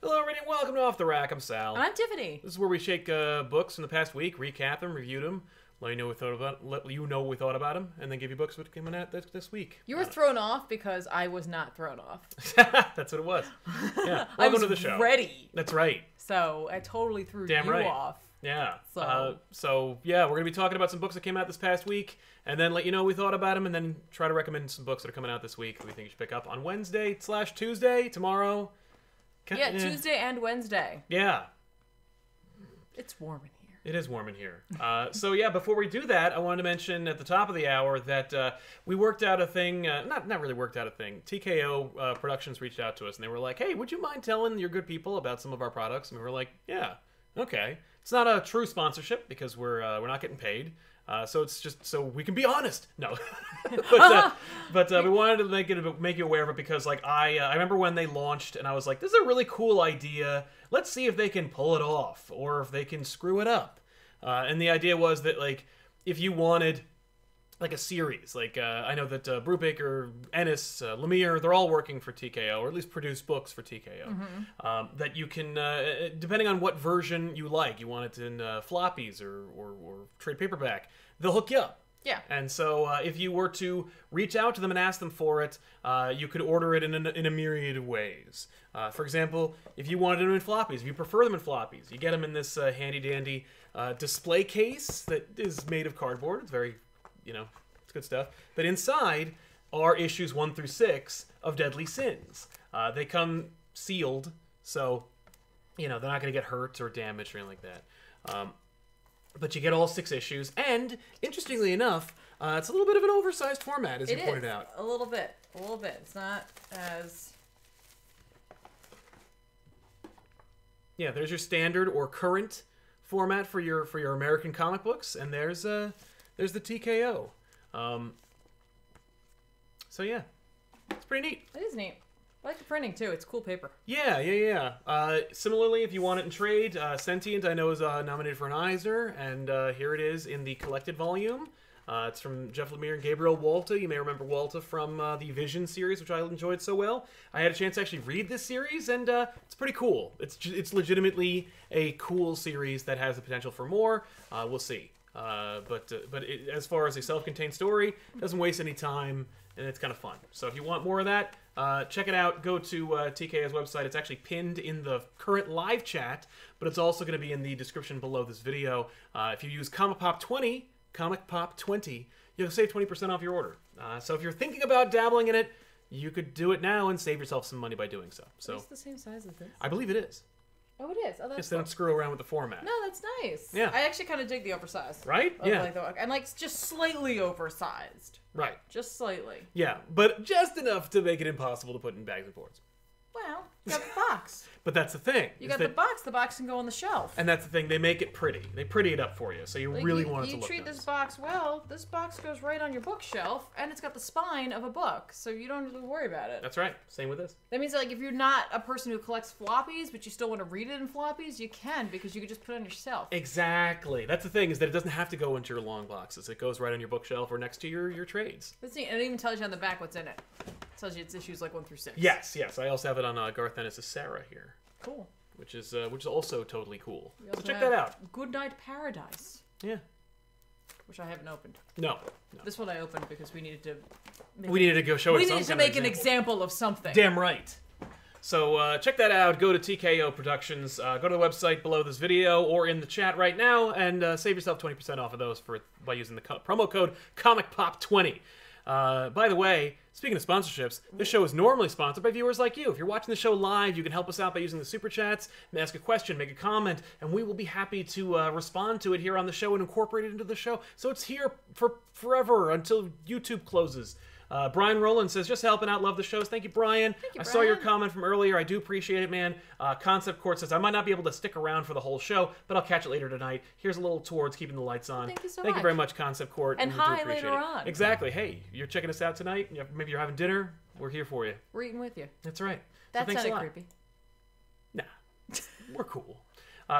Hello, everybody, and welcome to Off the Rack. I'm Sal. And I'm Tiffany. This is where we shake books from the past week, recap them, review them, let you know what we thought about them, and then give you books what came out this week. You were thrown off because I was not thrown off. That's what it was. Yeah, welcome to the show. Ready. That's right. So I totally threw Damn you right. off. Yeah. So Yeah, we're gonna be talking about some books that came out this past week, and then let you know what we thought about them, and then try to recommend some books that are coming out this week that we think you should pick up on Wednesday/Tuesday tomorrow. Tuesday and Wednesday. Yeah. It's warm in here. It is warm in here. So yeah, before we do that, I wanted to mention at the top of the hour that we worked out a thing, not really worked out a thing. TKO Productions reached out to us and they were like, hey, would you mind telling your good people about some of our products? And we were like, yeah, okay. It's not a true sponsorship because we're not getting paid. So it's just so we can be honest. No, but we wanted to make you aware of it because like I remember when they launched and I was like, this is a really cool idea. Let's see if they can pull it off or if they can screw it up. And the idea was that like if you wanted like a series, like I know that Brubaker, Ennis, Lemire, they're all working for TKO or at least produce books for TKO. Mm-hmm. That you can, depending on what version you like, you want it in floppies or trade paperback, they'll hook you up. Yeah. And so if you were to reach out to them and ask them for it, you could order it in a myriad of ways. For example, if you wanted them in floppies, if you prefer them in floppies, you get them in this handy-dandy display case that is made of cardboard. It's very, it's good stuff. But inside are issues 1 through 6 of Deadly Sins. They come sealed, so, they're not going to get hurt or damaged or anything like that. But you get all 6 issues, and interestingly enough, it's a little bit of an oversized format, as you pointed out. A little bit. It's not as... Yeah, there's your standard or current format for your American comic books, and there's the TKO. So yeah, it's pretty neat. It is neat. I like the printing too. It's cool paper. Yeah. Similarly, if you want it in trade, Sentient I know is nominated for an Eisner, and here it is in the collected volume. It's from Jeff Lemire and Gabriel Walta. You may remember Walta from the Vision series, which I enjoyed so well. I had a chance to actually read this series, and it's pretty cool. It's legitimately a cool series that has the potential for more. We'll see. But as far as a self-contained story, it doesn't waste any time, and it's kind of fun. So if you want more of that, check it out. Go to TK's website. It's actually pinned in the current live chat, but it's also going to be in the description below this video. If you use ComicPop 20, you'll save 20% off your order. So if you're thinking about dabbling in it, you could do it now and save yourself some money by doing so. So it's the same size as this? I believe it is. Oh, it is. Oh, that's yes, they don't screw around with the format. No, that's nice. Yeah. I actually kind of dig the oversized. Right? Yeah. And just slightly oversized. Right. Just slightly. Yeah, but just enough to make it impossible to put in bags and boards. Well, you got the box. But that's the thing. You got the box. The box can go on the shelf. And that's the thing. They make it pretty. They pretty it up for you, so you really want it to look nice. You treat this box well, this box goes right on your bookshelf, and it's got the spine of a book, so you don't have to worry about it. That's right. Same with this. That means if you're not a person who collects floppies, but you still want to read it in floppies, you can, because you can just put it on your shelf. Exactly. That's the thing, is that it doesn't have to go into your long boxes. It goes right on your bookshelf or next to your trades. That's neat. And it even tells you on the back what's in it. It tells you it's issues like 1 through 6. Yes. I also have it on Garth Ennis' Sarah here. Cool. Which is also totally cool. So check that out. Goodnight Paradise. Yeah. Which I haven't opened. No. This one I opened because we needed to... go show it. We needed to make an example of something. Damn right. So check that out. Go to TKO Productions. Go to the website below this video or in the chat right now and save yourself 20% off of those by using the promo code ComicPop20. By the way, speaking of sponsorships, this show is normally sponsored by viewers like you. If you're watching the show live, you can help us out by using the super chats, ask a question, make a comment, and we will be happy to respond to it here on the show and incorporate it into the show. So it's here for forever until YouTube closes. Brian Rowland says, just helping out, love the shows. Thank you, Brian. Thank you, I saw your comment from earlier. I do appreciate it, man. Concept Court says, I might not be able to stick around for the whole show, but I'll catch it later tonight. Here's a little towards keeping the lights on. Thank you so much. Thank you very much, Concept Court. And hi later on. Exactly. Hey, you're checking us out tonight. Maybe you're having dinner. We're here for you. We're eating with you. That's right. That so sounded creepy. Nah. We're cool.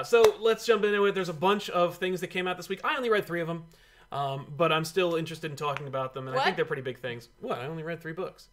So let's jump into it. There's a bunch of things that came out this week. I only read 3 of them. But I'm still interested in talking about them, and I think they're pretty big things. What? I only read 3 books.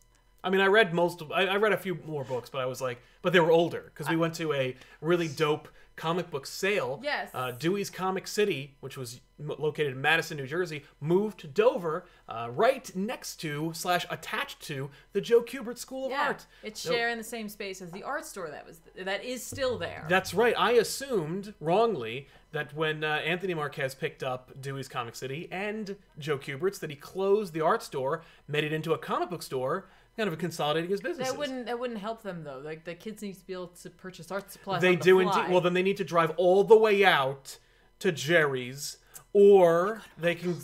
I mean, I read I read a few more books, but I was like, but they were older because we went to a really dope comic book sale. Yes. Dewey's Comic City, which was located in Madison, New Jersey, moved to Dover, right next to / attached to the Joe Kubert School of Art. It's sharing the same space as the art store that is still there. That's right. I assumed wrongly that when Anthony Marquez picked up Dewey's Comic City and Joe Kubert's, that he closed the art store, made it into a comic book store, kind of consolidating his businesses. That wouldn't help them though. Like the kids need to be able to purchase art supplies. They do indeed. Well, then they need to drive all the way out to Jerry's, or they can.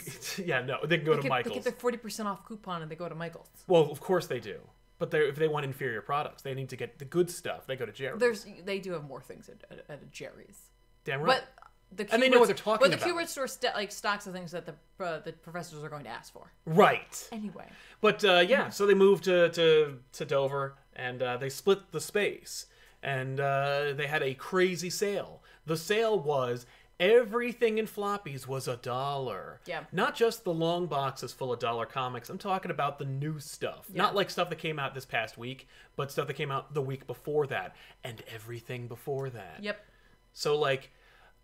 Yeah, no, they can go to Michael's. They get their 40% off coupon and they go to Michael's. Well, of course they do. But if they want inferior products, they need to get the good stuff. They go to Jerry's. They do have more things at a Jerry's. Damn right. But and they know what they're talking about. But the Kubert store stocks the things that the professors are going to ask for. Right. Anyway. But so they moved to Dover, and they split the space, and they had a crazy sale. The sale was everything in floppies was $1. Yeah. Not just the long boxes full of dollar comics. I'm talking about the new stuff. Yeah. Not like stuff that came out this past week, but stuff that came out the week before that, and everything before that. Yep. So like,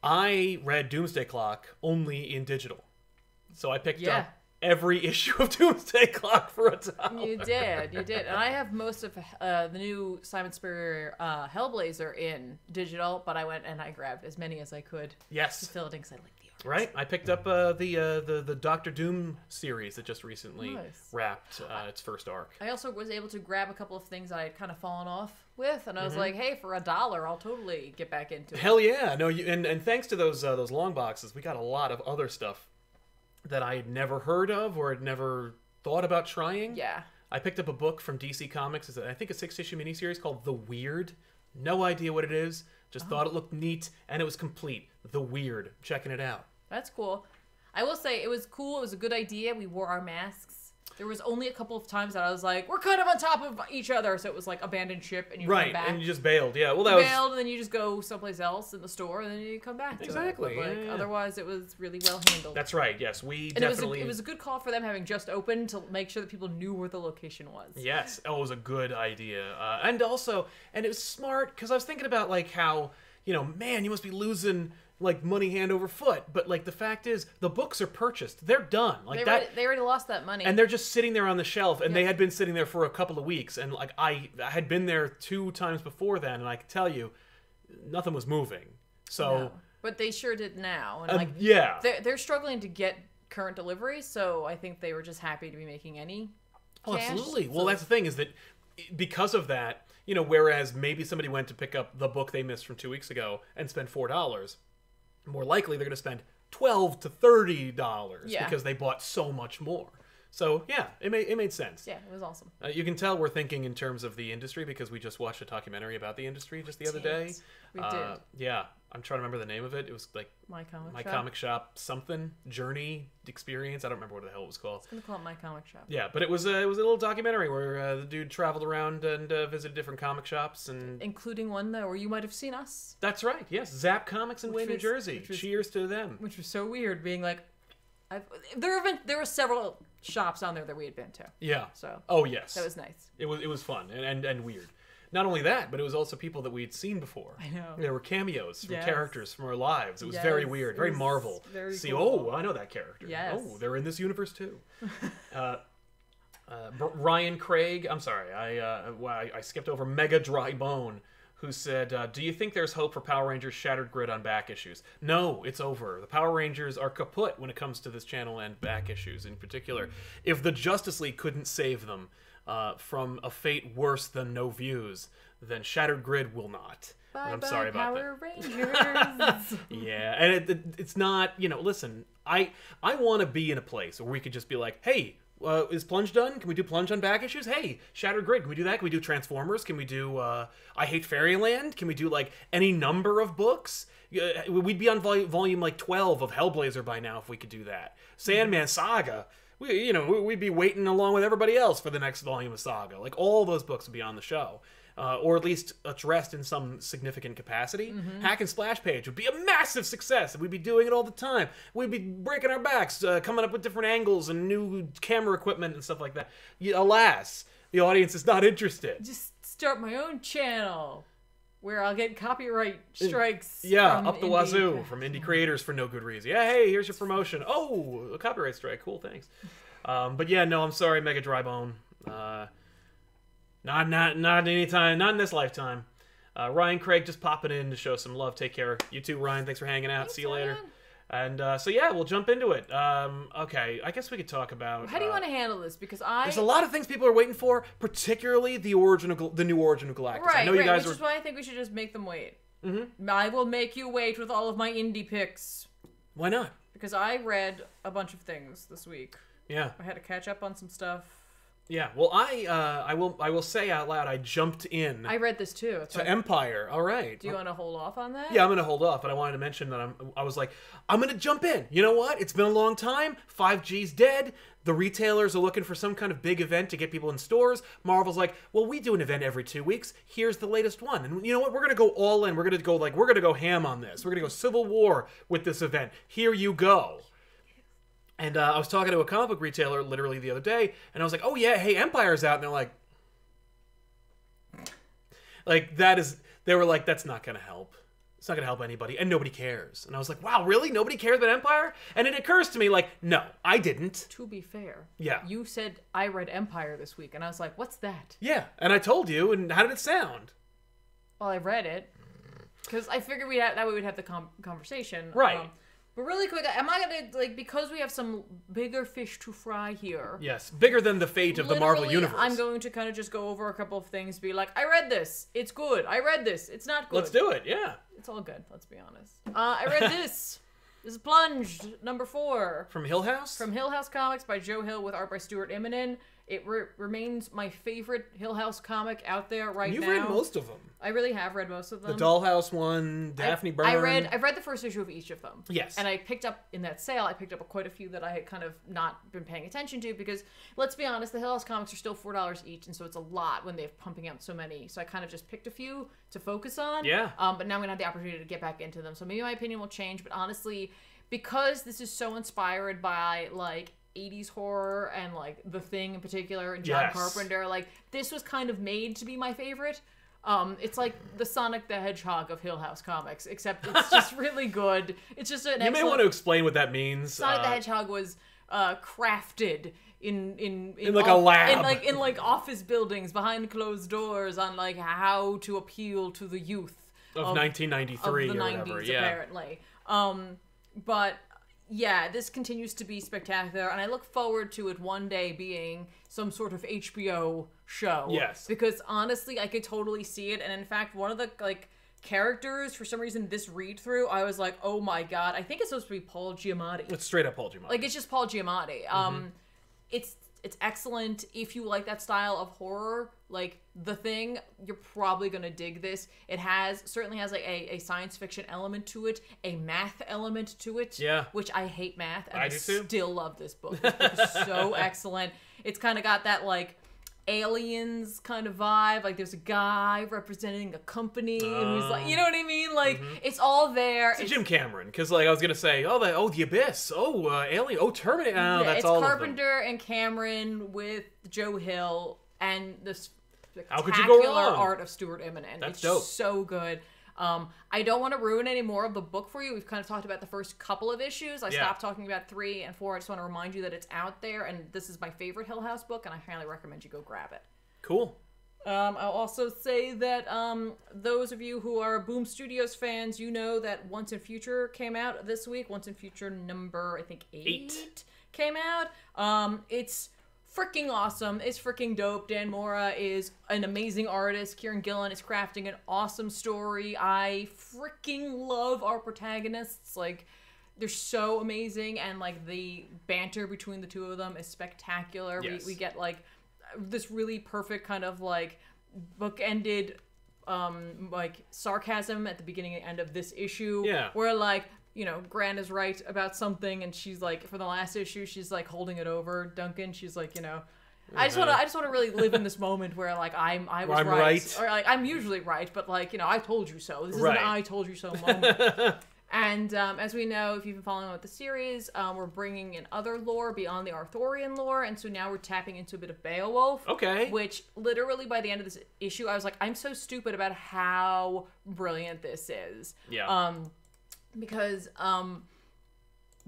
I read Doomsday Clock only in digital. So I picked up every issue of Doomsday Clock for $1. You did. And I have most of the new Simon Spurrier Hellblazer in digital, but I went and I grabbed as many as I could. Yes. To fill it in because I like the art. Right. I picked up the Doctor Doom series that just recently wrapped its first arc. I also was able to grab a couple of things I had kind of fallen off with, and I was like, hey, for $1, I'll totally get back into it. Hell yeah. No, and thanks to those long boxes, we got a lot of other stuff that I had never heard of or had never thought about trying. Yeah. I picked up a book from DC Comics. It's, I think, a 6-issue miniseries called The Weird. No idea what it is. Just thought it looked neat, and it was complete. The Weird. Checking it out. That's cool. I will say, it was cool. It was a good idea. We wore our masks. There was only a couple of times that I was like, we're kind of on top of each other. So it was like abandoned ship, and you come back. And you just bailed. Yeah, well, bailed, and then you just go someplace else in the store, and then you come back to exactly. it. But, like, otherwise, it was really well handled. That's right. Yes, we and definitely. It was a good call for them having just opened to make sure that people knew where the location was. Yes, it was a good idea, and it was smart because I was thinking about like how man, you must be losing like money hand over foot, but like the fact is the books are purchased, they're done, like they already lost that money, and they're just sitting there on the shelf, and they had been sitting there for a couple of weeks, and like I had been there 2 times before then, and I could tell you nothing was moving. So no, but they sure did now, and they're struggling to get current delivery, so I think they were just happy to be making any cash. Absolutely. Well, that's the thing, is that because of that, whereas maybe somebody went to pick up the book they missed from 2 weeks ago and spend $4, more likely they're going to spend $12 to $30 because they bought so much more. So yeah, it made sense. Yeah, it was awesome. You can tell we're thinking in terms of the industry because we just watched a documentary about the industry just the other day. We did. Yeah, I'm trying to remember the name of it. It was like My Comic Shop. Comic Shop something journey experience. I don't remember what the hell it was called. I'm gonna call it My Comic Shop. Yeah, but it was a little documentary where the dude traveled around and visited different comic shops, and including one where you might have seen us. That's right. Yes, Zap Comics in Wayne, New Jersey. Cheers to them. Which was so weird, being like, there were several shops on there that we had been to. Yeah. So. Oh yes. That was nice. It was fun and weird. Not only that, but it was also people that we'd seen before. I know. There were cameos from characters from our lives. It was very weird, very Marvel. Very See, cool. oh, I know that character. Yes. Oh, they're in this universe too. Ryan Craig, I'm sorry, I skipped over Mega Dry Bone, who said, do you think there's hope for Power Rangers Shattered Grid on back issues? No, it's over. The Power Rangers are kaput when it comes to this channel and back issues in particular. If the Justice League couldn't save them from a fate worse than no views, then Shattered Grid will not. I'm sorry about Power that. Rangers. Yeah, and it's not, listen, I want to be in a place where we could just be like, hey, is Plunge done? Can we do Plunge on back issues? Hey, Shattered Grid, can we do that? Can we do Transformers? Can we do I Hate Fairyland? Can we do like any number of books? We'd be on volume like 12 of Hellblazer by now if we could do that. Sandman Saga, we'd be waiting along with everybody else for the next volume of Saga. Like all those books would be on the show. Or at least addressed in some significant capacity. Hack and Splash Page would be a massive success, and we'd be doing it all the time. We'd be breaking our backs, coming up with different angles and new camera equipment and stuff like that. Alas, The audience is not interested. Just start my own channel where I'll get copyright strikes. Yeah, from up the indie wazoo from indie creators for no good reason. Yeah, hey, here's your promotion. Oh, a copyright strike. Cool, thanks. But yeah, no, I'm sorry, Mega Drybone. Not anytime, not in this lifetime. Ryan Craig just popping in to show some love. Take care. You too, Ryan. Thanks for hanging out. Thanks, See you later. Ryan. And so yeah, we'll jump into it. Okay, I guess we could talk about. How do you want to handle this? Because there's a lot of things people are waiting for, particularly the new origin of Galactus. Right, I know you guys which is were. why I think we should just make them wait. Mm-hmm. I will make you wait with all of my indie picks. Why not? Because I read a bunch of things this week. Yeah. I had to catch up on some stuff. Yeah. Well, I will say out loud, I jumped in. I read this too. To Empire. All right. Do you want to hold off on that? Yeah, I'm gonna hold off, but I wanted to mention that I was like, I'm gonna jump in. You know what? It's been a long time. 5G's dead. The retailers are looking for some kind of big event to get people in stores. Marvel's like, well, we do an event every 2 weeks. Here's the latest one. And you know what? We're gonna go all in. We're gonna go ham on this. We're gonna go Civil War with this event. Here you go. And I was talking to a comic book retailer literally the other day, and I was like, oh yeah, hey, Empire's out. And they're like they were like, that's not gonna help. It's not gonna help anybody, and nobody cares. And I was like, wow, really? Nobody cares about Empire? And it occurs to me, like, no, I didn't. To be fair, yeah, you said I read Empire this week, and I was like, what's that? Yeah, and I told you, and how did it sound? Well, I read it because I figured that way we'd have the conversation, right? But really quick, am I gonna, like, because we have some bigger fish to fry here. Yes, bigger than the fate of the Marvel Universe. I'm going to kind of just go over a couple of things, be like, I read this, it's good. I read this, it's not good. Let's do it, yeah. It's all good, let's be honest. I read this. This is Plunged, number 4. From Hill House? From Hill House Comics by Joe Hill with art by Stuart Immonen. It remains my favorite Hill House comic out there right now. You've read most of them. I really have read most of them. The Dollhouse one, Daphne Byrne. I've read the first issue of each of them. Yes. And I picked up, in that sale, I picked up quite a few that I had kind of not been paying attention to because, let's be honest, the Hill House comics are still $4 each, and so it's a lot when they're pumping out so many. So I kind of just picked a few to focus on. Yeah. But now I'm going to have the opportunity to get back into them. So maybe my opinion will change, but honestly, because this is so inspired by, like, 80s horror and, like, The Thing in particular and John Carpenter, like, this was kind of made to be my favorite. It's like the Sonic the Hedgehog of Hill House comics, except it's just really good. It's just an excellent... You may want to explain what that means. Sonic the Hedgehog was crafted in like a lab. in office buildings behind closed doors on, like, how to appeal to the youth of 1993 of the or 90s, whatever, yeah. Apparently. But yeah, this continues to be spectacular, and I look forward to it one day being some sort of HBO show. Yes. Because honestly, I could totally see it, and in fact, one of the, like, characters, for some reason, this read-through, I was like, oh my god, I think it's supposed to be Paul Giamatti. It's straight up Paul Giamatti. Like, it's just Paul Giamatti. It's excellent. If you like that style of horror, like The Thing, you're probably gonna dig this. It certainly has like a science fiction element to it, a math element to it. Yeah. Which I hate math, and I do too. still love this book. This book is so excellent. It's kind of got that, like, Aliens kind of vibe. Like, there's a guy representing a company who's like, you know what I mean? Like, it's all there. It's Jim Cameron, because, like, I was gonna say, the Abyss, Alien, Terminator. No, that's it's all Carpenter and Cameron with Joe Hill and this How could you go spectacular wrong? art of Stuart Immonen. That's it's dope. So good. I don't want to ruin any more of the book for you. We've kind of talked about the first couple of issues. I stopped talking about 3 and 4. I just want to remind you that it's out there, and this is my favorite Hill House book, and I highly recommend you go grab it. Cool. I'll also say that those of you who are Boom Studios fans, you know that Once in Future came out this week. Once in Future number, I think, 8 came out. It's freaking awesome. It's freaking dope. Dan Mora is an amazing artist. Kieran Gillen is crafting an awesome story. I freaking love our protagonists. Like, they're so amazing, and, like, the banter between the two of them is spectacular. Yes. We get, like, this really perfect kind of, like, book-ended like, sarcasm at the beginning and end of this issue. Yeah. Where, like, you know, Gran is right about something, and she's like, for the last issue, she's like holding it over Duncan. She's like, you know, I just want to really live in this moment where, like, I was right, or like I'm usually right, but, like, you know, I told you so. This is an I told you so moment. And as we know, if you've been following with the series, we're bringing in other lore beyond the Arthurian lore, and so now we're tapping into a bit of Beowulf. Okay. Which, literally, by the end of this issue, I was like, I'm so stupid about how brilliant this is. Yeah. Because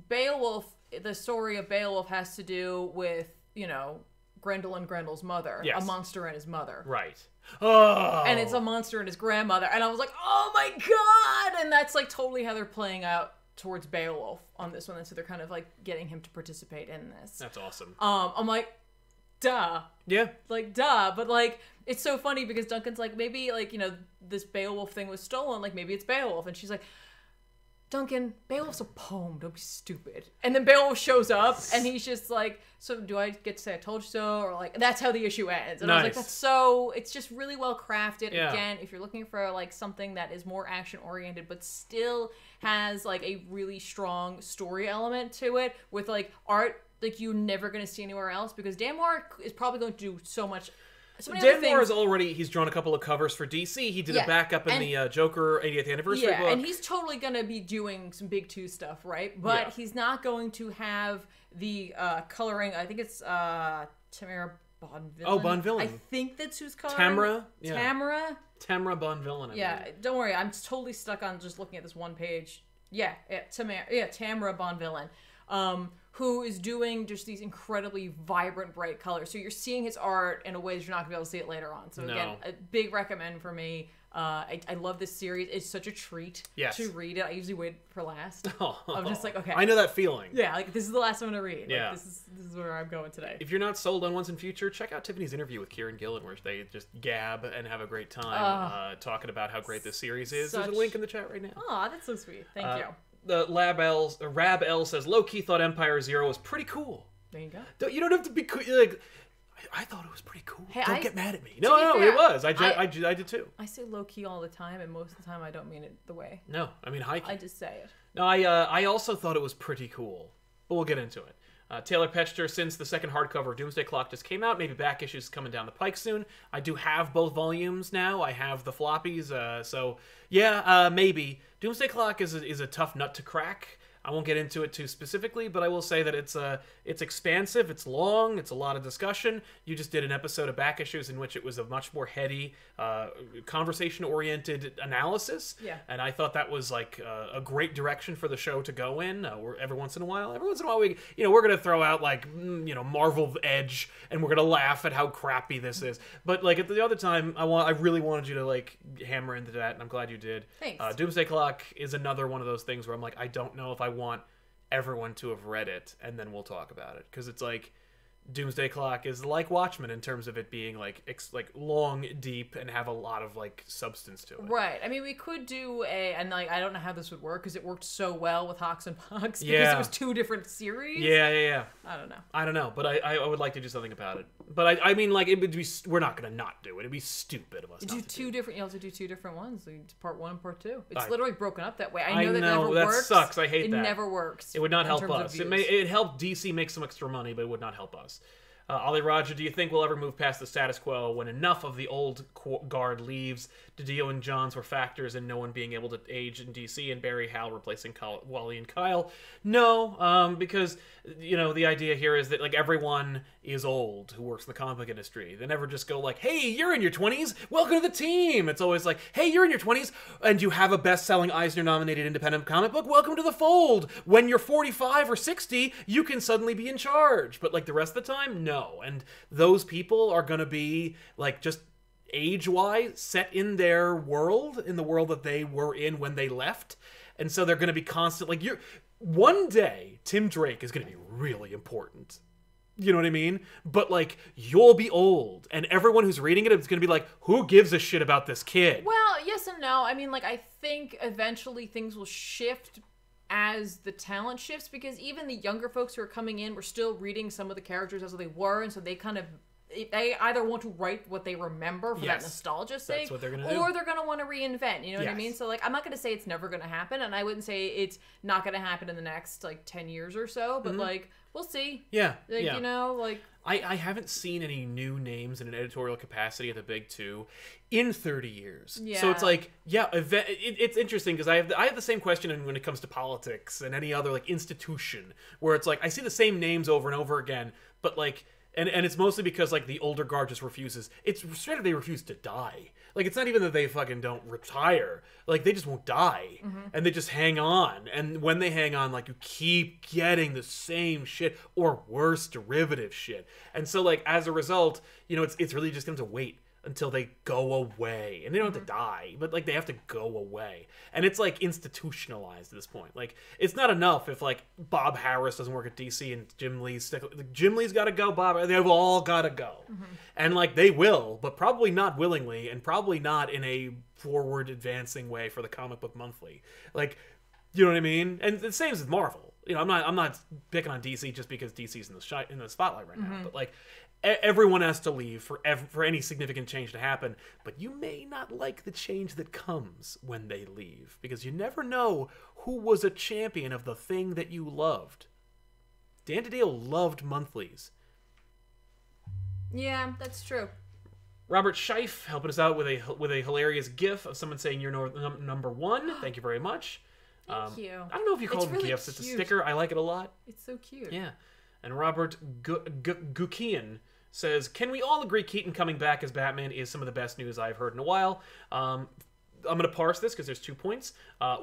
Beowulf, the story of Beowulf has to do with, you know, Grendel and Grendel's mother. Yes. A monster and his mother. Right. Oh. And it's a monster and his grandmother. And I was like, oh my god! And that's like totally how they're playing out towards Beowulf on this one. And so they're kind of like getting him to participate in this. That's awesome. I'm like, duh. Yeah. Like, duh. But like, it's so funny because Duncan's like, maybe like, you know, this Beowulf thing was stolen. Like, maybe it's Beowulf. And she's like, Duncan, Beowulf's a poem. Don't be stupid. And then Beowulf shows up, and he's just like, so do I get to say I told you so? Or like, that's how the issue ends. And I was like, that's so, it's just really well crafted. Yeah. Again, if you're looking for like something that is more action oriented, but still has like a really strong story element to it with like art like you're never going to see anywhere else, because Dan Moore is probably going to do so much. Dan Moore is already, he's drawn a couple of covers for DC. He did a backup in the Joker 80th anniversary book. And he's totally going to be doing some big 2 stuff, right? But he's not going to have the coloring. I think it's Tamara Bonvillain. Oh, Bonvillain. I think that's who's coloring. Tamara? Yeah. Tamara Bonvillain. Yeah, don't worry. I'm totally stuck on just looking at this one page. Tamara Bonvillain. Who is doing just these incredibly vibrant, bright colors. So you're seeing his art in a way that you're not going to be able to see it later on. So again, a big recommend for me. I love this series. It's such a treat to read it. I usually wait for last. I'm just like, okay. I know that feeling. Yeah, like this is the last one to read. Yeah. Like, this is where I'm going today. If you're not sold on Once and Future, check out Tiffany's interview with Kieran Gillen, where they just gab and have a great time talking about how great this series is. There's a link in the chat right now. Oh, that's so sweet. Thank you. The Rab L says, low-key thought Empire Zero was pretty cool. There you go. You don't have to be cool. Like, I thought it was pretty cool. Hey, don't get mad at me. No, it was. I did too. I say low-key all the time, and most of the time I don't mean it the way. No, I mean high-key. I just say it. No, I also thought it was pretty cool. But we'll get into it. Taylor Petchter, since the second hardcover of Doomsday Clock just came out, maybe back issues coming down the pike soon. I do have both volumes now. I have the floppies, so yeah, maybe. Doomsday Clock is a tough nut to crack. I won't get into it too specifically, but I will say that it's expansive, it's long, it's a lot of discussion. You just did an episode of back issues in which it was a much more heady, conversation-oriented analysis. Yeah. And I thought that was like a great direction for the show to go in. Every once in a while, we're gonna throw out like Marvel Edge, and we're gonna laugh at how crappy this is. But like at the other time, I really wanted you to like hammer into that, and I'm glad you did. Thanks. Doomsday Clock is another one of those things where I'm like, I don't know if I want everyone to have read it, and then we'll talk about it, because it's like Doomsday Clock is like Watchmen in terms of it being like long, deep, and have a lot of like substance to it. Right. I mean, we could do and like I don't know how this would work because it worked so well with Hawks and Pucks because it was 2 different series. Yeah. I don't know, but I would like to do something about it. But I mean, like, it would be, we're not gonna not do it. It'd be stupid of us. You not to do different. You also do 2 different ones. So part 1 and part 2. It's literally broken up that way. I know that that never works. Sucks. I hate that. It never works. It would not help us. It helped DC make some extra money, but it would not help us. Ollie Roger, do you think we'll ever move past the status quo when enough of the old guard leaves? DiDio and Johns were factors in no one being able to age in DC, and Barry Hal replacing Wally and Kyle. No, because the idea here is that like everyone is old who works in the comic book industry. They never just go like, "Hey, you're in your 20s. Welcome to the team." It's always like, "Hey, you're in your 20s and you have a best-selling Eisner-nominated independent comic book. Welcome to the fold. When you're 45 or 60, you can suddenly be in charge." But like the rest of the time, no. And those people are going to be like just age-wise set in their world, in the world that they were in when they left. And so they're going to be constant. Like one day, Tim Drake is going to be really important. You know what I mean? But like, you'll be old, and everyone who's reading it is going to be like, who gives a shit about this kid? Well, yes and no. I mean, like, I think eventually things will shift as the talent shifts, because even the younger folks who are coming in were still reading some of the characters as they were, and so they kind of they either want to write what they remember for that nostalgia's sake, what they're gonna do. or they're going to want to reinvent. You know what I mean? So, like, I'm not going to say it's never going to happen, and I wouldn't say it's not going to happen in the next, like, 10 years or so, but, like, we'll see. Yeah. Like, you know, like... I haven't seen any new names in an editorial capacity at the big two in 30 years. Yeah. So it's like, it's interesting because I have the same question when it comes to politics and any other, like, institution, where it's like, I see the same names over and over again, but, like... And it's mostly because, like, the older guard just refuses. It's straight up they refuse to die. Like, it's not even that they fucking don't retire. Like, they just won't die. And they just hang on. And when they hang on, like, you keep getting the same shit or worse derivative shit. And so, like, as a result, you know, it's really just going to wait until they go away. And they don't have to die, but, like, they have to go away. And it's, like, institutionalized at this point. Like, it's not enough if, like, Bob Harris doesn't work at DC and Jim Lee's got to go, Bob. They've all got to go. And, like, they will, but probably not willingly and probably not in a forward-advancing way for the Comic Book Monthly. Like, you know what I mean? And the same as with Marvel. You know, I'm not picking on DC just because DC's in the spotlight right now. But, like, everyone has to leave for any significant change to happen, but you may not like the change that comes when they leave, because you never know who was a champion of the thing that you loved. Dan DiDio loved monthlies. Yeah, that's true. Robert Scheif helping us out with a hilarious gif of someone saying you're number one. Thank you very much. Thank you. I don't know if you call them gifs. It's a sticker. I like it a lot. It's so cute. Yeah. And Robert Gukian says, can we all agree Keaton coming back as Batman is some of the best news I've heard in a while? I'm going to parse this because there's 2 points.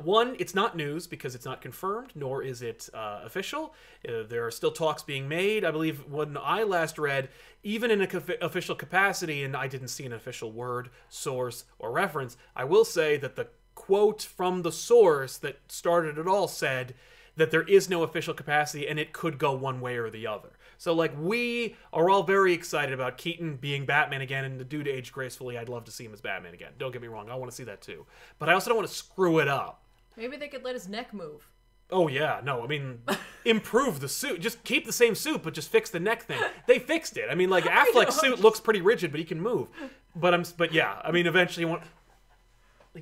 One, it's not news because it's not confirmed, nor is it official. There are still talks being made. I believe when I last read, even in an official capacity, and I didn't see an official word, source, or reference, I will say that the quote from the source that started it all said that there is no official capacity and it could go one way or the other. So, like, we are all very excited about Keaton being Batman again, and the dude aged gracefully. I'd love to see him as Batman again. Don't get me wrong. I want to see that too. But I also don't want to screw it up. Maybe they could let his neck move. Oh, yeah. No, I mean, improve the suit. Just keep the same suit, but just fix the neck thing. They fixed it. I mean, like, Affleck's suit looks pretty rigid, but he can move. But yeah, I mean, eventually you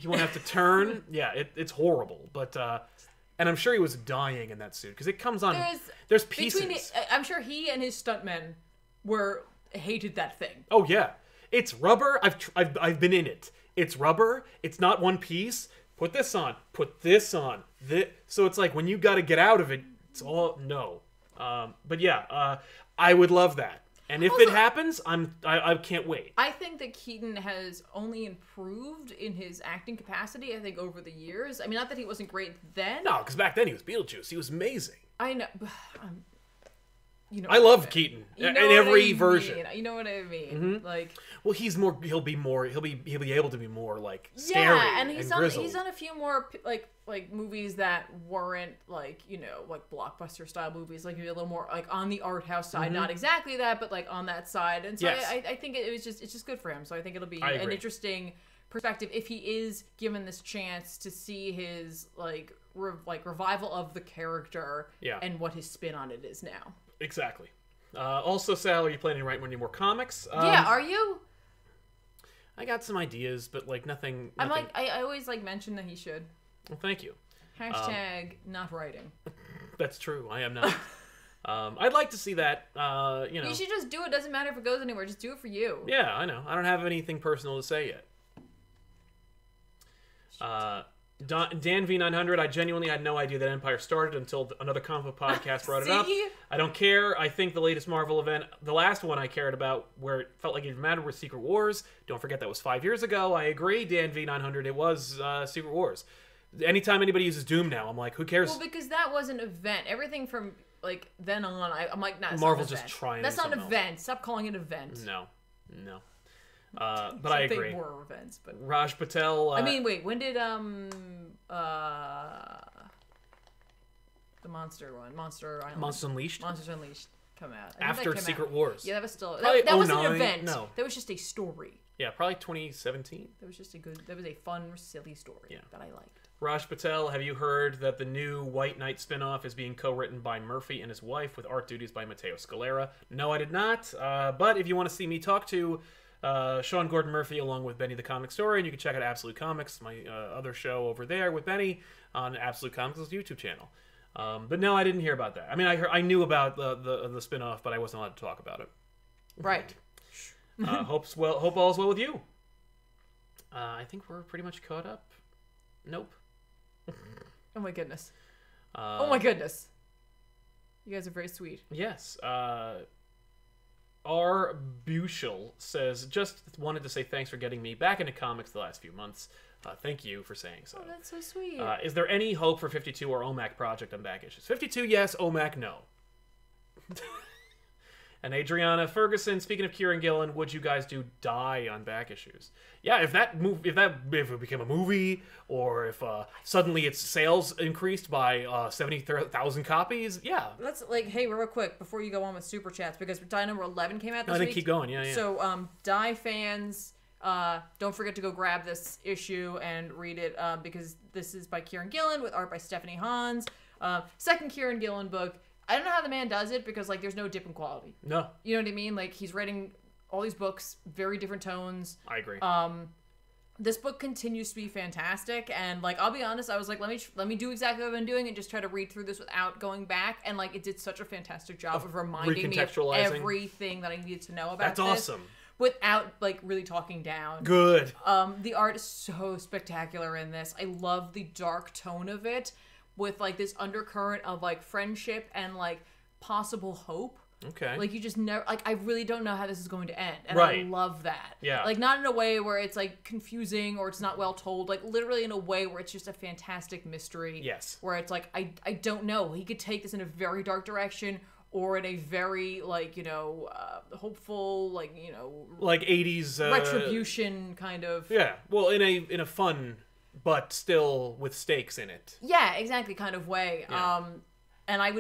won't have to turn. Yeah, it's horrible. But, and I'm sure he was dying in that suit because it comes on. There's pieces. I'm sure he and his stuntmen hated that thing. Oh yeah, it's rubber. I've been in it. It's rubber. It's not one piece. Put this on. Put this on. So it's like when you got to get out of it, it's all no. But yeah, I would love that. And if it happens, I can't wait. I think that Keaton has only improved in his acting capacity, I think, over the years. I mean, not that he wasn't great then. No, because back then he was Beetlejuice. He was amazing. I know. You know, I love Keaton in every version. You know what I mean? Like, well, he'll be able to be more like scary. Yeah, and he's on a few more like movies that weren't like, you know, like blockbuster style movies, like maybe a little more like on the art house side, not exactly that, but like on that side. And so I think it's just good for him. So I think it'll be an interesting perspective if he is given this chance to see his revival of the character and what his spin on it is now. Exactly. Also, Sal, are you planning to write any more comics? Yeah, are you? I got some ideas, but like nothing. I always mention that he should. Well, thank you. Hashtag not writing. That's true. I am not. I'd like to see that. You know, you should just do it. Doesn't matter if it goes anywhere. Just do it for you. Yeah, I know. I don't have anything personal to say yet. Dan V900, I genuinely had no idea that Empire started until another comic book podcast brought it up. I don't care. I think the latest Marvel event, the last one I cared about, where it felt like it mattered, was Secret Wars. Don't forget that was 5 years ago. I agree, Dan V900, it was Secret Wars. Anytime anybody uses Doom now, I'm like, who cares? Well, because that was an event. Everything from like then on, I'm like, nah, Marvel's just trying. That's not an event. Stop calling it an event. No. But I agree. They were events, but Raj Patel. I mean, wait. When did the Monster one, Monster Island, Monsters Unleashed come out? After Secret Wars. Yeah, that was still that wasn't an event. No, that was just a story. Yeah, probably 2017. That was a fun, silly story that I liked. Raj Patel, have you heard that the new White Knight spinoff is being co-written by Murphy and his wife with art duties by Matteo Scalera? No, I did not. But if you want to see me talk to Sean Gordon Murphy along with Benny the Comic Story, and you can check out Absolute Comics, my other show over there with Benny on Absolute Comics' YouTube channel. But no, I didn't hear about that. I mean, I knew about the spinoff, but I wasn't allowed to talk about it. Right. Hope all's well with you. I think we're pretty much caught up. Nope. Oh my goodness. Oh my goodness. You guys are very sweet. Yes. R. Bushel says, just wanted to say thanks for getting me back into comics the last few months. Thank you for saying so. Oh, that's so sweet. Is there any hope for 52 or OMAC project on back issues? 52, yes. OMAC, no. And Adriana Ferguson, speaking of Kieran Gillen, would you guys do Die on back issues? Yeah, if it became a movie, or if suddenly its sales increased by 70,000 copies, yeah. Let's hey, real quick before you go on with super chats, because Die number 11 came out this week. week. Keep going, yeah. So Die fans, don't forget to go grab this issue and read it, because this is by Kieran Gillen with art by Stephanie Hans. Second Kieran Gillen book. I don't know how the man does it, because there's no dip in quality. No. You know what I mean? He's writing all these books, very different tones. I agree. This book continues to be fantastic, and I'll be honest, I was let me do exactly what I've been doing and just try to read through this without going back, and it did such a fantastic job of reminding me of everything that I needed to know about this. That's awesome. Without really talking down. Good. The art is so spectacular in this. I love the dark tone of it, with this undercurrent of friendship and possible hope. Okay. You just never I really don't know how this is going to end, and right. I love that. Yeah. Not in a way where it's confusing or it's not well told. Literally in a way where it's just a fantastic mystery. Yes. Where it's I don't know. He could take this in a very dark direction, or in a very hopeful 80s retribution kind of. Yeah. Well, in a fun but still with stakes in it. Yeah, exactly, kind of way. Yeah. And I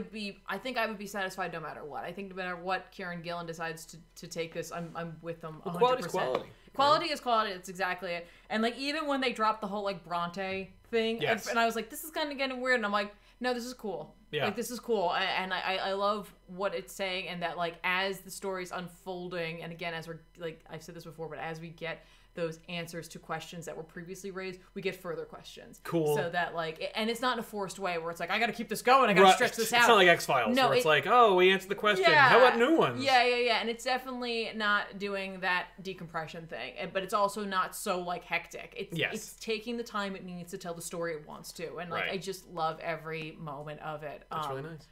think I would be satisfied no matter what. I think no matter what Kieran Gillen decides to take this, I'm with them 100%. Quality's quality. Quality is quality. That's exactly it. And even when they dropped the whole Bronte thing, yes. and I was this is kind of getting weird, and I'm no, this is cool. Yeah. This is cool, and I love what it's saying, and that as the story's unfolding, and again, as we're I've said this before, but as we get those answers to questions that were previously raised, we get further questions. Cool. So that and it's not in a forced way where it's I got to keep this going, I got to stretch this out. It's not like X-Files, where it's we answered the question. Yeah. How about new ones? Yeah. And it's definitely not doing that decompression thing, but it's also not so hectic. It's taking the time it needs to tell the story it wants to, and right. I just love every moment of it. That's really nice.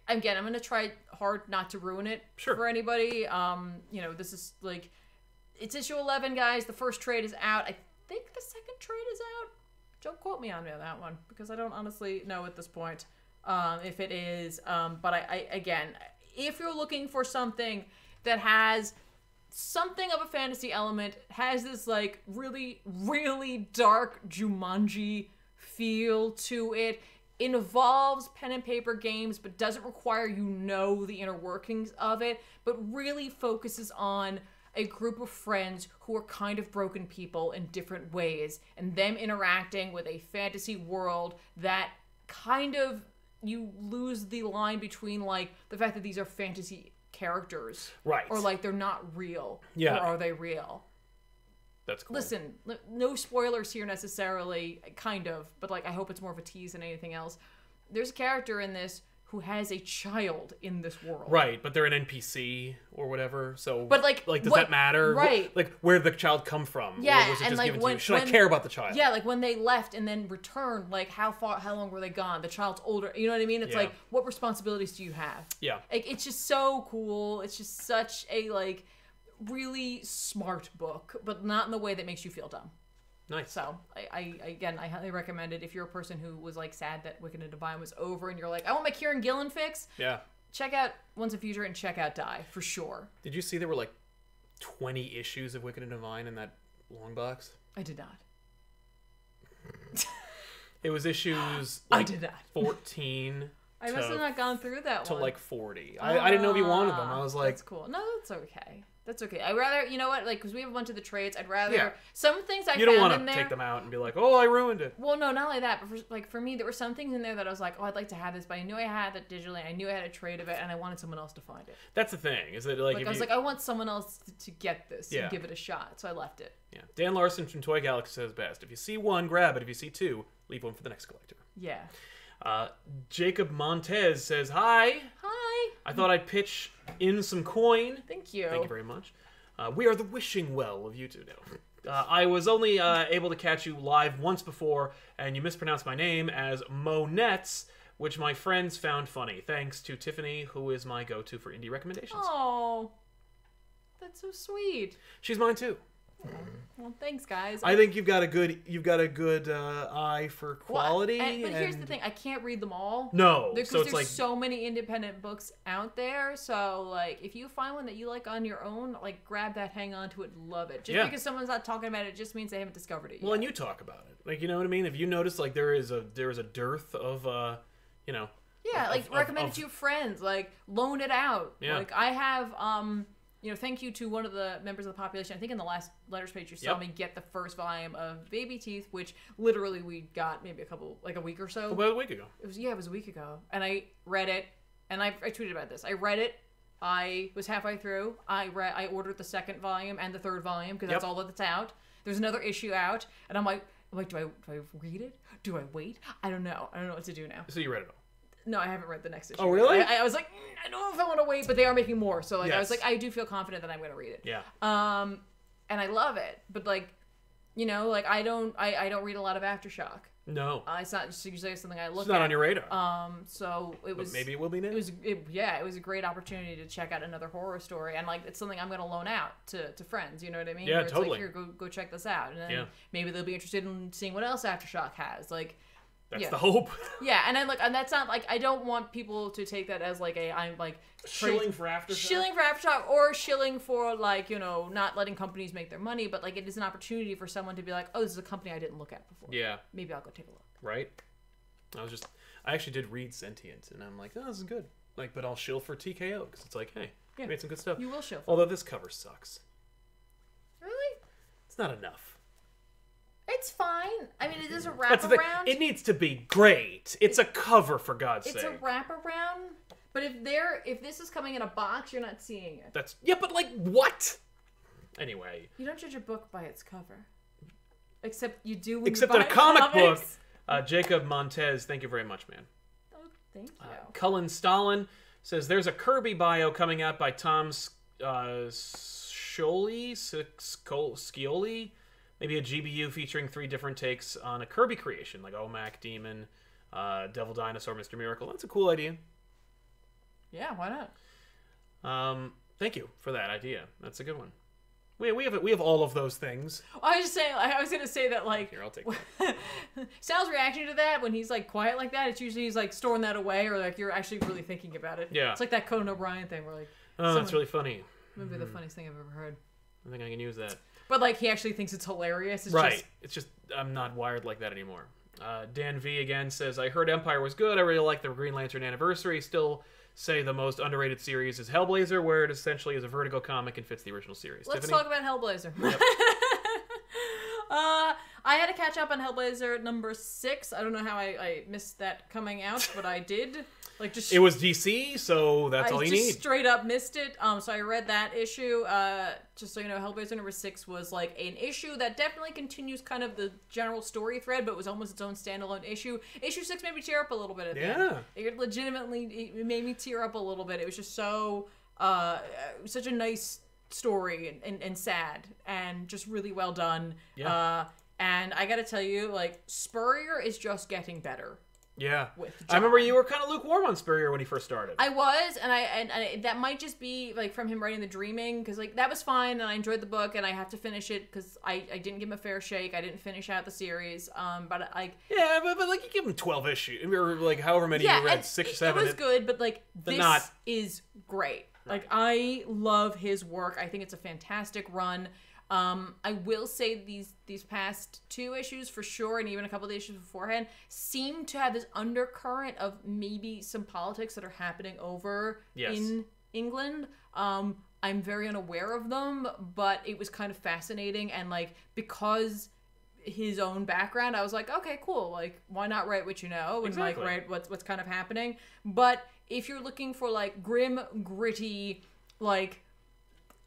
Again, I'm gonna try hard not to ruin it for anybody. This is it's issue 11, guys. The first trade is out. I think the second trade is out. Don't quote me on that one, because I don't honestly know at this point if it is. But I again, if you're looking for something that has something of a fantasy element, has this really, really dark Jumanji feel to it, involves pen and paper games, but doesn't require the inner workings of it, but really focuses on a group of friends who are kind of broken people in different ways, and them interacting with a fantasy world that kind of, you lose the line between the fact that these are fantasy characters, right, or they're not real, or are they real? That's cool. Listen, no spoilers here necessarily, kind of, but I hope it's more of a tease than anything else. There's a character in this who has a child in this world. Right, but they're an NPC or whatever, so... But, does that matter? Right. Where did the child come from? Yeah, or was it and, just given to you? Should I care about the child? Yeah, when they left and then returned, how long were they gone? The child's older, you know what I mean? It's what responsibilities do you have? Yeah. It's just so cool. It's just such a, really smart book, but not in the way that makes you feel dumb. Nice. So, I highly recommend it if you're a person who was, sad that Wicked and Divine was over and you're I want my Kieran Gillen fix. Yeah. Check out Once and Future and check out Die, for sure. Did you see there were, 20 issues of Wicked and Divine in that long box? I did not. It was issues, I did not. 14... I must have not gone through that one. To 40. I didn't know if you wanted them. I was that's cool. No, that's okay. That's okay. I'd rather, you know what, like, because we have a bunch of the trades, I'd rather, some things I You don't found want in to there. take them out and be like, oh, I ruined it. Well, no, not only that, but for me, there were some things in there that I was like, oh, I'd like to have this, but I knew I had it digitally, I knew I had a trade of it, and I wanted someone else to find it. That's the thing, is that, like, if I was like, I want someone else to get this and give it a shot, so I left it. Yeah. Dan Larson from Toy Galaxy says best. If you see one, grab it. If you see two, leave one for the next collector. Yeah. Jacob Montez says, hi. Hi. I thought I'd pitch in some coin. Thank you. Thank you very much. We are the wishing well of YouTube now. I was only able to catch you live once before, and you mispronounced my name as Monets, which my friends found funny. Thanks to Tiffany, who is my go-to for indie recommendations. Oh, that's so sweet. She's mine too. Well, thanks, guys. I think you've got a good eye for quality. But here's the thing: I can't read them all. No, because so it's there's so many independent books out there. So, like, if you find one that you like on your own, like, grab that, hang on to it, love it. Just because someone's not talking about it, just means they haven't discovered it yet. Well, and you talk about it, like, you know what I mean. If you notice, like, there is a dearth of, you know. Yeah, recommend it to your friends. Like, loan it out. Yeah. Like, I have, you know, thank you to one of the members of the population. I think in the last letters page you saw me get the first volume of Baby Teeth, which literally we got maybe a week or so. About a week ago. It was a week ago, and I read it, and I tweeted about this. I read it. I was halfway through. I ordered the second volume and the third volume because that's all that's out. There's another issue out, and I'm like, do I read it? Do I wait? I don't know. I don't know what to do now. So you read it all. No, I haven't read the next issue. Oh, really? I was like, I don't know if I want to wait, but they are making more. So, like, I was like, I do feel confident that I'm going to read it. Yeah. And I love it. But, like, you know, like, I don't read a lot of Aftershock. No. It's not just usually something I look at. It's not on your radar. So it was... But maybe it will be now. It was a great opportunity to check out another horror story. And, like, it's something I'm going to loan out to friends. You know what I mean? Yeah, where it's totally. like, here, go check this out. And then maybe they'll be interested in seeing what else Aftershock has. Like... That's the hope. Yeah, and that's not like, I don't want people to take that as like I'm like shilling for Aftershock. Shilling for Aftershock, or shilling for, like, you know, not letting companies make their money, but like it is an opportunity for someone to be like, oh, this is a company I didn't look at before. Yeah. Maybe I'll go take a look. Right. I actually did read Sentient, and I'm like, oh, this is good. Like, but I'll shill for TKO because it's like, hey, you made some good stuff. You will shill. Although this cover sucks. Really? It's not enough. It's fine. I mean, it is a That's the thing. wraparound. It needs to be great. It's a cover, for God's sake. It's a wraparound. But if this is coming in a box, you're not seeing it. But like, what? Anyway. You don't judge a book by its cover. Except you do when Except you in buy a comic comics. book. Jacob Montez, thank you very much, man. Oh, thank you. Cullen Stalin says, there's a Kirby bio coming out by Tom Scioli. Maybe a GBU featuring 3 different takes on a Kirby creation, like OMAC, Demon, Devil Dinosaur, Mr. Miracle. That's a cool idea. Yeah, why not? Thank you for that idea. That's a good one. We have all of those things. I was just saying, I was gonna say that, like, Here, I'll take that. Sal's reaction to that when he's like quiet like that, it's usually he's like storing that away, or like you're actually really thinking about it. Yeah, it's like that Conan O'Brien thing where like, oh, that's really funny. Maybe the funniest thing I've ever heard. I think I can use that. But like he actually thinks it's hilarious. It's just I'm not wired like that anymore. Dan V again says, I heard Empire was good. I really like the Green Lantern Anniversary. Still say the most underrated series is Hellblazer, where it essentially is a Vertigo comic and fits the original series. Let's Tiffany? talk about Hellblazer. Yep. I had to catch up on Hellblazer number 6. I don't know how I missed that coming out, but I did. Like, just it was DC, so that's all you need. I just straight up missed it. So I read that issue. Just so you know, Hellblazer number 6 was like an issue that definitely continues kind of the general story thread, but was almost its own standalone issue. Issue 6 made me tear up a little bit at the end. It legitimately made me tear up a little bit. It was just so such a nice story and sad and just really well done. Yeah. And I gotta tell you, like, Spurrier is just getting better. Yeah, with John. I remember you were kind of lukewarm on Spurrier when he first started. I was, and I that might just be like from him writing The Dreaming, because like that was fine, and I enjoyed the book, and I have to finish it because I didn't give him a fair shake. I didn't finish out the series, but like but like you give him 12 issues, or like however many you read, 6 or 7. It was good, but like this is great. Right. Like I love his work. I think it's a fantastic run. I will say these past 2 issues for sure, and even a couple of the issues beforehand, seem to have this undercurrent of maybe some politics that are happening over in England. I'm very unaware of them, but it was kind of fascinating, and like because his own background, I was like, okay, cool. Like, why not write what you know and like write what's kind of happening? But if you're looking for like grim, gritty, like,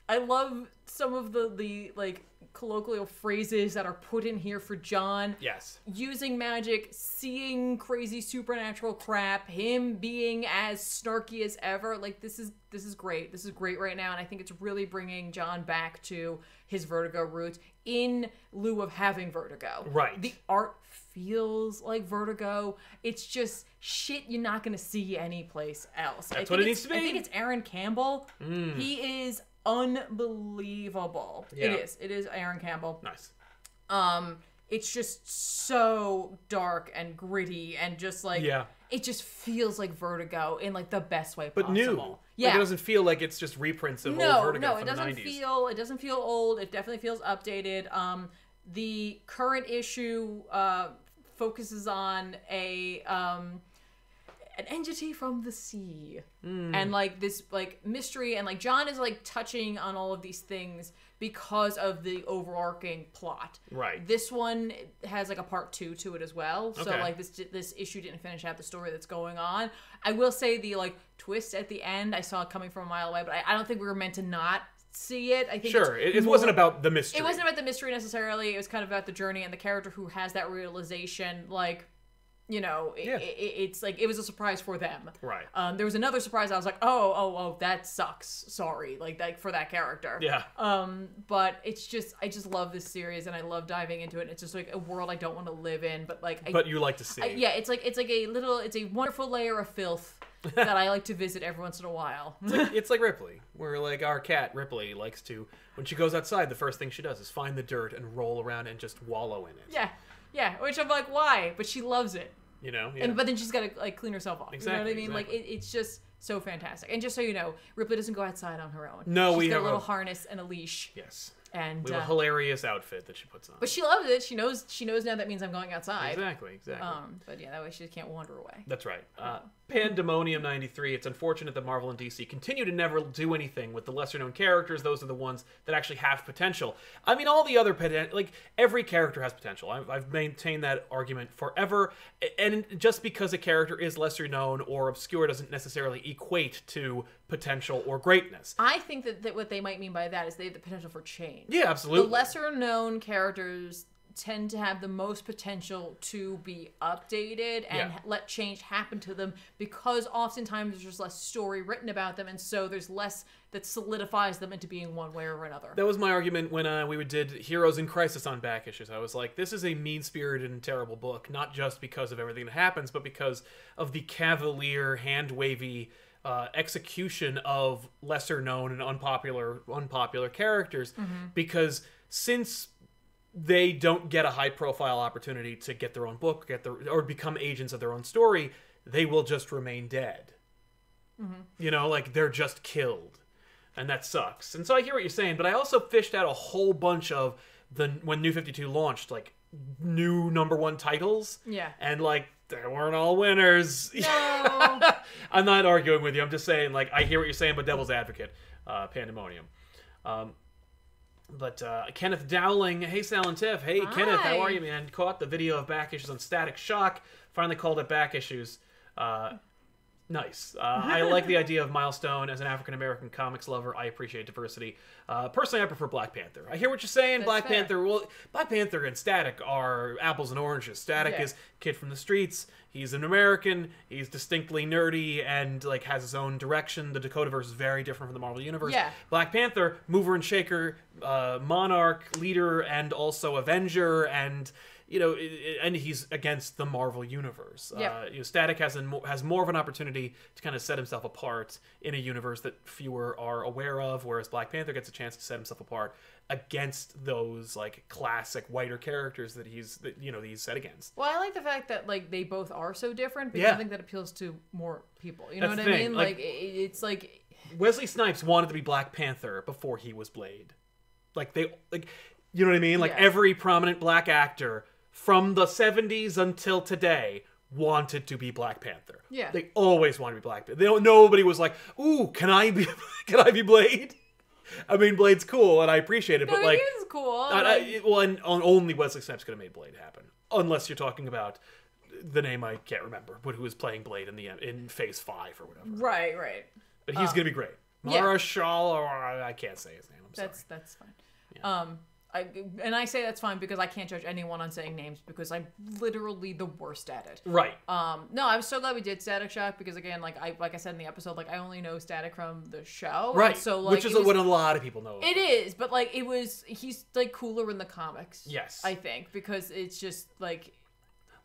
I love some of the like colloquial phrases that are put in here for John. Yes. Using magic, seeing crazy supernatural crap, him being as snarky as ever. Like, this is great. This is great right now, and I think it's really bringing John back to his Vertigo roots in lieu of having Vertigo. Right. The art feels like Vertigo. It's just shit you're not going to see anyplace else. That's what it needs to be. I think it's Aaron Campbell. He is unbelievable. Yeah. It is Aaron Campbell. Nice. It's just so dark and gritty and just like, it just feels like Vertigo in like the best way possible. But new. Yeah. Like, it doesn't feel like it's just reprints of old Vertigo from it the doesn't 90s. it doesn't feel old. It definitely feels updated. The current issue focuses on an entity from the sea, and like this like mystery, and like John is like touching on all of these things because of the overarching plot. Right. This one has like a part 2 to it as well. So Okay. like this issue didn't finish out the story that's going on. I will say the like twist at the end I saw it coming from a mile away, but I don't think we were meant to not see it. I think it wasn't about the mystery. It wasn't about the mystery necessarily. It was kind of about the journey and the character who has that realization, like, you know, it's like it was a surprise for them. Right. There was another surprise. I was like, oh, that sucks. Sorry, like for that character. Yeah. But it's just, I just love this series and I love diving into it. It's just like a world I don't want to live in, but like, but you like to see. it's a wonderful layer of filth that I like to visit every once in a while. It's like Ripley, where like our cat Ripley likes to, when she goes outside, the first thing she does is find the dirt and roll around and just wallow in it. Yeah, which I'm like, why? But she loves it. You know? But then she's got to like clean herself off. Exactly, You know what I mean? exactly. Like it's just so fantastic. And just so you know, Ripley doesn't go outside on her own. No, she's we got have a little harness and a leash. Yes. And we have a hilarious outfit that she puts on. But she loves it. She knows now that means I'm going outside. Exactly. But yeah, that way she can't wander away. That's right. Pandemonium 93. It's unfortunate that Marvel and DC continue to never do anything with the lesser-known characters. Those are the ones that actually have potential. I mean, all the other like every character has potential. I've maintained that argument forever. And just because a character is lesser known or obscure doesn't necessarily equate to potential or greatness. I think that what they might mean by that is they have the potential for change. Yeah, absolutely. The lesser-known characters tend to have the most potential to be updated and let change happen to them because oftentimes there's just less story written about them, and so there's less that solidifies them into being one way or another. That was my argument when we did Heroes in Crisis on back issues. I was like, this is a mean-spirited and terrible book, not just because of everything that happens, but because of the cavalier, hand-wavy execution of lesser-known and unpopular characters, because since they don't get a high-profile opportunity to get their own book, or become agents of their own story, they will just remain dead. You know, like, they're just killed. And that sucks. And so I hear what you're saying, but I also fished out a whole bunch of when New 52 launched, like, new #1 titles. Yeah. And, like, they weren't all winners. No. I'm not arguing with you. I'm just saying, like, I hear what you're saying, but devil's advocate. Pandemonium. But Kenneth Dowling, hey Sal and Tiff, hey Hi. Kenneth, how are you, man? Caught the video of back issues on Static Shock. Finally called it back issues. Nice. I like the idea of Milestone as an African-American comics lover. I appreciate diversity. Personally, I prefer Black Panther. I hear what you're saying. That's Black fair. Panther. Well, Black Panther and Static are apples and oranges. Static is kid from the streets. He's an American. He's distinctly nerdy and like has his own direction. The Dakotaverse is very different from the Marvel Universe. Yeah. Black Panther, mover and shaker, monarch, leader, and also Avenger, and you know, and he's against the Marvel Universe. Yep. You know, Static has more of an opportunity to kind of set himself apart in a universe that fewer are aware of, whereas Black Panther gets a chance to set himself apart against those like classic whiter characters that he's set against. Well, I like the fact that like they both are so different because I think that appeals to more people. You know That's what the I thing. mean? Like, It's like Wesley Snipes wanted to be Black Panther before he was Blade. Like you know what I mean? Like every prominent black actor from the 70s until today wanted to be Black Panther. Yeah. They always wanted to be Black Panther. Nobody was like, "Ooh, can I be Blade?" I mean, Blade's cool, and I appreciate it, but No, like, he is cool. well, and only Wesley Snipes could have made Blade happen, unless you're talking about the name I can't remember, but who was playing Blade in Phase 5 or whatever. Right. But he's gonna be great. Marshall, or I can't say his name. I'm sorry. That's fine. Yeah. I say that's fine because I can't judge anyone on saying names because I'm literally the worst at it. Right. No, I'm so glad we did Static Shock because again, like I said in the episode, like I only know Static from the show. Right. So like, which is what a lot of people know. It is, but like he's like cooler in the comics. Yes. I think because it's just like.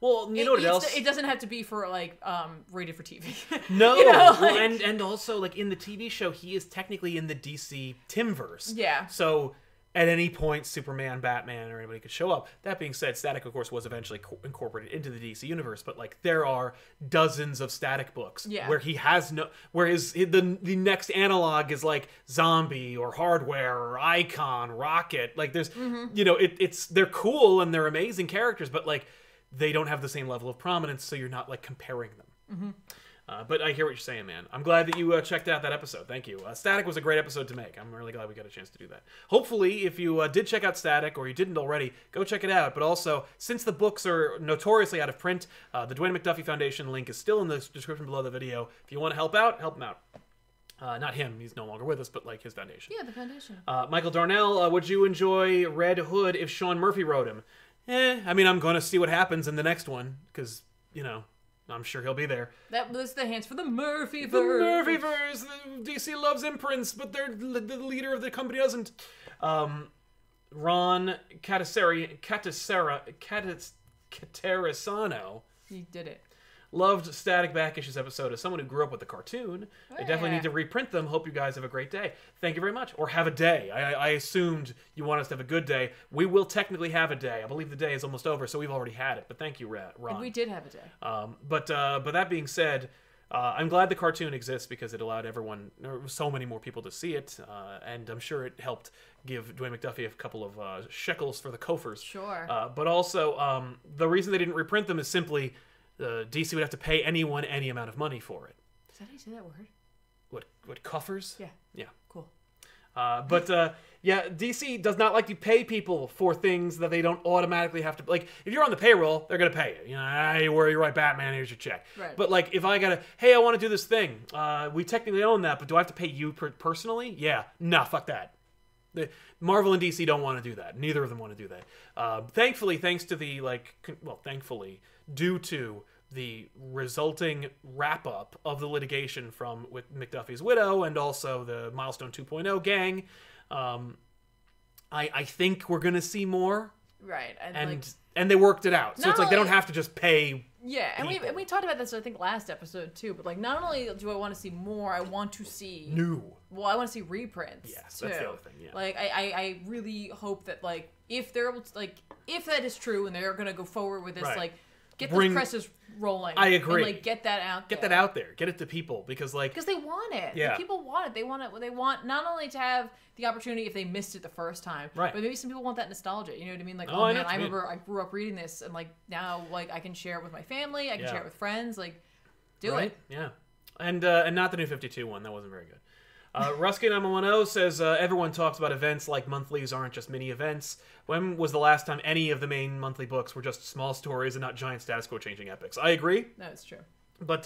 Well, you know what else? It doesn't have to be for like rated for TV. No, you know, like... well, and also like in the TV show, he is technically in the DC Timverse. Yeah. So at any point, Superman, Batman, or anybody could show up. That being said, Static, of course, was eventually incorporated into the DC universe. But like, there are dozens of Static books where he has no, where the next analog is like Zombie or Hardware or Icon, Rocket. Like, there's, you know, they're cool and they're amazing characters, but like, they don't have the same level of prominence, so you're not like comparing them. But I hear what you're saying, man. I'm glad that you checked out that episode. Thank you. Static was a great episode to make. I'm really glad we got a chance to do that. Hopefully, if you did check out Static, or you didn't already, go check it out. But also, since the books are notoriously out of print, the Dwayne McDuffie Foundation link is still in the description below the video. If you want to help him out. Not him, he's no longer with us, but like his foundation. Yeah, the foundation. Michael Darnell, would you enjoy Red Hood if Sean Murphy wrote him? I mean, I'm going to see what happens in the next one, because, you know, I'm sure he'll be there. That was the hands for the Murphyverse. The Murphyverse! DC loves imprints, but the leader of the company doesn't. Ron Caterisano. You did it. Loved Static Back Issues episode. As someone who grew up with the cartoon, I definitely need to reprint them. Hope you guys have a great day. Thank you very much. Or have a day. I assumed you want us to have a good day. We will technically have a day. I believe the day is almost over, so we've already had it. But thank you, Ron. And we did have a day. But that being said, I'm glad the cartoon exists because it allowed everyone, so many more people to see it. And I'm sure it helped give Dwayne McDuffie a couple of shekels for the Koffers. Sure. But also, the reason they didn't reprint them is simply... DC would have to pay anyone any amount of money for it. Is that how you say that word? What coffers? Yeah. Cool. But DC does not like to pay people for things that they don't automatically have to. Like, if you're on the payroll, they're gonna pay you. You know, hey, where you right, Batman? Here's your check. Right. But like, if I hey, I want to do this thing. We technically own that, but do I have to pay you personally? Yeah. Nah, fuck that. Marvel and DC don't want to do that. Neither of them want to do that. Thankfully, due to the resulting wrap-up of the litigation with McDuffie's widow and also the Milestone 2.0 gang, I think we're going to see more. Right. And they worked it out. So it's like they don't have to just pay... Yeah, and we talked about this, I think, last episode, too. But, like, not only do I want to see more, I want to see... New. Well, I want to see reprints, yes, too. That's the other thing, yeah. Like, I really hope that, like, if they're able to, like, if that is true and they're going to go forward with this, like... Get those presses rolling. I agree. And, like, get that out there. Get that out there. Get it to people because, like... Because they want it. Yeah. Like, people want it. They want not only to have the opportunity if they missed it the first time, right. but maybe some people want that nostalgia. You know what I mean? Like, I remember I grew up reading this and, like, now, like, I can share it with my family. I can share it with friends. Like, do it. Yeah. And not the New 52 one. That wasn't very good. Rusky910 says, everyone talks about events like monthlies aren't just mini events. When was the last time any of the main monthly books were just small stories and not giant status quo changing epics? I agree. That's true. But,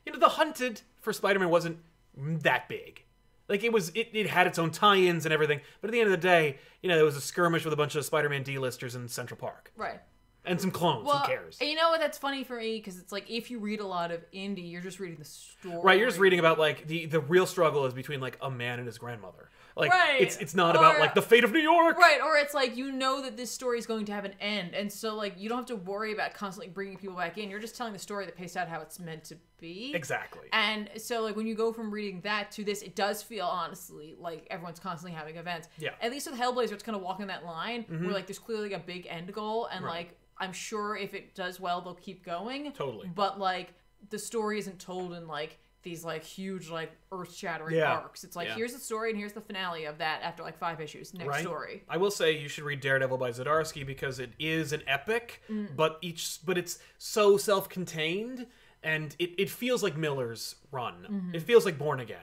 you know, The Hunted for Spider-Man wasn't that big. Like, it had its own tie-ins and everything. But at the end of the day, you know, there was a skirmish with a bunch of Spider-Man D-listers in Central Park. Right. And some clones, who cares? And you know what, that's funny for me, because it's like, if you read a lot of indie, you're just reading the story. Right, you're just reading about, like, the real struggle is between, like, a man and his grandmother. Like, right. It's not about, like, the fate of New York! Right, or it's like, you know that this story is going to have an end, and so, like, you don't have to worry about constantly bringing people back in. You're just telling the story that paced out how it's meant to be. Exactly. And so, like, when you go from reading that to this, it does feel, honestly, like everyone's constantly having events. Yeah. At least with Hellblazer, it's kind of walking that line, where, like, there's clearly a big end goal, and, like, I'm sure if it does well, they'll keep going. Totally. But, like, the story isn't told in, like, these, like, huge, like, earth-shattering arcs. It's like, here's the story, and here's the finale of that after, like, 5 issues. Next story. I will say you should read Daredevil by Zdarsky because it is an epic, but it's so self-contained, and it feels like Miller's run. It feels like Born Again.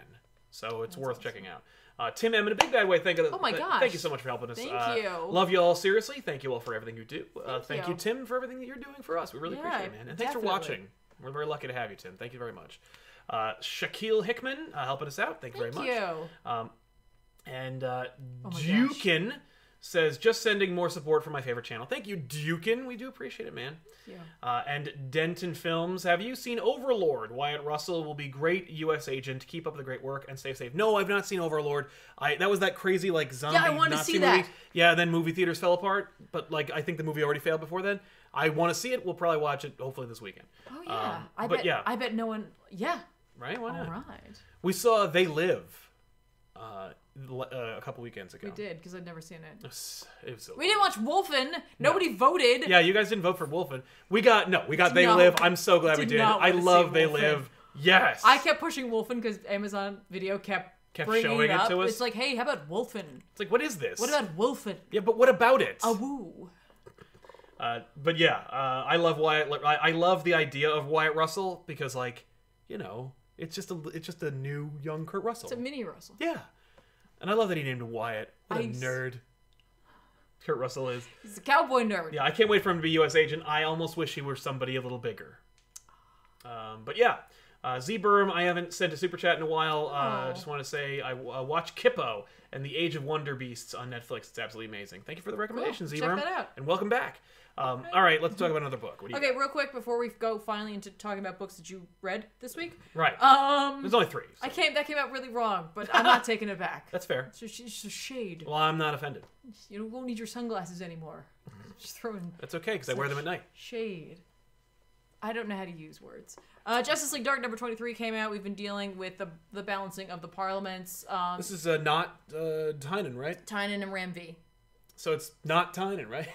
So it's worth checking out. Tim M in a big bad way. Thank Oh my gosh. Thank you so much for helping us. Thank you. Love you all, seriously. Thank you all for everything you do. Thank you. you, Tim, for everything that you're doing for us. We really appreciate it, man. And thanks for watching. We're very lucky to have you, Tim. Thank you very much. Shaquille Hickman helping us out. Thank you very much. And Dukin says, just sending more support for my favorite channel. Thank you, Dukin. We do appreciate it, man. Yeah. And Denton Films, have you seen Overlord? Wyatt Russell will be great U.S. agent. Keep up the great work and stay safe. No, I've not seen Overlord. That was that crazy like zombie I wanted Nazi to see that. movie. Yeah, then movie theaters fell apart. But like I think the movie already failed before then. I want to see it. We'll probably watch it hopefully this weekend. Oh yeah. I bet no one. Yeah. Right? Why not? All right. We saw They Live. A couple weekends ago. We did, because I'd never seen it. It was so we didn't watch Wolfen. Nobody voted. Yeah, you guys didn't vote for Wolfen. We got They Live. I'm so glad we did. I love They Live. Yes. I kept pushing Wolfen because Amazon Video kept showing it to us. It's like, hey, how about Wolfen? It's like, what is this? What about Wolfen? Yeah, but what about it? A woo. But yeah, I love Wyatt. I love the idea of Wyatt Russell because, like, you know, it's just a new young Kurt Russell. It's a mini Russell. Yeah. And I love that he named him Wyatt. What a nerd Kurt Russell is. He's a cowboy nerd. Yeah, I can't wait for him to be U.S. agent. I almost wish he were somebody a little bigger. But yeah, Z-Berm, I haven't sent a super chat in a while. I just want to say I watch Kippo and the Age of Wonder Beasts on Netflix. It's absolutely amazing. Thank you for the recommendation, cool. Z-Berm. Check that out. And welcome back. All right, let's talk about another book. What do you got? Real quick before we go finally into talking about books that you read this week. Right. There's only 3. So. That came out really wrong, but I'm not taking it back. That's fair. It's just a shade. Well, I'm not offended. You won't need your sunglasses anymore. Just throwing. That's okay because I wear them at night. Shade. I don't know how to use words. Justice League Dark number 23 came out. We've been dealing with the balancing of the parliaments. This is not Tynan, right? Tynan and Ram V. So it's not Tynan, right?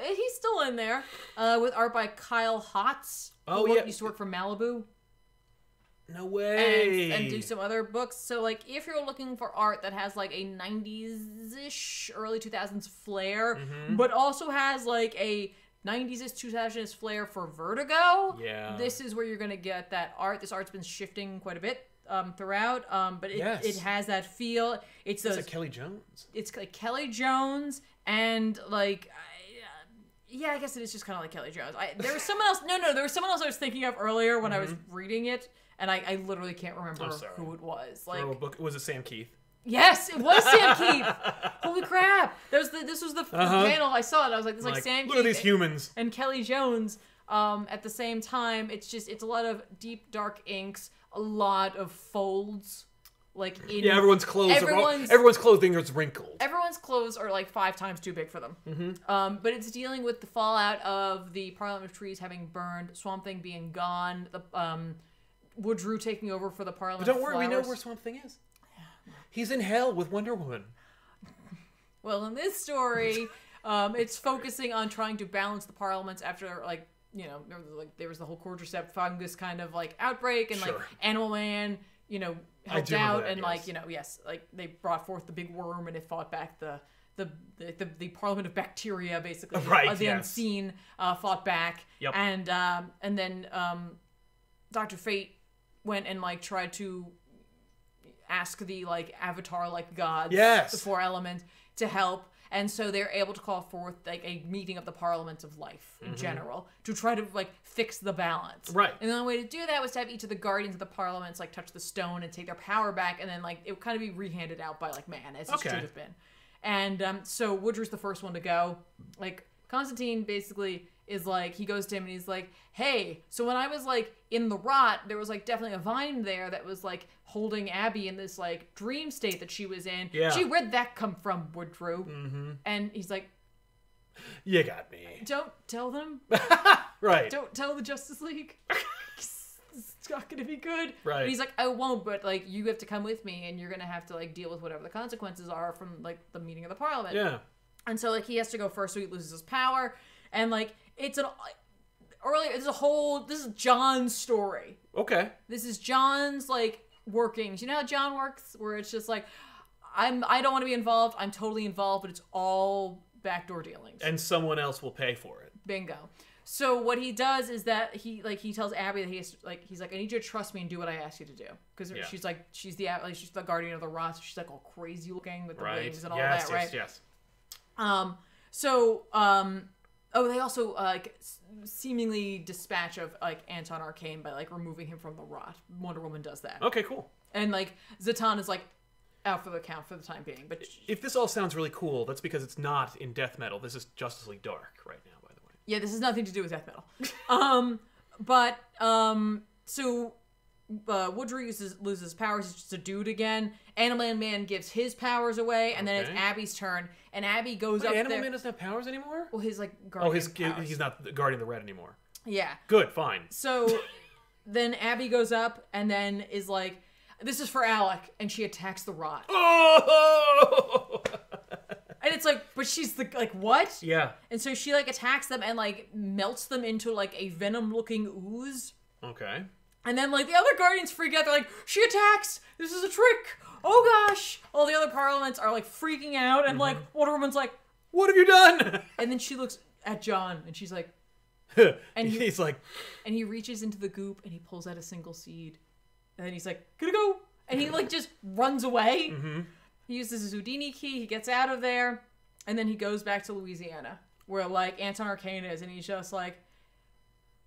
He's still in there, with art by Kyle Hotz. Who used to work for Malibu. No way. And do some other books. So, like, if you're looking for art that has, like, a 90s-ish, early 2000s flair, but also has, like, a 90s-ish, 2000s flair for Vertigo, this is where you're going to get that art. This art's been shifting quite a bit throughout, but it has that feel. It's like Kelly Jones. It's like Kelly Jones, and, like... I guess it is just kind of like Kelly Jones. There was someone else. There was someone else I was thinking of earlier when I was reading it, and I literally can't remember who it was. Like, was it Sam Keith? Yes, it was Sam Keith. Holy crap! This was the panel I saw it. I was like, "This is like Sam Keith." Look at these humans. And Kelly Jones. At the same time, it's a lot of deep dark inks, a lot of folds. Like everyone's clothes. Everyone's clothing is wrinkled. Everyone's clothes are like 5 times too big for them. But it's dealing with the fallout of the Parliament of Trees having burned, Swamp Thing being gone, the Woodrue taking over for the Parliament. But don't worry, we know where Swamp Thing is. He's in hell with Wonder Woman. Well, in this story, it's focusing on trying to balance the parliaments after there was the whole Cordyceps fungus kind of like outbreak, and like Animal Man. Helped out, and they brought forth the big worm, and it fought back the Parliament of Bacteria, basically. The Unseen fought back, and then Dr. Fate went and like tried to ask the like Avatar like gods, the 4 elements, to help. And so they're able to call forth like a meeting of the parliaments of life in general to try to like fix the balance. Right. And the only way to do that was to have each of the guardians of the parliaments like touch the stone and take their power back, and then like it would kind of be rehanded out by like man, as it should have been. And so Woodrue's the first one to go. Like Constantine basically is like, he goes to him and he's like, hey, so when I was like in the rot, there was like definitely a vine there that was like holding Abby in this like dream state that she was in. Yeah. Gee, where'd that come from, Woodrue? And he's like, you got me. Don't tell them. Right. Don't tell the Justice League. It's not gonna be good. Right. And he's like, I won't, but like you have to come with me, and you're gonna have to like deal with whatever the consequences are from like the meeting of the Parliament. Yeah. And so like he has to go first, so he loses his power, and like it's an earlier. This is John's story. Okay. This is John's like workings. You know how John works, where it's just like, I don't want to be involved. I'm totally involved, but it's all backdoor dealings. And someone else will pay for it. Bingo. So what he does is that he tells Abby that he's like, I need you to trust me and do what I ask you to do. Because she's like, she's the guardian of the rot, so she's like all crazy looking with the wings and all that, right? Yes. They also seemingly dispatch of like Anton Arcane by like removing him from the rot. Wonder Woman does that. Okay, cool. And like Zatanna's like out for the count for the time being. But if this all sounds really cool, that's because it's not in death metal. This is Justice League Dark right now, by the way. Yeah, this has nothing to do with death metal. So Woodrow loses his powers. He's just a dude again. Animal Man gives his powers away, and then it's Abby's turn. And Abby goes up there. Animal Man doesn't have powers anymore? Well, his like guardian powers. He's not the Guardian of the Red anymore. Yeah. Good, fine. So then Abby goes up and then is like, this is for Alec, and she attacks the rot. Oh! And it's like, but she's like, what? Yeah. And so she like attacks them and like melts them into like a venom-looking ooze. Okay. And then like the other Guardians freak out. They're like, she attacks! This is a trick! Oh gosh! All the other Parliaments are like freaking out, and like Wonder Woman's like, what have you done? And then she looks at John and she's like, and he's like, and he reaches into the goop and he pulls out a single seed. And then he's like, gotta go! And he like just runs away. He uses his Houdini key, he gets out of there, and then he goes back to Louisiana, where like Anton Arcane is, and he's just like,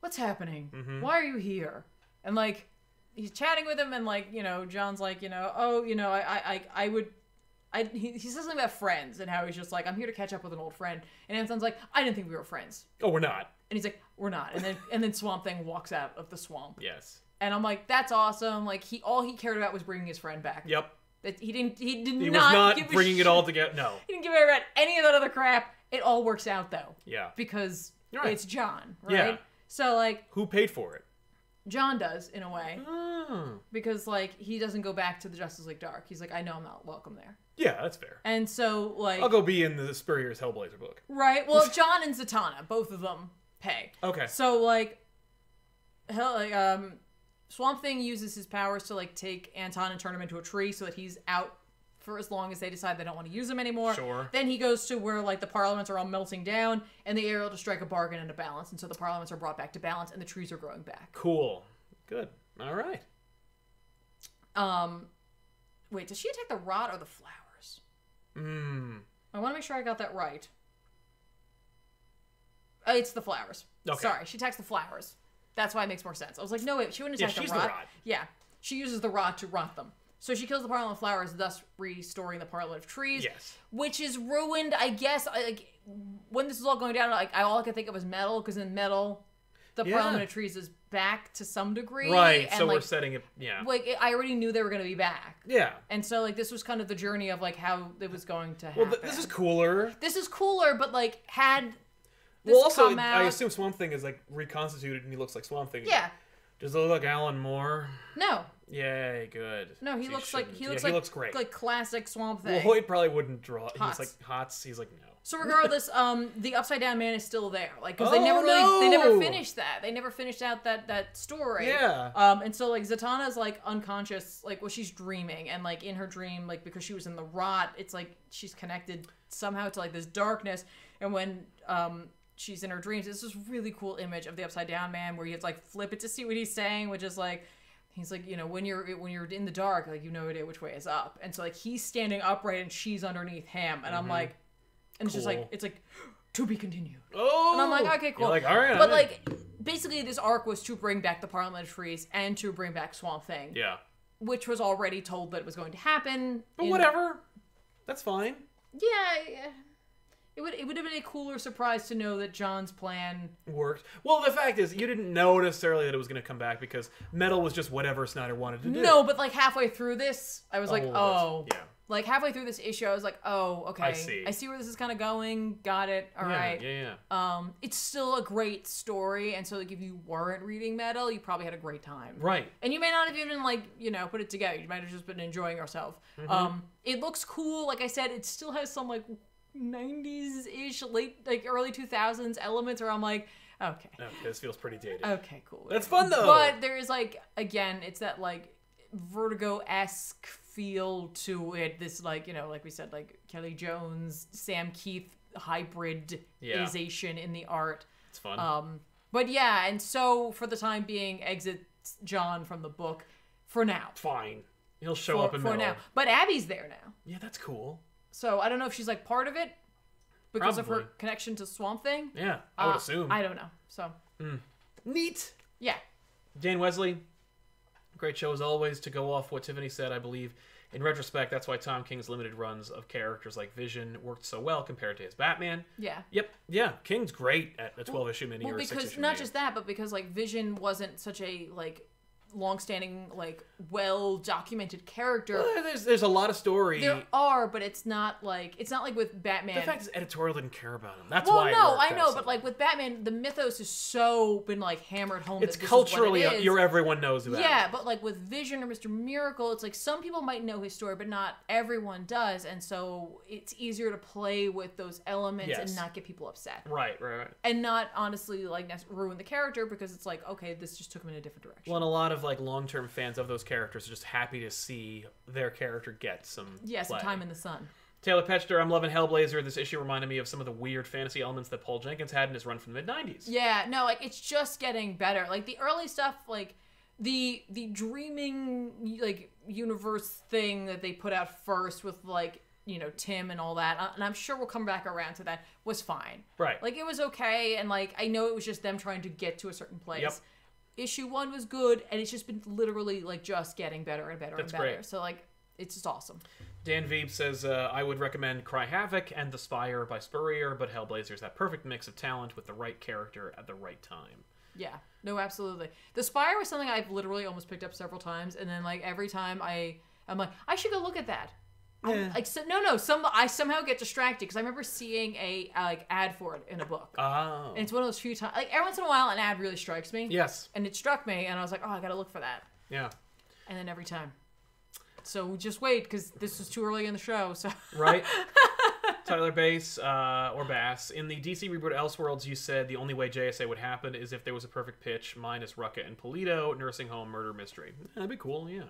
what's happening? Why are you here? And like he's chatting with him, and like, you know, John's like, you know, oh, you know, he says something about friends and how he's just like, I'm here to catch up with an old friend. And Anton's like, I didn't think we were friends. Oh, we're not. And he's like, we're not. And then Swamp Thing walks out of the swamp. Yes. And I'm like, that's awesome. Like all he cared about was bringing his friend back. Yep. He was not bringing it all together. No. He didn't give a about any of that other crap. It all works out though. Yeah. Because right. It's John, right? Yeah. So like, who paid for it? John does, in a way. Because like he doesn't go back to the Justice League Dark. He's like, I know I'm not welcome there. Yeah, that's fair. And so like, I'll go be in the Spurrier's Hellblazer book. Right. Well, John and Zatanna, both of them pay. Okay. So like, Swamp Thing uses his powers to like take Anton and turn him into a tree so that he's out for as long as they decide they don't want to use him anymore. Sure. Then he goes to where like the Parliaments are all melting down, and they are able to strike a bargain into balance, and so the Parliaments are brought back to balance, and the trees are growing back. Cool. Good. All right. Wait, does she attack the rot or the flowers? I want to make sure I got that right. It's the flowers. Okay. Sorry, she attacks the flowers. That's why it makes more sense. I was like, no, wait, she wouldn't attack she's the rot. the rot. Yeah, she uses the rot to rot them. So she kills the Parliament of Flowers, thus restoring the Parliament of Trees. Yes. Which is ruined, I guess. Like when this is all going down, like all I could think of was Metal, because in Metal, the Parliament of Trees is back to some degree. Right. And so like, we're setting it. Yeah. Like I already knew they were going to be back. Yeah. And so like this was kind of the journey of like how it was going to happen. Well, this is cooler. This is cooler, but like had this also, come out, I assume Swamp Thing is like reconstituted and he looks like Swamp Thing. Yeah. Does it look like Alan Moore? No. Yay, good. No, he looks like he looks great. Like classic Swamp Thing. Well, Hoyt probably wouldn't draw. Hots. He's like Hots. He's like no. So regardless, the Upside Down Man is still there, like because they never finished that. They never finished out that story. Yeah. And so like Zatanna's like unconscious, like she's dreaming, and like in her dream, like because she was in the rot, it's like she's connected somehow to like this darkness, and when she's in her dreams, it's this really cool image of the Upside Down Man where you have to like flip it to see what he's saying, which is like. He's like, you know, when you're in the dark, like you know which way is up, and so like he's standing upright and she's underneath him, and I'm like, and it's just like it's like to be continued. Oh, and I'm like, okay, cool. You're like, all right, but like basically this arc was to bring back the Parliament of Trees and to bring back Swamp Thing. Yeah, which was already told that it was going to happen. But whatever, that's fine. Yeah. It would have been a cooler surprise to know that John's plan worked. Well, the fact is, you didn't know necessarily that it was going to come back because Metal was just whatever Snyder wanted to do. No, but like halfway through this, I was like, oh. Yeah. Like halfway through this issue, I was like, oh, okay. I see where this is kind of going. Got it. All right. Yeah. It's still a great story, and so like if you weren't reading Metal, you probably had a great time. Right. And you may not have even like, you know, put it together. You might have just been enjoying yourself. It looks cool. Like I said, it still has some like 90s-ish, early 2000s elements where I'm like, okay, this feels pretty dated. Okay, cool. That's fun though. But there's like, again, it's that like Vertigo-esque feel to it. This like, you know, like we said, like Kelly Jones, Sam Keith hybridization in the art. It's fun. But yeah, and so for the time being, exits John from the book for now. Fine. He'll show up in for now. But Abby's there now. Yeah, that's cool. So I don't know if she's like part of it because Probably. of her connection to Swamp Thing. Yeah, I would assume. I don't know. So Neat. yeah. Dan Wesley, great show as always. To go off what Tiffany said, I believe, in retrospect, that's why Tom King's limited runs of characters like Vision worked so well compared to his Batman. Yeah. Yep. Yeah. King's great at a 12-issue mini or a 6-issue mini. Because not just that, but because like Vision wasn't such a like long-standing, like well-documented character. Well, there's a lot of story. There are, but it's not like with Batman. The fact is, editorial didn't care about him. That's well, why. No, I know, but like with Batman, the mythos is so been like hammered home. It's that this culturally, is what it is. everyone knows about. Yeah, it. but like with Vision or Mr. Miracle, it's like some people might know his story, but not everyone does, and so it's easier to play with those elements and not get people upset. Right. And not honestly like ruin the character because it's like, okay, this just took him in a different direction. Well, and a lot of like long-term fans of those characters are just happy to see their character get some some time in the sun. Taylor Petchter, I'm loving Hellblazer. This issue reminded me of some of the weird fantasy elements that Paul Jenkins had in his run from the mid-90s. Yeah, no, like it's just getting better. Like the early stuff, like the dreaming like universe thing that they put out first with like, you know, Tim and all that, and I'm sure we'll come back around to that, was fine. Right. Like it was okay, and like I know it was just them trying to get to a certain place. Yep. Issue 1 was good, and it's just been literally like just getting better and better and better. Great. So like it's just awesome. Dan Veeb says, I would recommend Cry Havoc and The Spire by Spurrier, but Hellblazer's that perfect mix of talent with the right character at the right time. Yeah, no, absolutely. The Spire was something I've literally almost picked up several times, and then like every time I'm like, I should go look at that. Yeah. I somehow get distracted because I remember seeing a like ad for it in a book. Oh. And it's one of those few times, like every once in a while, an ad really strikes me. Yes. And it struck me, and I was like, oh, I gotta look for that. Yeah. And then every time. So just wait, because this was too early in the show. So right. Tyler Bass or Bass, in the DC reboot Elseworlds, you said the only way JSA would happen is if there was a perfect pitch minus Rucka and Polito, nursing home murder mystery. That'd be cool. Yeah.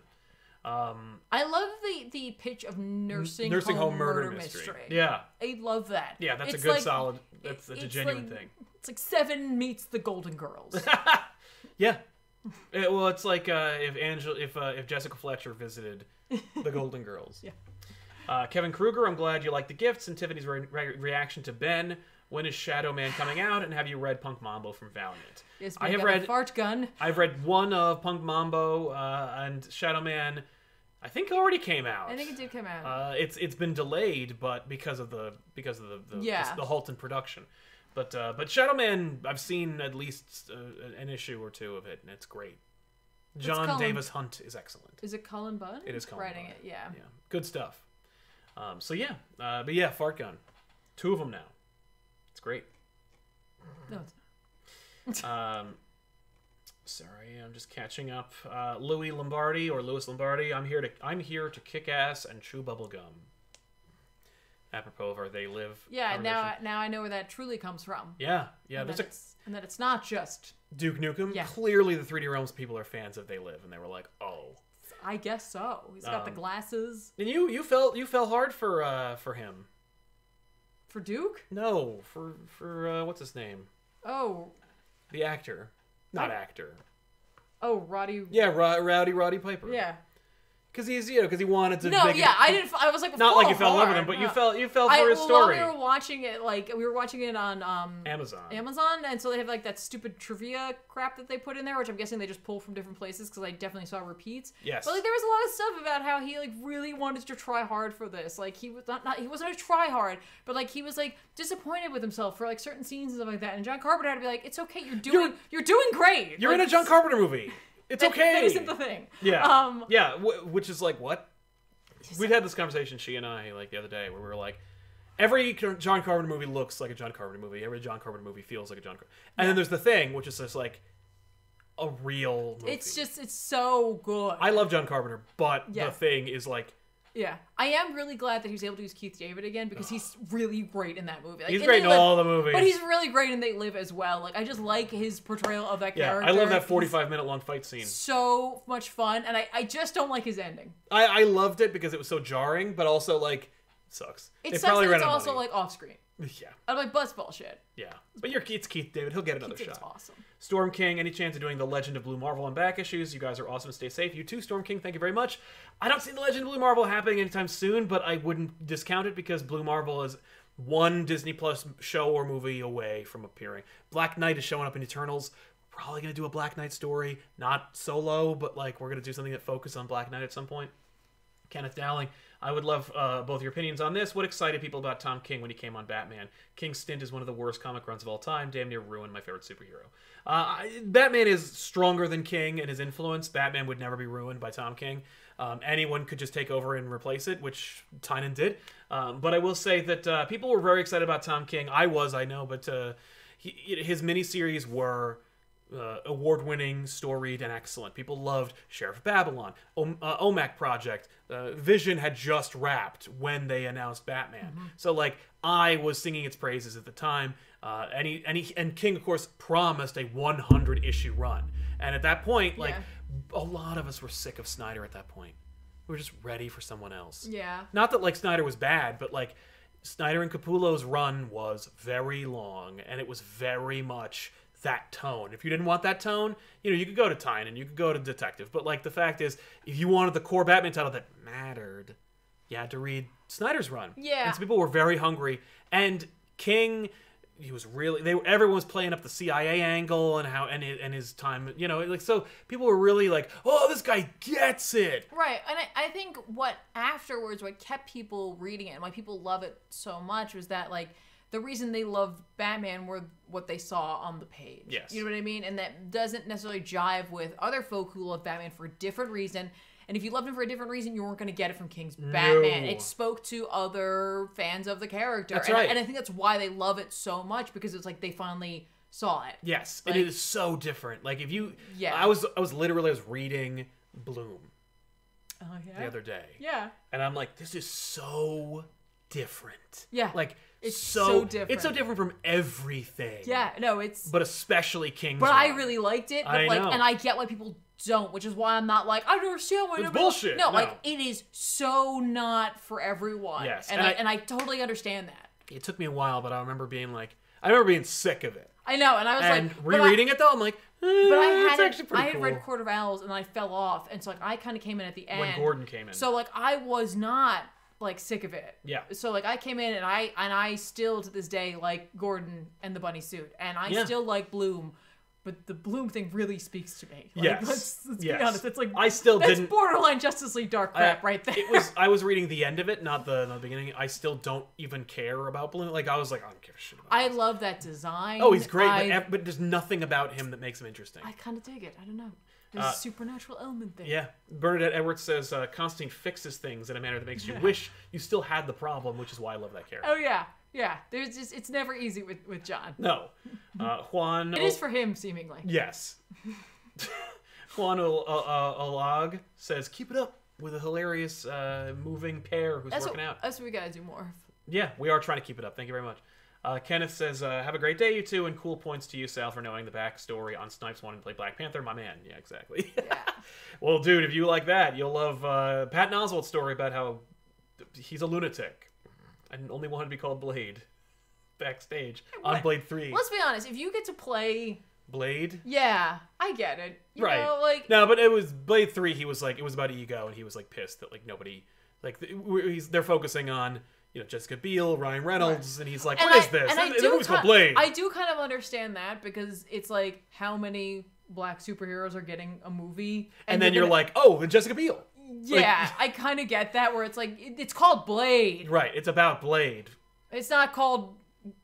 I love the pitch of nursing home murder mystery. Yeah, I love that. Yeah, that's it's a good like, solid. That's a genuine thing. It's like Seven meets the Golden Girls. Yeah. Well, it's like if Jessica Fletcher visited the Golden Girls. Yeah. Kevin Kruger, I'm glad you like the gifts and Tiffany's reaction to Ben. When is Shadow Man coming out? And have you read Punk Mambo from Valiant? Yes, I have read Fart Gun. I've read one of Punk Mambo and Shadow Man. I think already came out. I think it did come out. It's been delayed, but because of the halt in production. But Shadow Man, I've seen at least an issue or two of it, and it's great. John Davis Hunt is excellent. Is it Cullen Bunn? It is Cullen writing Bunn. it. Yeah. Yeah, good stuff. But yeah, Fart Gun, 2 of them now. It's great. No, it's not. Sorry, I'm just catching up. Louis Lombardi. I'm here to kick ass and chew bubble gum. Apropos of our They Live. Yeah, now I know where that truly comes from. Yeah. And that it's not just Duke Nukem. Yeah. Clearly, the 3D Realms people are fans of They Live, and they were like, "Oh." I guess so. He's got the glasses. And you fell hard for him. For Duke? No, for what's his name? Oh. The actor. Not actor. Oh, Roddy. Yeah, Roddy Piper. Yeah. Because because he wanted to. No, yeah, I didn't. I was like, not like you fell in love with him, but you fell for his story. We were watching it on Amazon, and so they have like that stupid trivia crap that they put in there, which I'm guessing they just pull from different places because I definitely saw repeats. Yes, but like there was a lot of stuff about how he like really wanted to try hard for this. Like he was not he wasn't a try hard, but like he was like disappointed with himself for like certain scenes and stuff like that. And John Carpenter had to be like, "It's okay, you're doing great. You're in a John Carpenter movie." It's okay. That isn't the thing. Yeah. Which is like what? We'd had this conversation, she and I, like the other day, where we were like, every John Carpenter movie looks like a John Carpenter movie. Every John Carpenter movie feels like a John Carpenter. And then there's The Thing, which is just like a real movie. It's so good. I love John Carpenter, but The Thing is like. Yeah, I am really glad that he was able to use Keith David again because he's really great in that movie. Like, he's great in all the movies. But he's really great in They Live as well. Like, I just like his portrayal of that character. I love that 45-minute long fight scene. So much fun, and I just don't like his ending. I loved it because it was so jarring, but also, like, it sucks. It sucks that it's also, like, off-screen. Yeah. I'm like, bus bullshit. Yeah. But it's Keith David. He'll get another shot. It's awesome. Storm King, any chance of doing the Legend of Blue Marvel on back issues? You guys are awesome. Stay safe. You too, Storm King. Thank you very much. I don't see the Legend of Blue Marvel happening anytime soon, but I wouldn't discount it because Blue Marvel is one Disney Plus show or movie away from appearing. Black Knight is showing up in Eternals. We're probably going to do a Black Knight story. Not solo, but like we're going to do something that focuses on Black Knight at some point. Kenneth Dowling, I would love both your opinions on this. What excited people about Tom King when he came on Batman? King's stint is one of the worst comic runs of all time. Damn near ruined my favorite superhero. Batman is stronger than King in his influence. Batman would never be ruined by Tom King. Anyone could just take over and replace it, which Tynan did. But I will say that people were very excited about Tom King. I know, but his miniseries were award-winning, storied, and excellent. People loved Sheriff of Babylon, OMAC Project. Vision had just wrapped when they announced Batman. So, like, I was singing its praises at the time. And King, of course, promised a 100-issue run. And at that point, like, a lot of us were sick of Snyder at that point. We were just ready for someone else. Yeah. Not that, like, Snyder was bad, but, like, Snyder and Capullo's run was very long, and it was very much that tone. If you didn't want that tone, you could go to Tynan, you could go to Detective. But, like, the fact is, if you wanted the core Batman title that mattered, you had to read Snyder's run. Yeah. And so people were very hungry. And King, he was really... everyone was playing up the CIA angle and his time, so people were really like, oh, this guy gets it. Right. And I think what kept people reading it and why people love it so much was that, like, the reason they loved Batman were what they saw on the page. Yes. You know what I mean? And that doesn't necessarily jive with other folk who love Batman for a different reason. And if you loved him for a different reason, you weren't going to get it from King's Batman. It spoke to other fans of the character. That's right. And I think that's why they love it so much, because it's like they finally saw it. Yes. Like, it is so different. Like, if you... Yeah. I was reading Bloom the other day. Yeah. And I'm like, this is so different. Yeah. Like, it's so different. It's so different from everything. Yeah, no, it's... But especially King's But run. I really liked it. But I know. And I get why people don't, which is why I'm not like, I don't understand why... It's bullshit. No, like, it is so not for everyone. Yes. And I totally understand that. It took me a while, but I remember being sick of it. I know, and I was and like... rereading it, though, I'm like, But I had read Court of Owls, and I fell off. And so, like, I kind of came in at the end. When Gordon came in. So, like, I was not... like, sick of it. Yeah. So, like, I came in and I still to this day like Gordon and the bunny suit, and I still like Bloom, but the Bloom thing really speaks to me. Like, yes. Let's be honest. It's like that's borderline Justice League dark crap right there. I was reading the end of it, not the beginning. I still don't even care about Bloom. Like, I was like, I don't give a shit about I this. love that design. Oh, he's great, but there's nothing about him that makes him interesting. I kind of dig it. I don't know. There's a supernatural element there. Yeah. Bernadette Edwards says, Constantine fixes things in a manner that makes you wish you still had the problem, which is why I love that character. Oh, yeah. Yeah. There's just, it's never easy with John. No. Juan... It is for him, seemingly. Yes. Juan Olag says, keep it up with a hilarious moving pair who's working out. That's what we gotta do more of. Yeah, we are trying to keep it up. Thank you very much. Kenneth says, have a great day, you two, and cool points to you, Sal, for knowing the backstory on Snipes wanting to play Black Panther. My man. Yeah, exactly. Yeah. Well, dude, if you like that, you'll love Patton Oswalt's story about how he's a lunatic and only wanted to be called Blade backstage on Blade 3. Let's be honest. If you get to play... Blade? Yeah, I get it. You right. know, like... No, but it was Blade 3, he was like, it was about ego, and he was like pissed that like nobody... Like, they're focusing on... Jessica Biel, Ryan Reynolds, and he's like, what is this? And the movie's called Blade. I do kind of understand that, because it's like, how many black superheroes are getting a movie? And then you're like, oh, then Jessica Biel. Yeah, I kind of get that, where it's like, it's called Blade. Right, it's about Blade. It's not called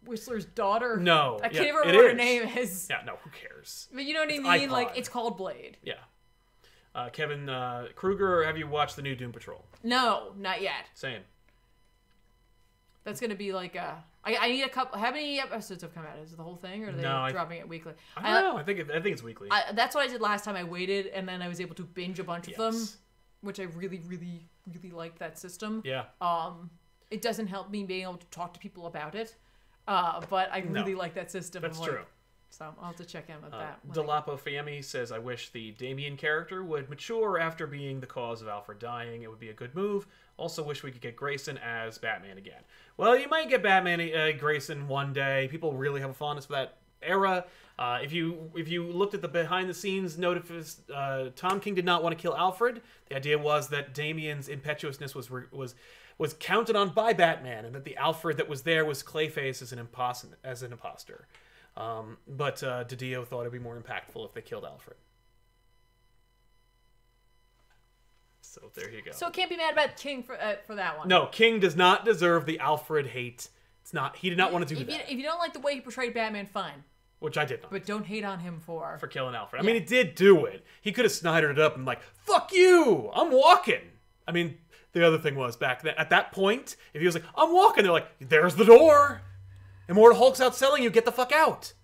Whistler's daughter. No. I can't even remember what her name is. Yeah, no, who cares? But you know what I mean? Icon. Like, it's called Blade. Yeah. Kevin Kruger, have you watched the new Doom Patrol? No, not yet. Same. That's going to be like I need a couple... How many episodes have come out? Is it the whole thing, or are they dropping it weekly? I don't know. I think it's weekly. That's what I did last time. I waited, and then I was able to binge a bunch of them, which I really, really, really liked that system. Yeah. It doesn't help me being able to talk to people about it, but I really like that system. That's true. So I'll have to check in with that. Delapo Fiemi says, I wish the Damien character would mature after being the cause of Alfred dying. It would be a good move. Also wish we could get Grayson as Batman again. Well, you might get Batman Grayson one day. People really have a fondness for that era. If you looked at the behind the scenes notice, Tom King did not want to kill Alfred. The idea was that Damien's impetuousness was counted on by Batman, and that the Alfred that was there was Clayface as an imposter. But DiDio thought it'd be more impactful if they killed Alfred. So there you go. So can't be mad about King for that one. No, King does not deserve the Alfred hate. It's not. He did not want to do that. If you don't like the way he portrayed Batman, fine. Which I did not. But don't hate on him for killing Alfred. I mean, he did do it. He could have snidered it up and like, fuck you, I'm walking. I mean, the other thing was back then, at that point, if he was like, I'm walking, they're like, there's the door. Immortal Hulk's out selling you, get the fuck out.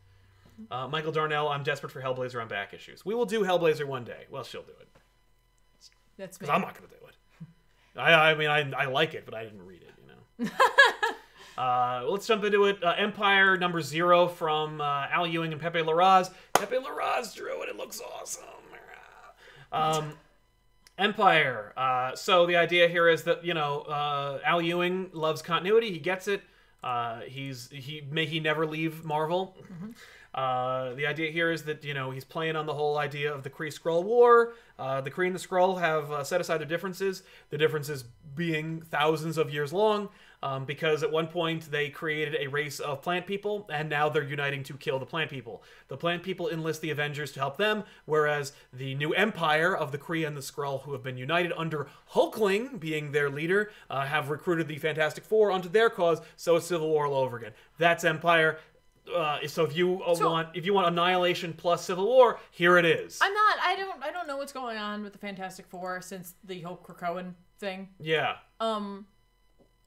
Michael Darnell, I'm desperate for Hellblazer on back issues. We will do Hellblazer one day. Well, she'll do it. That's because I'm not going to do it. I mean, I like it, but I didn't read it, you know. Let's jump into it. Empire #0 from Al Ewing and Pepe Larraz. Pepe Larraz drew it. It looks awesome. Empire. So the idea here is that, you know, Al Ewing loves continuity. He gets it. May he never leave Marvel. Mm-hmm. The idea here is that, you know, he's playing on the whole idea of the Kree-Skrull War. The Kree and the Skrull have set aside their differences. The differences being thousands of years long, because at one point they created a race of plant people, and now they're uniting to kill the plant people. The plant people enlist the Avengers to help them, whereas the new empire of the Kree and the Skrull, who have been united under Hulkling being their leader, have recruited the Fantastic Four onto their cause, so it's Civil War all over again. That's Empire. So if you want Annihilation plus Civil War, here it is. I don't know what's going on with the Fantastic Four since the whole Krakoan thing. Yeah.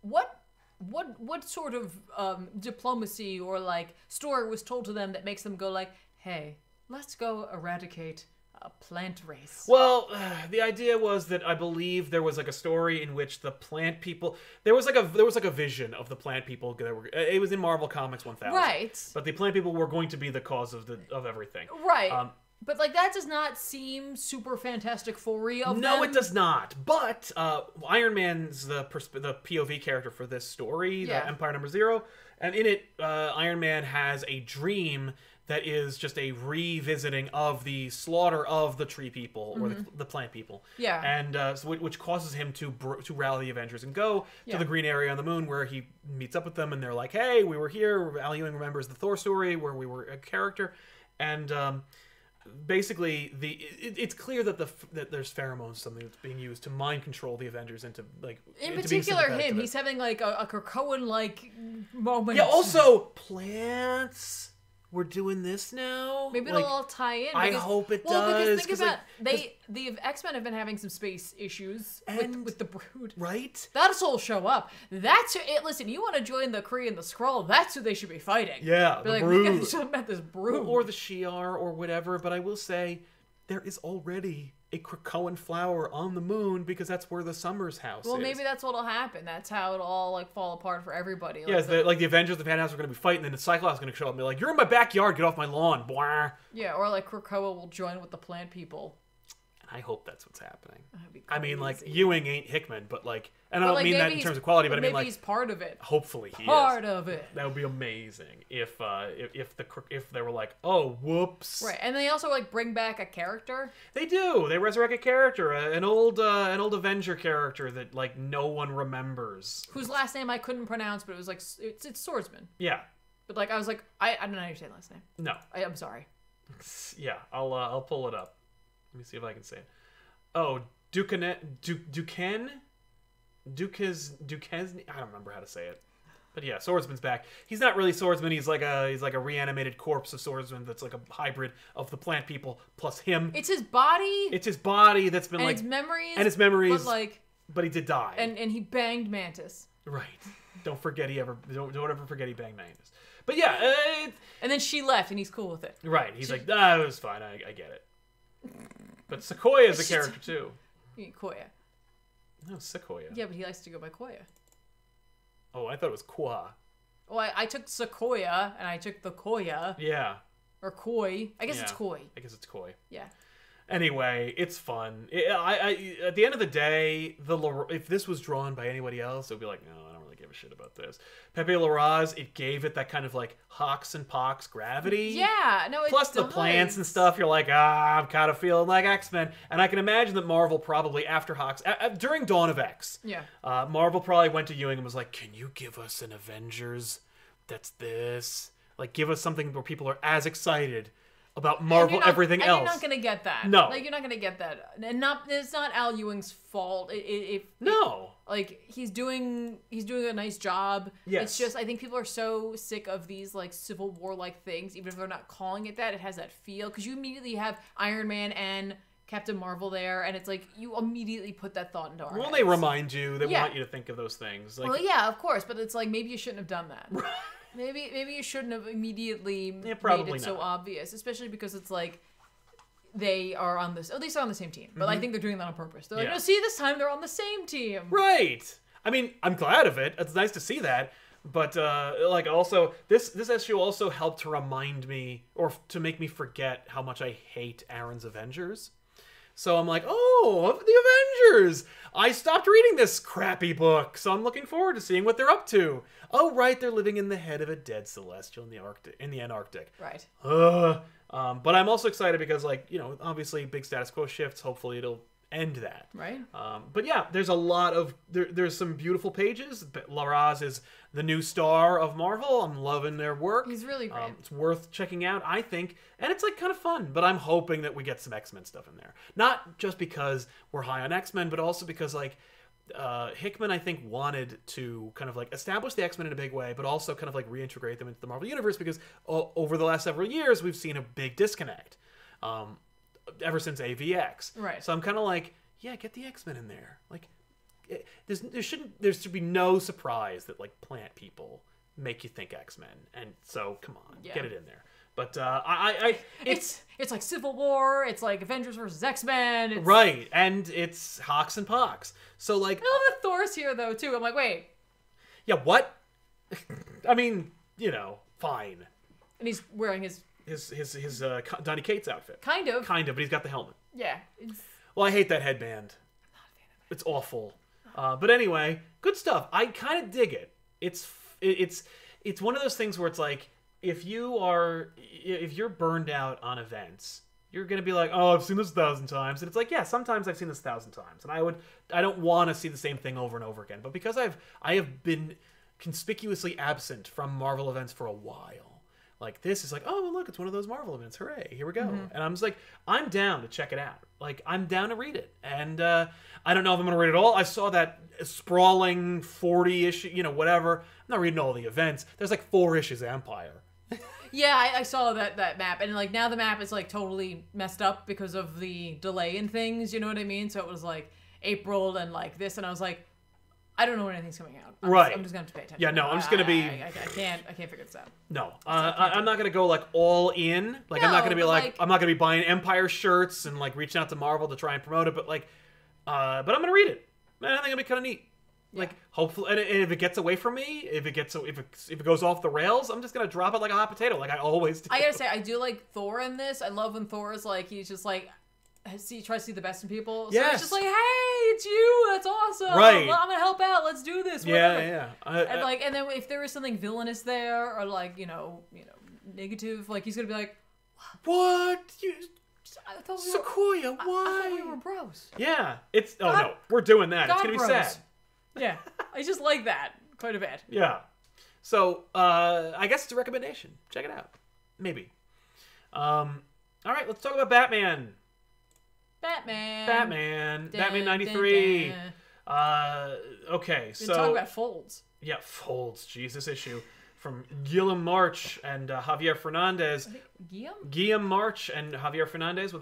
What sort of diplomacy or like story was told to them that makes them go like, hey, let's go eradicate a plant race? Well, the idea was that I believe there was like a story in which the plant people there was like a vision of the plant people that were, it was in Marvel Comics 1000. Right. But the plant people were going to be the cause of everything. Right. But like that does not seem super Fantastic Four-y of them. No, it does not. But Iron Man's the POV character for this story, the Empire #0, and in it, Iron Man has a dream that is just a revisiting of the slaughter of the tree people or the plant people. Yeah. And so which causes him to rally the Avengers and go to the green area on the moon where he meets up with them, and they're like, "Hey, we were here." Al Ewing remembers the Thor story where we were a character, and basically it's clear that that there's pheromones, something that's being used to mind control the Avengers into like in particular him. He's having like a Krakoan like moment. Yeah. Also, plants. We're doing this now. Maybe it'll all tie in. I hope it does. Because think about the X-Men have been having some space issues with the Brood. Right. That's all show up. That's it. Listen, you want to join the Kree and the Skrull? That's who they should be fighting. Yeah, the Brood. We gotta do something about this Brood or the Shi'ar or whatever. But I will say, there is already a Krakoan flower on the moon because that's where the Summers house is. Well, maybe that's what'll happen. That's how it'll all like fall apart for everybody. Yeah, like the Avengers, the Fantastic are going to be fighting, and the Cyclops is going to show up and be like, "You're in my backyard. Get off my lawn." Blah. Yeah, or like Krakoa will join with the plant people. I hope that's what's happening. That'd be crazy. I mean, like, Ewing ain't Hickman, but like, and I don't mean that in terms of quality, but I mean like he's part of it. Hopefully he is. Part of it. That would be amazing if they were like, oh, whoops. Right, and they also like bring back a character. They do. They resurrect a character, an old Avenger character that like no one remembers. Whose last name I couldn't pronounce, but it was like it's Swordsman. Yeah. But like I was like I don't know how you say last name. No. I'm sorry. Yeah, I'll pull it up. Let me see if I can say it. Oh, Duquesne. I don't remember how to say it. But yeah, Swordsman's back. He's not really Swordsman. He's like a reanimated corpse of Swordsman that's like a hybrid of the plant people plus him. It's his body. It's his body that's been and like his memories. And his memories. But he did die. And he banged Mantis. Right. Don't ever forget he banged Mantis. But yeah. And then she left, and he's cool with it. Right. He's like, it was fine. I get it. But Sequoia is a character too. You mean Koya? No, Sequoia. Yeah, but he likes to go by Koya. Oh, I thought it was Kwa. Well, I took Sequoia and I took the Koya. Yeah. Or Koi. I guess it's Koi. I guess it's Koi. Yeah. Anyway, it's fun. At the end of the day, if this was drawn by anybody else, it would be like, no, I don't really give a shit about this. Pepe Larraz, it gave it that kind of like Hawks and Pox gravity. Yeah, no, it Plus does. the plants and stuff, you're like, I'm kind of feeling like X-Men. And I can imagine that Marvel probably, after Hawks, during Dawn of X, Marvel probably went to Ewing and was like, can you give us an Avengers that's this? Like, give us something where people are as excited about Marvel, everything else. You're not gonna get that. No, like you're not gonna get that, and it's not Al Ewing's fault. Like he's doing a nice job. Yes. It's just I think people are so sick of these like Civil War like things, even if they're not calling it that. It has that feel because you immediately have Iron Man and Captain Marvel there, and it's like you immediately put that thought into our heads. They remind you, they want you to think of those things. Like, well, yeah, of course, but it's like maybe you shouldn't have done that. Maybe you shouldn't have immediately made it so obvious, especially because it's like they are on this. At least they're on the same team, but I think they're doing that on purpose. They're like, no, see, this time they're on the same team. Right. I mean, I'm glad of it. It's nice to see that. But like also, this issue also helped to remind me or to make me forget how much I hate Aaron's Avengers. So I'm like, oh, the Avengers! I stopped reading this crappy book, so I'm looking forward to seeing what they're up to. Oh, right, they're living in the head of a dead Celestial in the Antarctic. Right. But I'm also excited because, like, you know, obviously big status quo shifts. Hopefully it'll end that. Right. But yeah, there's a lot of there's some beautiful pages. Larraz is the new star of Marvel. I'm loving their work. He's really great. It's worth checking out, I think, and it's like kind of fun. But I'm hoping that we get some X-Men stuff in there, not just because we're high on X-Men, but also because like Hickman, I think, wanted to kind of like establish the X-Men in a big way, but also kind of like reintegrate them into the Marvel universe because over the last several years we've seen a big disconnect. Ever since AVX. Right. So I'm kind of like, yeah, get the X-Men in there. Like, there should be no surprise that like plant people make you think X-Men. And so come on, get it in there. But it's like Civil War. It's like Avengers versus X-Men. Right, and it's Hawks and Pox. So like, I love that Thor's here though too. I'm like, wait. Yeah, what? I mean, you know, fine. And he's wearing his Donny Cates outfit. Kind of, but he's got the helmet. Yeah. Well, I hate that headband. I'm not a fan of it. It's awful. But anyway, good stuff. I kind of dig it. It's one of those things where it's like if you're burned out on events, you're gonna be like, oh, I've seen this 1,000 times, and it's like, yeah, sometimes I've seen this 1,000 times, and I don't want to see the same thing over and over again. But because I have been conspicuously absent from Marvel events for a while. Like, this is like, oh, look, it's one of those Marvel events. Hooray, here we go. Mm-hmm. And I'm just like, I'm down to check it out. Like, I'm down to read it. And I don't know if I'm going to read it all. I saw that sprawling 40-issue, you know, whatever. I'm not reading all the events. There's like 4 issues of Empire. Yeah, I saw that map. And, like, now the map is, like, totally messed up because of the delay in things. You know what I mean? So it was, like, April and, like, this. And I was like, I don't know when anything's coming out. I'm just going to have to pay attention. Yeah, no, I'm just going to be... I can't figure this out. No. I'm not going to go, like, all in. Like, I'm not going to be, like... I'm not going to be buying Empire shirts and, like, reaching out to Marvel to try and promote it. But, like... but I'm going to read it. Man, I think it'll be kind of neat. Yeah. Like, hopefully... And if it gets away from me, if it goes off the rails, I'm just going to drop it like a hot potato, like I always do. I gotta say, I do like Thor in this. I love when Thor is, like, he's just, like... try to see the best in people. So yes. It's just like, hey, it's you. That's awesome. Right. Well, I'm gonna help out. Let's do this. Whatever. Yeah. And then if there is something villainous there, or like you know, negative, like he's gonna be like, what? I thought Sequoia, why? I thought we were bros. Yeah. No, we're doing that. It's gonna be sad. Yeah. I just like that quite a bit. Yeah. So I guess it's a recommendation. Check it out. Maybe. All right, let's talk about Batman. Batman 93. Okay, so... talk about Folds. Yeah, Folds. Jeez, this issue. From Guillaume March and Javier Fernandez. Guillaume March and Javier Fernandez with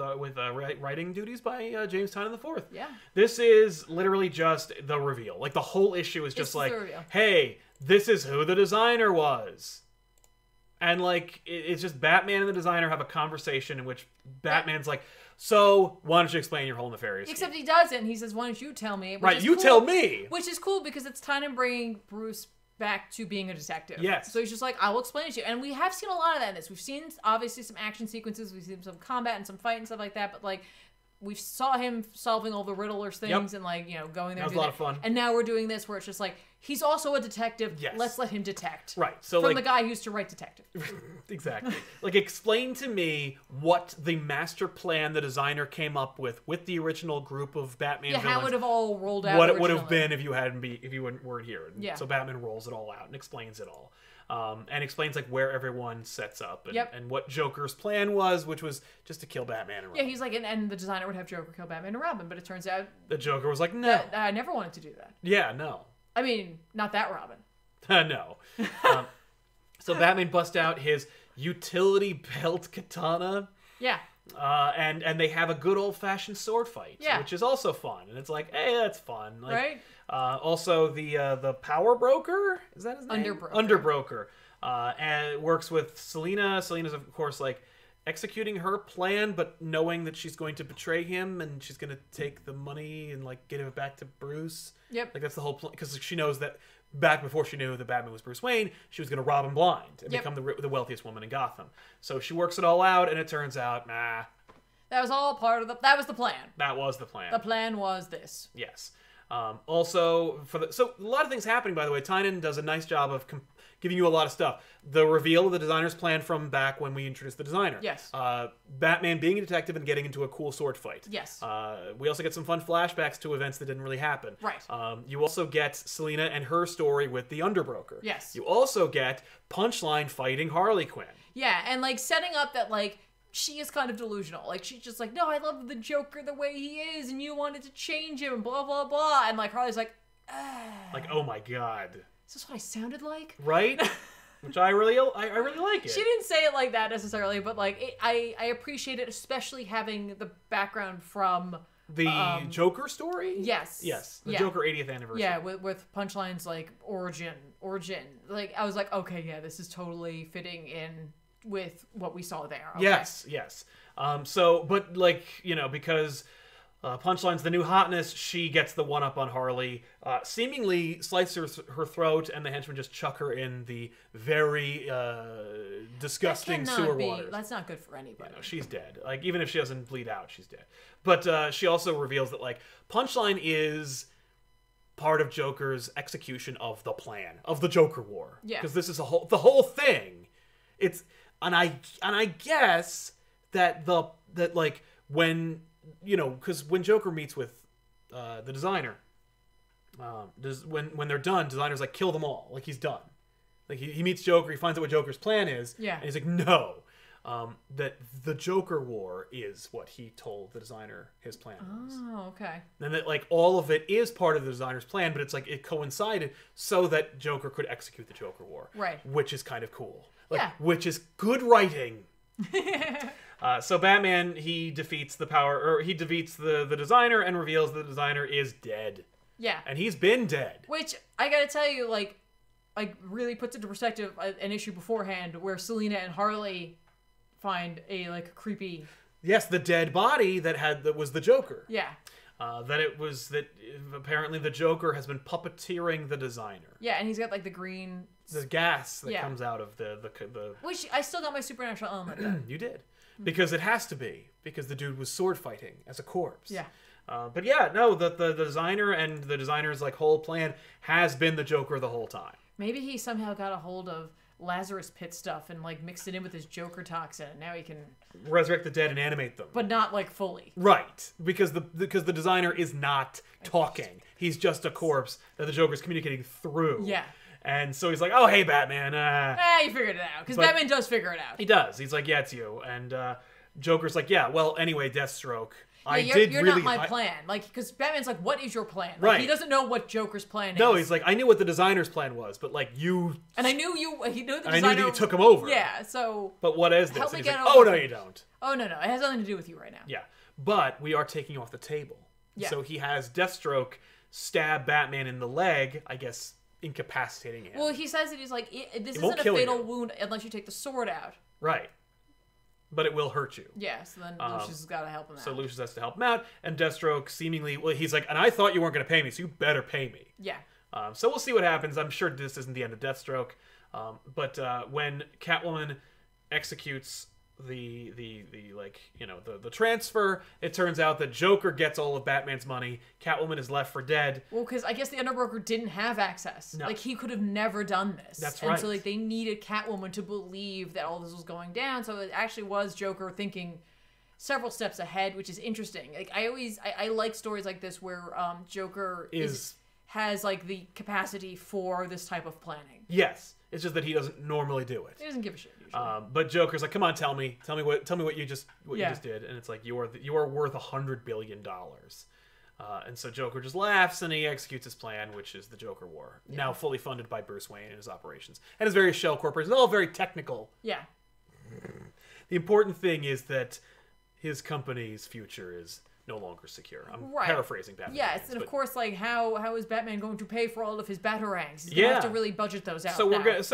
writing duties by James Tynion IV. Yeah. This is literally just the reveal. Like, the whole issue is just like, hey, this is who the designer was. And, like, it's just Batman and the designer have a conversation in which Batman's like... So, why don't you explain your whole nefarious Except he doesn't. He says, why don't you tell me? Right, you tell me! Which is cool because it's Tynion bringing Bruce back to being a detective. Yes. So he's just like, I will explain it to you. And we have seen a lot of that in this. We've seen, obviously, some action sequences. We've seen some combat and some fight and stuff like that. But, like, we saw him solving all the Riddler's things and, like, you know, going there. That was a lot of fun. And now we're doing this where it's just like, he's also a detective. Yes. Let's let him detect. Right. So, From like, the guy who used to write detective. Exactly. Like, explain to me what the master plan the designer came up with the original group of Batman villains. How it would have all rolled out. What it would have been if you weren't here. Yeah. So Batman rolls it all out and explains it all. And explains like where everyone sets up and what Joker's plan was, which was just to kill Batman and Robin. Yeah, he's like, and the designer would have Joker kill Batman and Robin, but it turns out the Joker was like, no, I never wanted to do that. Yeah, no. I mean, not that Robin. No. So Batman busts out his utility belt katana. Yeah. And they have a good old fashioned sword fight, which is also fun. And it's like, hey, that's fun, like, right? Also, the Power Broker, is that his name? Underbroker. And it works with Selina. Selina's, of course, like, executing her plan, but knowing that she's going to betray him and she's going to take the money and, like, give it back to Bruce. Yep. Like, that's the whole plan. Because she knows that back before she knew that Batman was Bruce Wayne, she was going to rob him blind and become the wealthiest woman in Gotham. So she works it all out, and it turns out, nah. That was all part of that was the plan. That was the plan. The plan was this. Yes. Also, so a lot of things happening, by the way. Tynan does a nice job of giving you a lot of stuff. The reveal of the designer's plan from back when we introduced the designer. Yes. Batman being a detective and getting into a cool sword fight. Yes. We also get some fun flashbacks to events that didn't really happen. Right. You also get Selina and her story with the Underbroker. Yes. You also get Punchline fighting Harley Quinn. Yeah, and, like, setting up that, like, she is kind of delusional. Like, she's just like, no, I love the Joker the way he is, and you wanted to change him, and blah, blah, blah. And, like, Harley's like, like, oh my god. Is this what I sounded like? Right? Which I really like it. She didn't say it like that necessarily, but, like, I appreciate it, especially having the background from the Joker story? Yes. Yes. The Joker 80th anniversary. Yeah, with Punchline's, like, origin. Like, I was like, okay, yeah, this is totally fitting in with what we saw there. Okay. Yes. So, but, like, you know, because Punchline's the new hotness, she gets the one-up on Harley, seemingly slices her throat, and the henchmen just chuck her in the very disgusting sewer waters. That's not good for anybody. You know, she's dead. Like, even if she doesn't bleed out, she's dead. But she also reveals that, like, Punchline is part of Joker's execution of the plan, of the Joker War. Yeah. Because this is the whole thing. It's... And I guess that like when, you know, because when Joker meets with the designer, when they're done, designer's like, kill them all. Like, he's done. Like, he meets Joker, he finds out what Joker's plan is, and he's like, no. That the Joker War is what he told the designer his plan was. Oh, okay. And that, like, all of it is part of the designer's plan, but it's like it coincided so that Joker could execute the Joker War. Right. Which is kind of cool. Like, which is good writing. So Batman, he defeats the designer and reveals the designer is dead. Yeah. And he's been dead. Which, I gotta tell you, like really puts into perspective an issue beforehand where Selina and Harley find a, like, creepy... Yes, the dead body that was the Joker. Yeah. That apparently the Joker has been puppeteering the designer. Yeah, and he's got, like, the green... The gas that comes out of the... Which, I still got my supernatural element. You did. Because it has to be. Because the dude was sword fighting as a corpse. Yeah. But yeah, no, the designer and the designer's, like, whole plan has been the Joker the whole time. Maybe he somehow got a hold of Lazarus Pit stuff and, like, mixed it in with his Joker toxin, and now he can resurrect the dead and animate them, but not, like, fully. Right, because the designer is not talking; he's just a corpse that the Joker's communicating through. Yeah, and so he's like, "Oh, hey, Batman." You figured it out, because Batman does figure it out. He does. He's like, "Yeah, it's you," and Joker's like, "Yeah, well, anyway, Deathstroke." Yeah, you're not my plan. Like, because Batman's like, what is your plan? Like, right. He doesn't know what Joker's plan is. No, he's like, I knew what the designer's plan was, but, like, you... And I knew he knew the designer... And I knew that you took him over. Yeah, so... But what is this? Help me get over. Oh, no, you don't. Oh, no. It has nothing to do with you right now. Yeah. But we are taking you off the table. Yeah. So he has Deathstroke stab Batman in the leg, I guess, incapacitating him. Well, he says that he's like, this isn't a fatal wound unless you take the sword out. Right. But it will hurt you. Yeah, so then Lucius has got to help him out. So Lucius has to help him out, and Deathstroke seemingly... Well, he's like, and I thought you weren't going to pay me, so you better pay me. Yeah. So we'll see what happens. I'm sure this isn't the end of Deathstroke. But when Catwoman executes the transfer, it turns out that Joker gets all of Batman's money. Catwoman is left for dead. Well, because I guess the Underbroker didn't have access. No. Like, he could have never done this. That's and right. so, like, they needed Catwoman to believe that all this was going down. So it actually was Joker thinking several steps ahead, which is interesting. Like, I like stories like this where Joker has like the capacity for this type of planning. Yes. It's just that he doesn't normally do it. He doesn't give a shit usually. But Joker's like, "Come on, tell me what you just did." And it's like, you are worth $100 billion. And so Joker just laughs and he executes his plan, which is the Joker War, now fully funded by Bruce Wayne and his operations and his various shell corporations. All very technical. Yeah. The important thing is that his company's future is no longer secure. I'm paraphrasing Batman. Yes, and of course, like, how is Batman going to pay for all of his batarangs? He's gonna have to really budget those out. So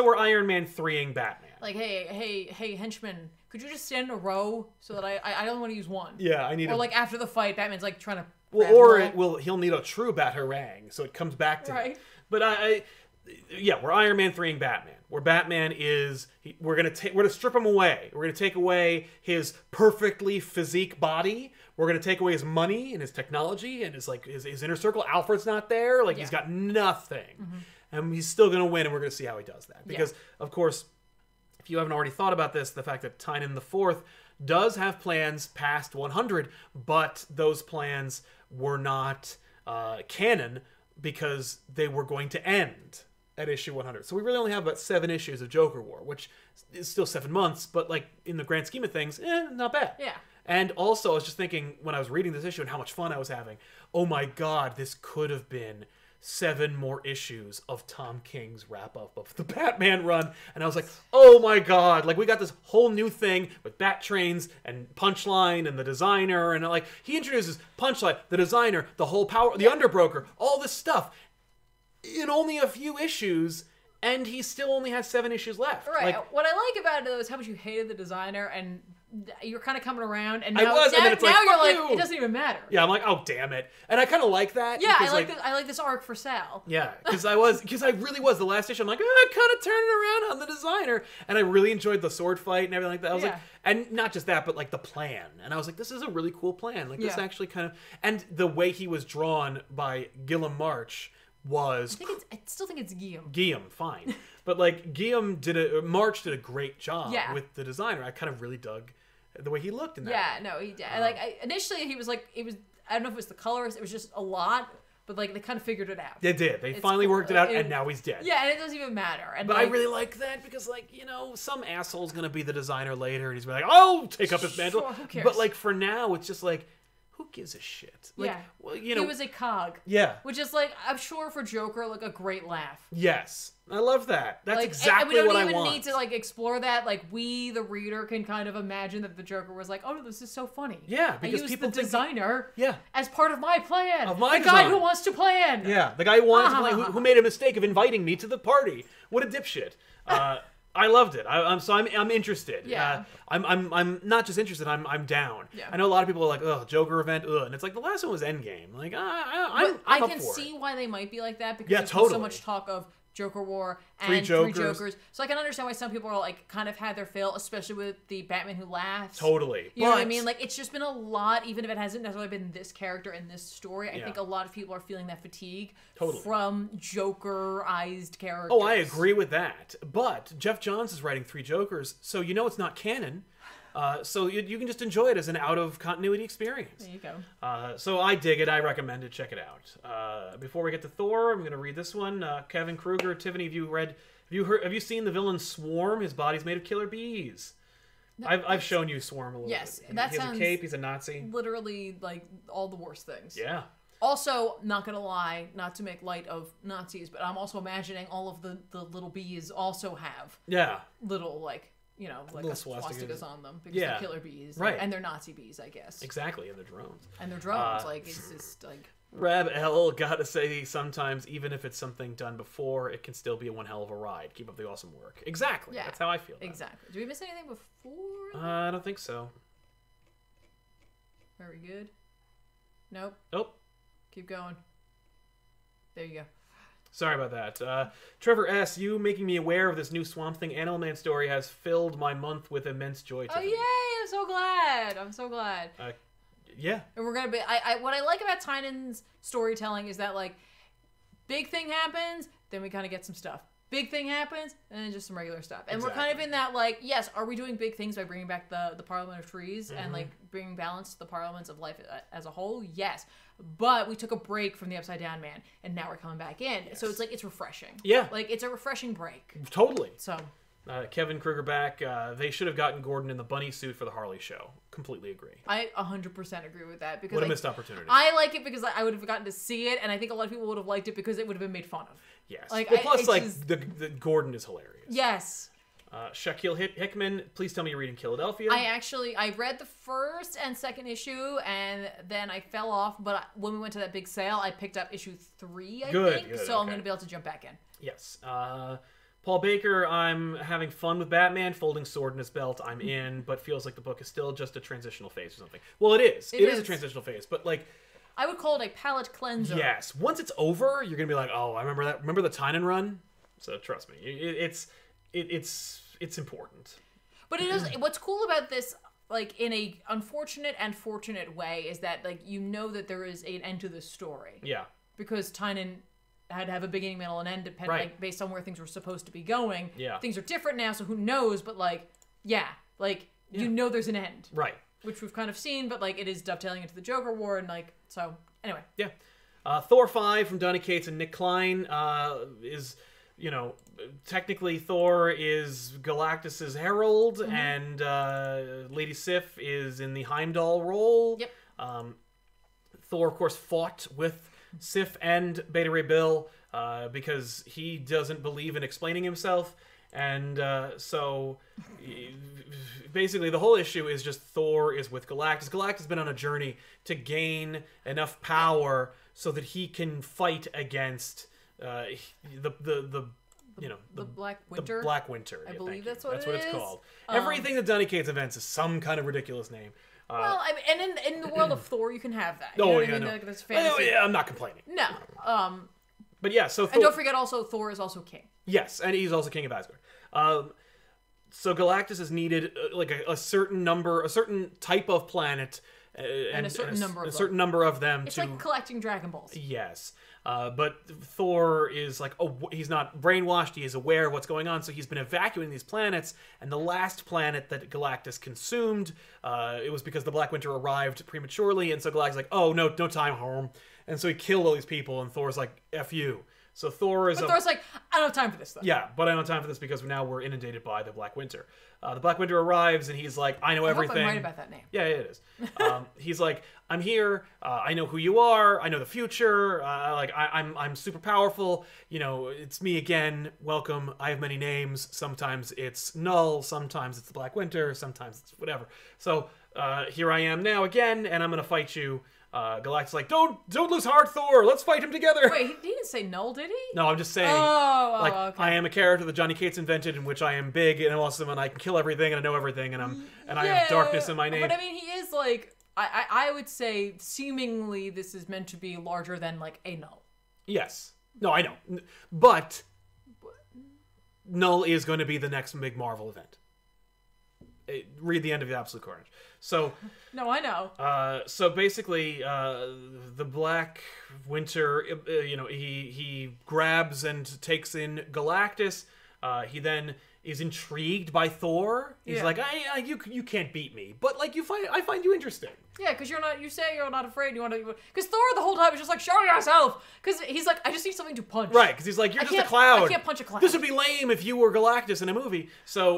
we're Iron Man 3ing Batman. Like, hey, henchman, could you just stand in a row so that I don't want to use one? Yeah, I need. Or like after the fight, Batman's like trying to. He'll need a true batarang, so it comes back to him. But we're Iron Man 3ing Batman. Where Batman is, we're gonna strip him away. We're gonna take away his perfectly physique body. We're gonna take away his money and his technology and his inner circle. Alfred's not there. Like, he's got nothing, and he's still gonna win. And we're gonna see how he does that. Because of course, if you haven't already thought about this, the fact that Tynan IV does have plans past 100, but those plans were not canon because they were going to end at issue 100. So we really only have about 7 issues of Joker War, which is still 7 months, but like in the grand scheme of things, not bad. Yeah. And also, I was just thinking when I was reading this issue and how much fun I was having, oh my god, this could have been 7 more issues of Tom King's wrap-up of the Batman run. And I was like, oh my god, like, we got this whole new thing with Bat Trains and Punchline and the designer, and like, he introduces Punchline, the designer, the whole power, the Underbroker, all this stuff in only a few issues, and he still only has 7 issues left. Right. Like, what I like about it, though, is how much you hated the designer, and you're kind of coming around, and now, and then it's now you're like, you. it doesn't even matter. Yeah, I'm like, oh, damn it. And I kind of like that. Yeah, because, I like this arc for Sal. Yeah, because I really was. The last issue, I'm like, kind of turning around on the designer. And I really enjoyed the sword fight and everything like that. I was like, and not just that, but like the plan. And I was like, this is a really cool plan. Like, this actually kind of, and the way he was drawn by Gillum March was... I still think it's Guillaume. Guillaume, fine. But like, March did a great job with the designer. I kind of really dug the way he looked in that. Yeah, no, he did. Initially he was like, I don't know if it was the colors, it was just a lot, but like, they kind of figured it out. They did. They finally worked it out, and now he's dead. Yeah, and it doesn't even matter. And but I really like that because, like, some asshole's gonna be the designer later, and he's gonna be like, oh, take up his mantle. Who cares? But like, for now, it's just like, who gives a shit? Like, well, he was a cog. Yeah. Which is, like, I'm sure for Joker, like, a great laugh. Yes. I love that. That's like, exactly what I want. And we don't even need to, like, explore that. Like, we, the reader, can kind of imagine that the Joker was like, oh, this is so funny. Yeah, because I used people the designer as part of my plan. Of my guy who wants to plan. Yeah, the guy who wanted to plan, who made a mistake of inviting me to the party. What a dipshit. I loved it. I'm interested. Yeah. I'm not just interested. I'm down. Yeah. I know a lot of people are like, ugh, Joker event, ugh, and it's like the last one was Endgame. Like, I'm I up can for see it. why they might be like that because there's totally. so much talk of Joker War and Three Three Jokers. Jokers. So I can understand why some people are like kind of had their fill, especially with the Batman Who Laughs. Totally. You know what I mean? Like, it's just been a lot, even if it hasn't necessarily been this character and this story. I Yeah. think a lot of people are feeling that fatigue Totally. from Joker-ized characters. Oh, I agree with that. But Jeff Johns is writing Three Jokers, so it's not canon. So you can just enjoy it as an out-of-continuity experience. There you go. So I dig it. I recommend it. Check it out. Before we get to Thor, I'm going to read this one. Kevin Kruger, Tiffany, have you seen the villain Swarm? His body's made of killer bees. No, I've shown you Swarm a little bit. That he has sounds a cape. He's a Nazi. Literally, like, all the worst things. Yeah. Also, not gonna lie, not to make light of Nazis, but I'm also imagining all of the little bees also have little, like, like swastikas on them because they're killer bees, right? And they're Nazi bees, I guess. Exactly, and they're drones. Like, it's just like. Rab L, gotta say, sometimes even if it's something done before, it can still be one hell of a ride. Keep up the awesome work. Exactly. Yeah, that's how I feel. Exactly. Do we miss anything before? I don't think so. Very good. Nope. Nope. Keep going. There you Sorry about that. Trevor S., you making me aware of this new Swamp Thing Animal Man story has filled my month with immense joy. Oh, yay! I'm so glad. I'm so glad. Yeah. And we're going to be... what I like about Tynan's storytelling is that, like, big thing happens, then we kind of get some stuff. Big thing happens, and then just some regular stuff. And we're kind of in that, like, yes, are we doing big things by bringing back the Parliament of Trees and, like, bringing balance to the parliaments of life as a whole? Yes. But we took a break from the Upside Down Man, and now we're coming back in. Yes. So it's, like, it's refreshing. Yeah. Like, it's a refreshing break. Totally. So... Kevin Kruger back. They should have gotten Gordon in the bunny suit for the Harley show. Completely agree. I 100% agree with that. Because what a missed opportunity. I like it because I would have gotten to see it, and I think a lot of people would have liked it because it would have been made fun of. Yes. Like, well, plus, the Gordon is hilarious. Yes. Shaquille Hickman, please tell me you're reading Philadelphia. I read the first and second issue, and then I fell off, but when we went to that big sale, I picked up issue 3, I think. Good, so I'm going to be able to jump back in. Yes. Paul Baker, I'm having fun with Batman, folding sword in his belt. I'm in, but feels like the book is still just a transitional phase or something. Well, it is. It is a transitional phase, but like... I would call it a palate cleanser. Yes. Once it's over, you're going to be like, oh, I remember that. Remember the Tynan run? So trust me. It's important. But it is... What's cool about this, like, in a unfortunate and fortunate way, is that, like, you know that there is an end to the story. Yeah. Because Tynan... had to have a beginning, middle, and end, like, based on where things were supposed to be going. Yeah. Things are different now, so who knows? But, like, you know there's an end. Right. Which we've kind of seen, but, like, it is dovetailing into the Joker War, and, like, so, anyway. Yeah. Thor 5 from Donny Cates and Nick Klein is, you know, technically Thor is Galactus's herald, and Lady Sif is in the Heimdall role. Yep. Thor, of course, fought with Sif and Beta Ray Bill because he doesn't believe in explaining himself, and so basically the whole issue is just Thor is with Galactus. Galactus has been on a journey to gain enough power so that he can fight against the Black Winter. The Black Winter. I believe that's what it's called. Everything that Donny Cates invents is some kind of ridiculous name. Well, I mean, and in the world of Thor, you can have that. You oh, know yeah, what I mean? no. Like, that's fantasy. Yeah, I'm not complaining. No. But yeah, so and don't forget also, Thor is also king. Yes, and he's also king of Asgard. So Galactus has needed like a certain number, a certain type of planet, and a certain number of them. It's like collecting Dragon Balls. Yes. But Thor is like, he's not brainwashed, he is aware of what's going on, so he's been evacuating these planets, and the last planet that Galactus consumed, it was because the Black Winter arrived prematurely, and so Galactus is like, oh, no time home, and so he killed all these people, and Thor's like, F you. So Thor's like, I don't have time for this, though. Yeah, but I don't have time for this because now we're inundated by the Black Winter. The Black Winter arrives, and he's like, I know everything. I hope I'm right about that name. Yeah, it is. He's like, I'm here. I know who you are. I know the future. I'm super powerful. You know, it's me again. Welcome. I have many names. Sometimes it's Null. Sometimes it's the Black Winter. Sometimes it's whatever. So here I am now again, and I'm gonna fight you. Galactus is like, don't lose heart, Thor. Let's fight him together. Wait, he didn't say Null, did he? No, I'm just saying. Okay. I am a character that Donny Cates invented, in which I am big and awesome, and I can kill everything, and I know everything, and I have darkness in my name. But I mean, he is like, I would say, seemingly, this is meant to be larger than like a Null. Yes. No, I know, but Null is going to be the next big Marvel event. Read the end of the Absolute Carnage. So no, I know. So basically, the Black Winter, he grabs and takes in Galactus. He then is intrigued by Thor. He's like, you can't beat me, but like I find you interesting. Yeah, because you say you're not afraid. You want to, because Thor the whole time is just like, show yourself. Because he's like, I just need something to punch. Right, because he's like, you're just a cloud. I can't punch a cloud. This would be lame if you were Galactus in a movie. So,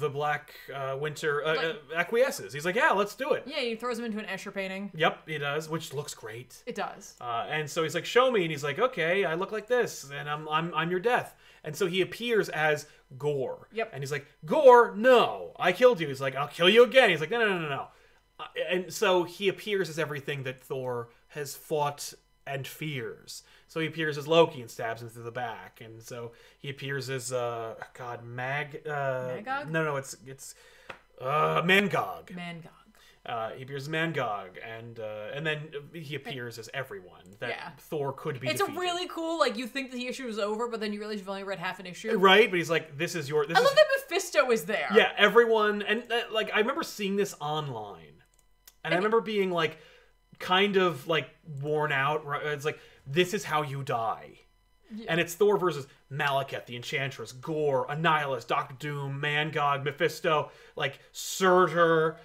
the Black Winter acquiesces. He's like, yeah, let's do it. Yeah, he throws him into an Escher painting. Yep, he does, which looks great. It does. And so he's like, show me, and he's like, okay, I look like this, and I'm your death. And so he appears as Gore. Yep. And he's like, Gore, no, I killed you. He's like, I'll kill you again. He's like, no. And so he appears as everything that Thor has fought and fears. So he appears as Loki and stabs him through the back. And so he appears as, Magog? Magog? No, it's Mangog. Mangog. He appears as Mangog, and then he appears as everyone that Thor could be. It's defeated. a really cool, like, you think the issue is over, but then you realize you've only read half an issue. Right, but he's like, this is your... I love that Mephisto is there. Yeah, everyone, and like, I remember seeing this online, and I remember being like, kind of like worn out. It's like, this is how you die. Yeah. And it's Thor versus Malekith, the Enchantress, Gore, Annihilus, Doctor Doom, Mangog, Mephisto, like Surtur,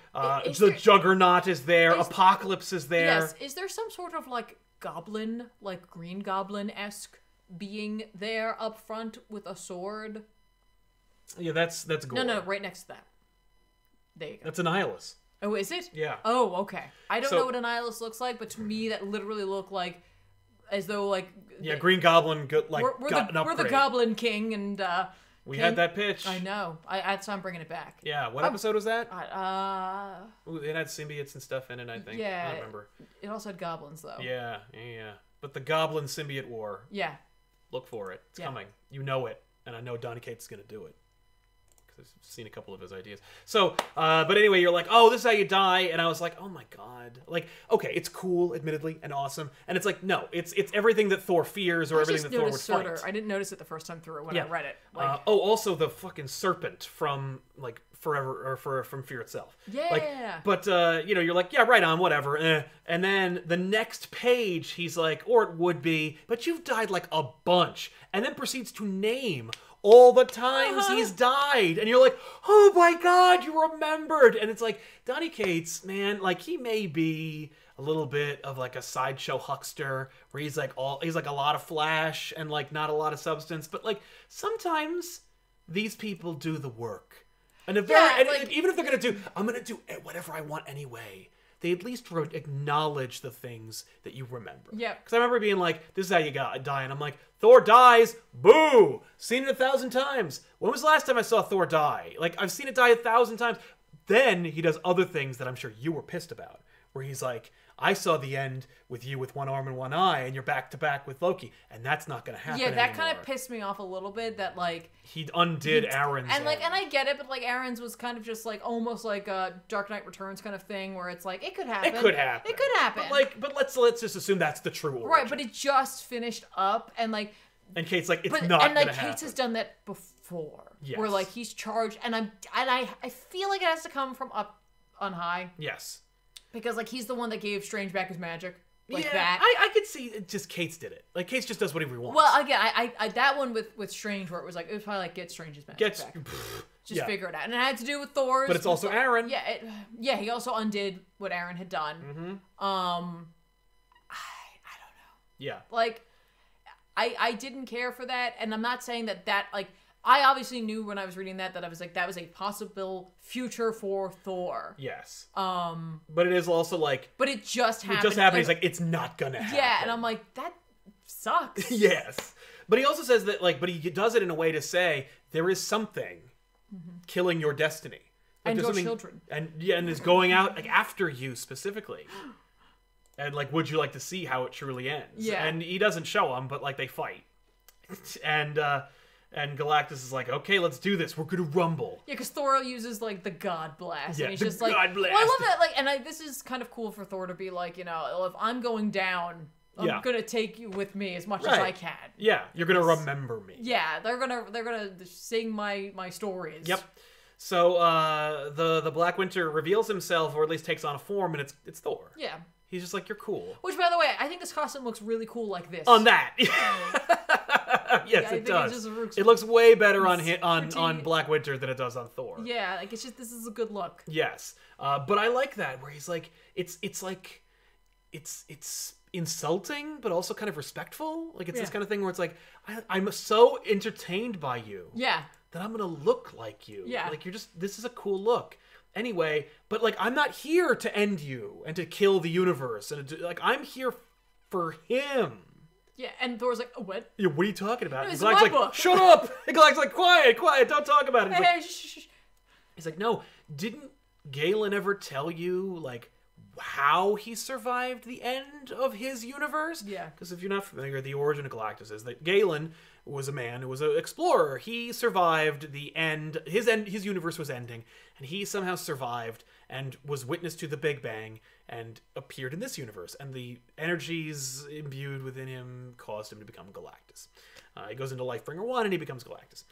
Juggernaut is there, Apocalypse is there. Yes, is there some sort of like goblin, like Green Goblin-esque being there up front with a sword? Yeah, that's Gore. No, right next to that. There you go. That's Annihilus. Oh, is it? Yeah. Oh, okay. I don't know what Annihilus looks like, but to me that literally looked like as though like Green Goblin we're the Goblin King, and we had that pitch. I know. So I'm bringing it back. Yeah. What episode was that? It had symbiotes and stuff in it. I think. Yeah. I don't remember. It also had goblins though. Yeah. But the Goblin symbiote war. Yeah. Look for it. It's coming. You know it, and I know Donny Cates is gonna do it. I've seen a couple of his ideas. So, but anyway, you're like, oh, this is how you die. And I was like, oh my God. Like, okay, it's cool, admittedly, and awesome. And it's like, no, it's everything that Thor fears or everything that Thor would fight. I didn't notice it the first time through when I read it. Like, also the fucking serpent from, like, Forever, or from Fear Itself. Yeah. Like, but, you're like, yeah, right on, whatever. And then the next page, he's like, or it would be, but you've died like a bunch. And then proceeds to name all the times he's died. And you're like, oh my God, you remembered. And it's like, Donny Cates, man, like, he may be a little bit of like a sideshow huckster where he's like a lot of flash and like not a lot of substance, but like sometimes these people do the work. And even if they're gonna I'm gonna do whatever I want anyway, they at least acknowledge the things that you remember. Yeah. Because I remember being like, this is how you die. And I'm like, Thor dies. Boo! Seen it 1,000 times. When was the last time I saw Thor die? Like, I've seen it die 1,000 times. Then he does other things that I'm sure you were pissed about. Where he's like, I saw the end with you with one arm and one eye, and you're back to back with Loki. And that's not going to happen anymore. Yeah, that kind of pissed me off a little bit, that like... He undid Aaron's and I get it, but like Aaron's was kind of just like almost like a Dark Knight Returns kind of thing, where it's like, it could happen. It could happen. It could happen. But let's just assume that's the true origin. Right, but it just finished up, and like... And Kate's like, it's not going to happen. Kate's has done that before. Yes. Where like he's charged, and I feel like it has to come from up on high. Yes. Because like he's the one that gave Strange back his magic. Like yeah, that. I could see it, just Kate's did it. Like Kate's just does whatever he wants. Well, again, I that one with Strange where it was like, it was probably like get Strange's magic back. Just figure it out. And it had to do with Thor's. But it's also Aaron. Yeah, he also undid what Aaron had done. Mm-hmm. I don't know. Yeah. Like, I didn't care for that, and I'm not saying that like, I obviously knew when I was reading that I was like, that was a possible future for Thor. Yes. But it is also like... But it just happened. It just happened. He's like, it's not gonna happen. Yeah, and I'm like, that sucks. Yes. But he also says that, like, but he does it in a way to say, there is something killing your destiny. Like, and your children. And is going out, like, after you specifically. And, like, would you like to see how it truly ends? Yeah. And he doesn't show them, but, like, they fight. And Galactus is like, okay, let's do this. We're gonna rumble. Yeah, because Thor uses, like, the God Blast. Yeah, and he's the just like, God Blast. Well, I love that, like, and this is kind of cool for Thor to be like, if I'm going down, I'm gonna take you with me as much as I can. Yeah, you're gonna remember me. Yeah, they're gonna sing my stories. Yep. So the Black Winter reveals himself, or at least takes on a form, and it's Thor. Yeah. He's just like, you're cool. Which, by the way, I think this costume looks really cool like this. On that. Yes, it does. It looks way better on Black Winter than it does on Thor. Yeah, like it's just, this is a good look. Yes. But I like that, where he's like, it's insulting, but also kind of respectful. Like, it's this kind of thing where it's like, I'm so entertained by you. Yeah. That I'm going to look like you. Yeah. Like, this is a cool look. Anyway, but like, I'm not here to end you and to kill the universe. And like, I'm here for him. Yeah, and Thor's like, oh, what? Yeah, what are you talking about? No, and Galactus like, book. Shut up! And Galactus like, quiet, don't talk about it. He's like, no, didn't Galen ever tell you, like, how he survived the end of his universe? Yeah. Because if you're not familiar, the origin of Galactus is that Galen was a man who was an explorer. He survived the end. His universe was ending, and he somehow survived and was witness to the Big Bang and appeared in this universe. And the energies imbued within him caused him to become Galactus. He goes into Lifebringer 1 and he becomes Galactus.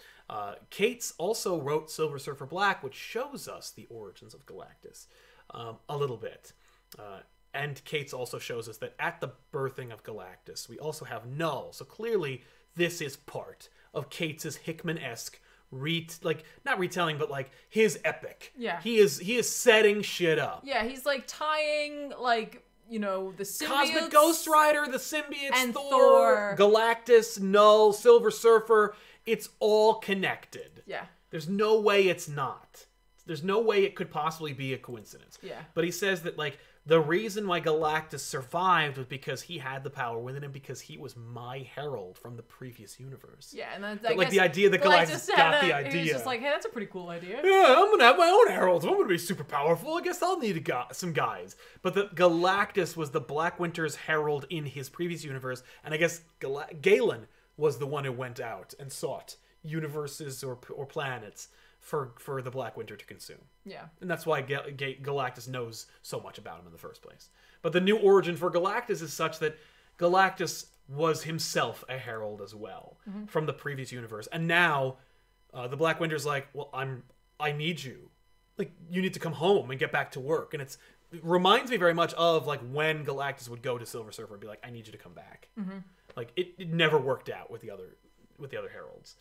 Cates also wrote Silver Surfer Black, which shows us the origins of Galactus a little bit. And Cates also shows us that at the birthing of Galactus, we also have Null. So clearly, this is part of Cates' Hickman-esque not retelling, but like his epic. Yeah. He is setting shit up. Yeah, he's like tying like, you know, the symbiotes, Cosmic Ghost Rider, the symbiotes, and Thor, Galactus, Null, Silver Surfer. It's all connected. Yeah. There's no way it's not. There's no way it could possibly be a coincidence. Yeah. But he says that like the reason why Galactus survived was because he had the power within him, because he was my herald from the previous universe. Yeah, and then like the idea that Galactus got the idea. He was just like, hey, that's a pretty cool idea. Yeah, I'm gonna have my own heralds. I'm gonna be super powerful. I guess I'll need some guys. But the Galactus was the Black Winter's herald in his previous universe, and I guess Galen was the one who went out and sought universes or planets for the Black Winter to consume. Yeah. And that's why Galactus knows so much about him in the first place. But the new origin for Galactus is such that Galactus was himself a herald as well from the previous universe. And now the Black Winter's like, well, I need you. Like, you need to come home and get back to work. And it reminds me very much of like when Galactus would go to Silver Surfer and be like, I need you to come back. Like it never worked out with the other heralds.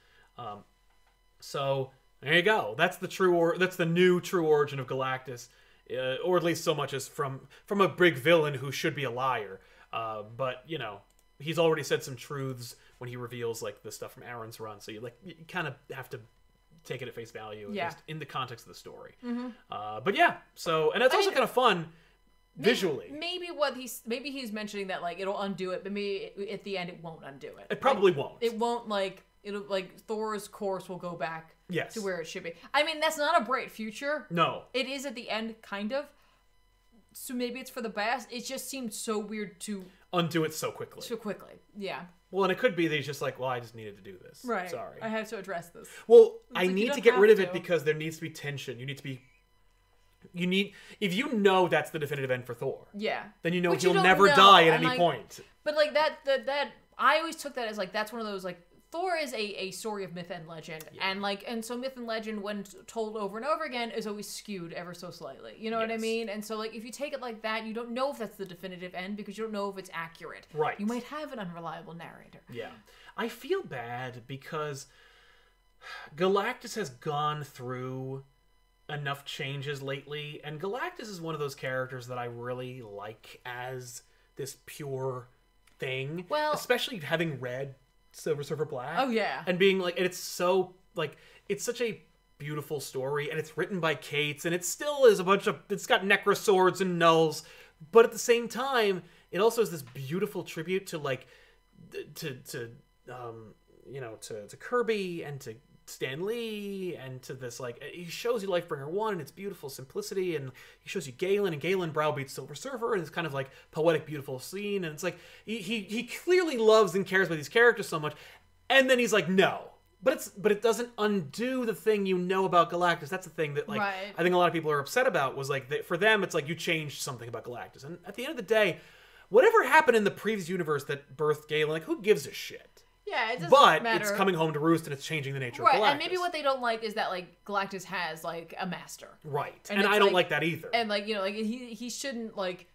So there you go. That's the new true origin of Galactus, or at least so much as from a big villain who should be a liar. But you know, he's already said some truths when he reveals like the stuff from Aaron's run. So you kind of have to take it at face value, at least in the context of the story. But yeah, so and it's also kind of fun visually. Maybe he's mentioning that like it'll undo it, but maybe at the end it won't undo it. It probably won't. It won't it'll Thor's course will go back to where it should be. I mean, that's not a bright future. No. It is at the end, kind of. So maybe it's for the best. It just seemed so weird to undo it so quickly. Yeah. Well, and it could be that he's just like, well, I just needed to do this. Right. Sorry. I have to address this. Well, I need to get rid of it because there needs to be tension. If you know that's the definitive end for Thor. Yeah. Then you know he'll never die at any point. But like that I always took that as like that's one of those like Thor is a story of myth and legend, and so myth and legend, when told over and over again, is always skewed ever so slightly. You know what I mean? And so, like, if you take it like that, you don't know if that's the definitive end because you don't know if it's accurate. Right. You might have an unreliable narrator. Yeah. I feel bad because Galactus has gone through enough changes lately, and Galactus is one of those characters that I really like as this pure thing. Well, especially having read Silver Surfer Black. Oh yeah. And being like, and it's so like, it's such a beautiful story, and it's written by Cates, and it still is it's got Necro swords and nulls, but at the same time, it also is this beautiful tribute to like, to Kirby and to Stan Lee and to this like, he shows you Lifebringer 1 and its beautiful simplicity, and he shows you Galen, and Galen browbeats Silver Surfer, and it's kind of like poetic, beautiful scene, and it's like he clearly loves and cares about these characters so much, and then he's like, no, but it doesn't undo the thing you know about Galactus. That's the thing that like I think a lot of people are upset about, was like for them it's like you changed something about Galactus, and at the end of the day, whatever happened in the previous universe that birthed Galen, like who gives a shit? Yeah, it doesn't matter. It's coming home to roost, and it's changing the nature of Galactus. Right, and maybe what they don't like is that, like, Galactus has, like, a master. Right, and I don't like that either. And, like, you know, like, he shouldn't, like,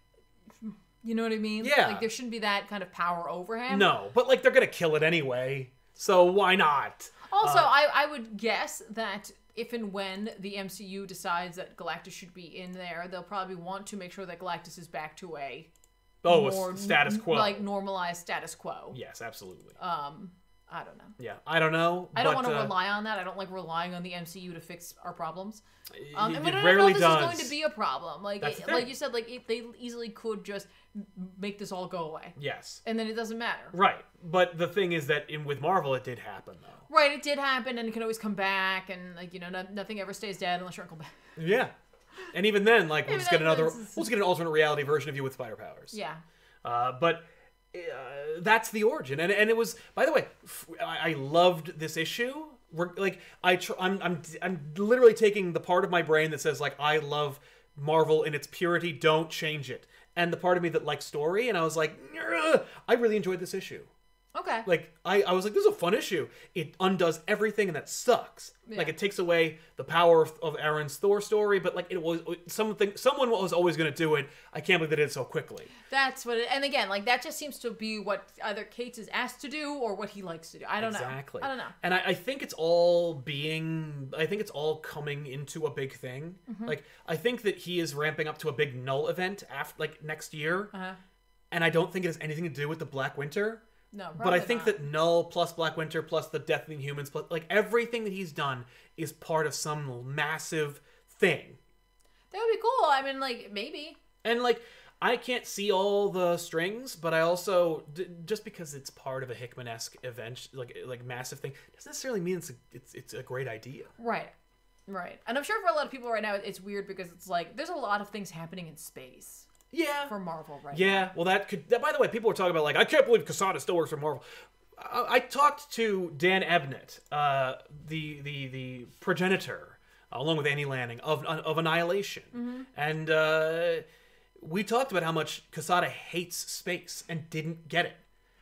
you know what I mean? Yeah. Like, there shouldn't be that kind of power over him. No, but, like, they're gonna kill it anyway, so why not? Also, I would guess that if and when the MCU decides that Galactus should be in there, they'll probably want to make sure that Galactus is back to a status quo. Like, normalized status quo. Yes, absolutely. I don't know. Yeah, I don't know. I don't want to rely on that. I don't like relying on the MCU to fix our problems. And we don't rarely know if this does. is going to be a problem. Like, like you said, like they easily could just make this all go away. Yes. And then it doesn't matter. Right. But the thing is that with Marvel, it did happen, though. Right, it did happen, and it can always come back, and like, you know, nothing ever stays dead unless you're Uncle Ben. Yeah. And even then, like, we'll just get an alternate reality version of you with spider powers. Yeah. But that's the origin, and it was. By the way, I loved this issue. I'm literally taking the part of my brain that says like I love Marvel in its purity. Don't change it. And the part of me that likes story, and I was like, I really enjoyed this issue. Okay. Like, I was like, this is a fun issue. It undoes everything, and that sucks. Yeah. Like, it takes away the power of Aaron's Thor story, but, like, it was someone was always going to do it. I can't believe they did it so quickly. That's what it... And again, like, that just seems to be what either Cates is asked to do or what he likes to do. I don't know. Exactly. I don't know. And I think it's all coming into a big thing. Mm-hmm. Like, I think that he is ramping up to a big Null event after, like, next year. Uh-huh. And I don't think it has anything to do with the Black Winter. No, but I think not. that Null plus Black Winter plus the Death of the Inhumans plus like everything that he's done is part of some massive thing. That would be cool. I mean, like, maybe. And like, I can't see all the strings, but I also just because it's part of a Hickman-esque event, like massive thing, doesn't necessarily mean it's a great idea. Right. And I'm sure for a lot of people right now, it's weird because it's like there's a lot of things happening in space. Yeah. For Marvel right now. Yeah, well that by the way, people were talking about like, I can't believe Quesada still works for Marvel. I talked to Dan Abnett, the progenitor, along with Annie Lanning, of Annihilation. Mm-hmm. And we talked about how much Quesada hates space and didn't get it.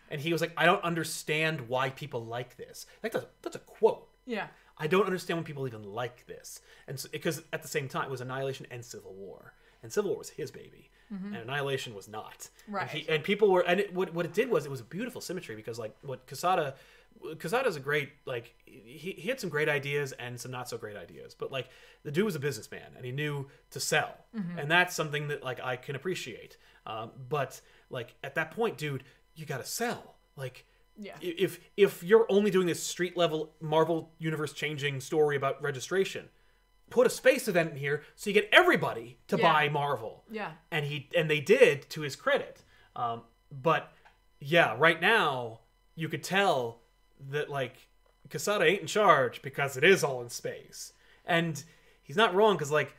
And he was like, I don't understand why people like this. Like, that's a quote. Yeah. I don't understand when people even like this. And so, because at the same time, it was Annihilation and Civil War. And Civil War was his baby. Mm-hmm. And Annihilation was not. Right. And people were, and what it did was, it was a beautiful symmetry because like what Quesada's a great, like he had some great ideas and some not so great ideas, but like the dude was a businessman and he knew to sell. Mm-hmm. And that's something that like I can appreciate. But like at that point, dude, you gotta sell. Like, yeah. If you're only doing this street level Marvel universe changing story about registration, put a space event in here so you get everybody to buy Marvel. Yeah. And they did, to his credit. But yeah, right now you could tell that like Quesada ain't in charge because it is all in space. And he's not wrong because like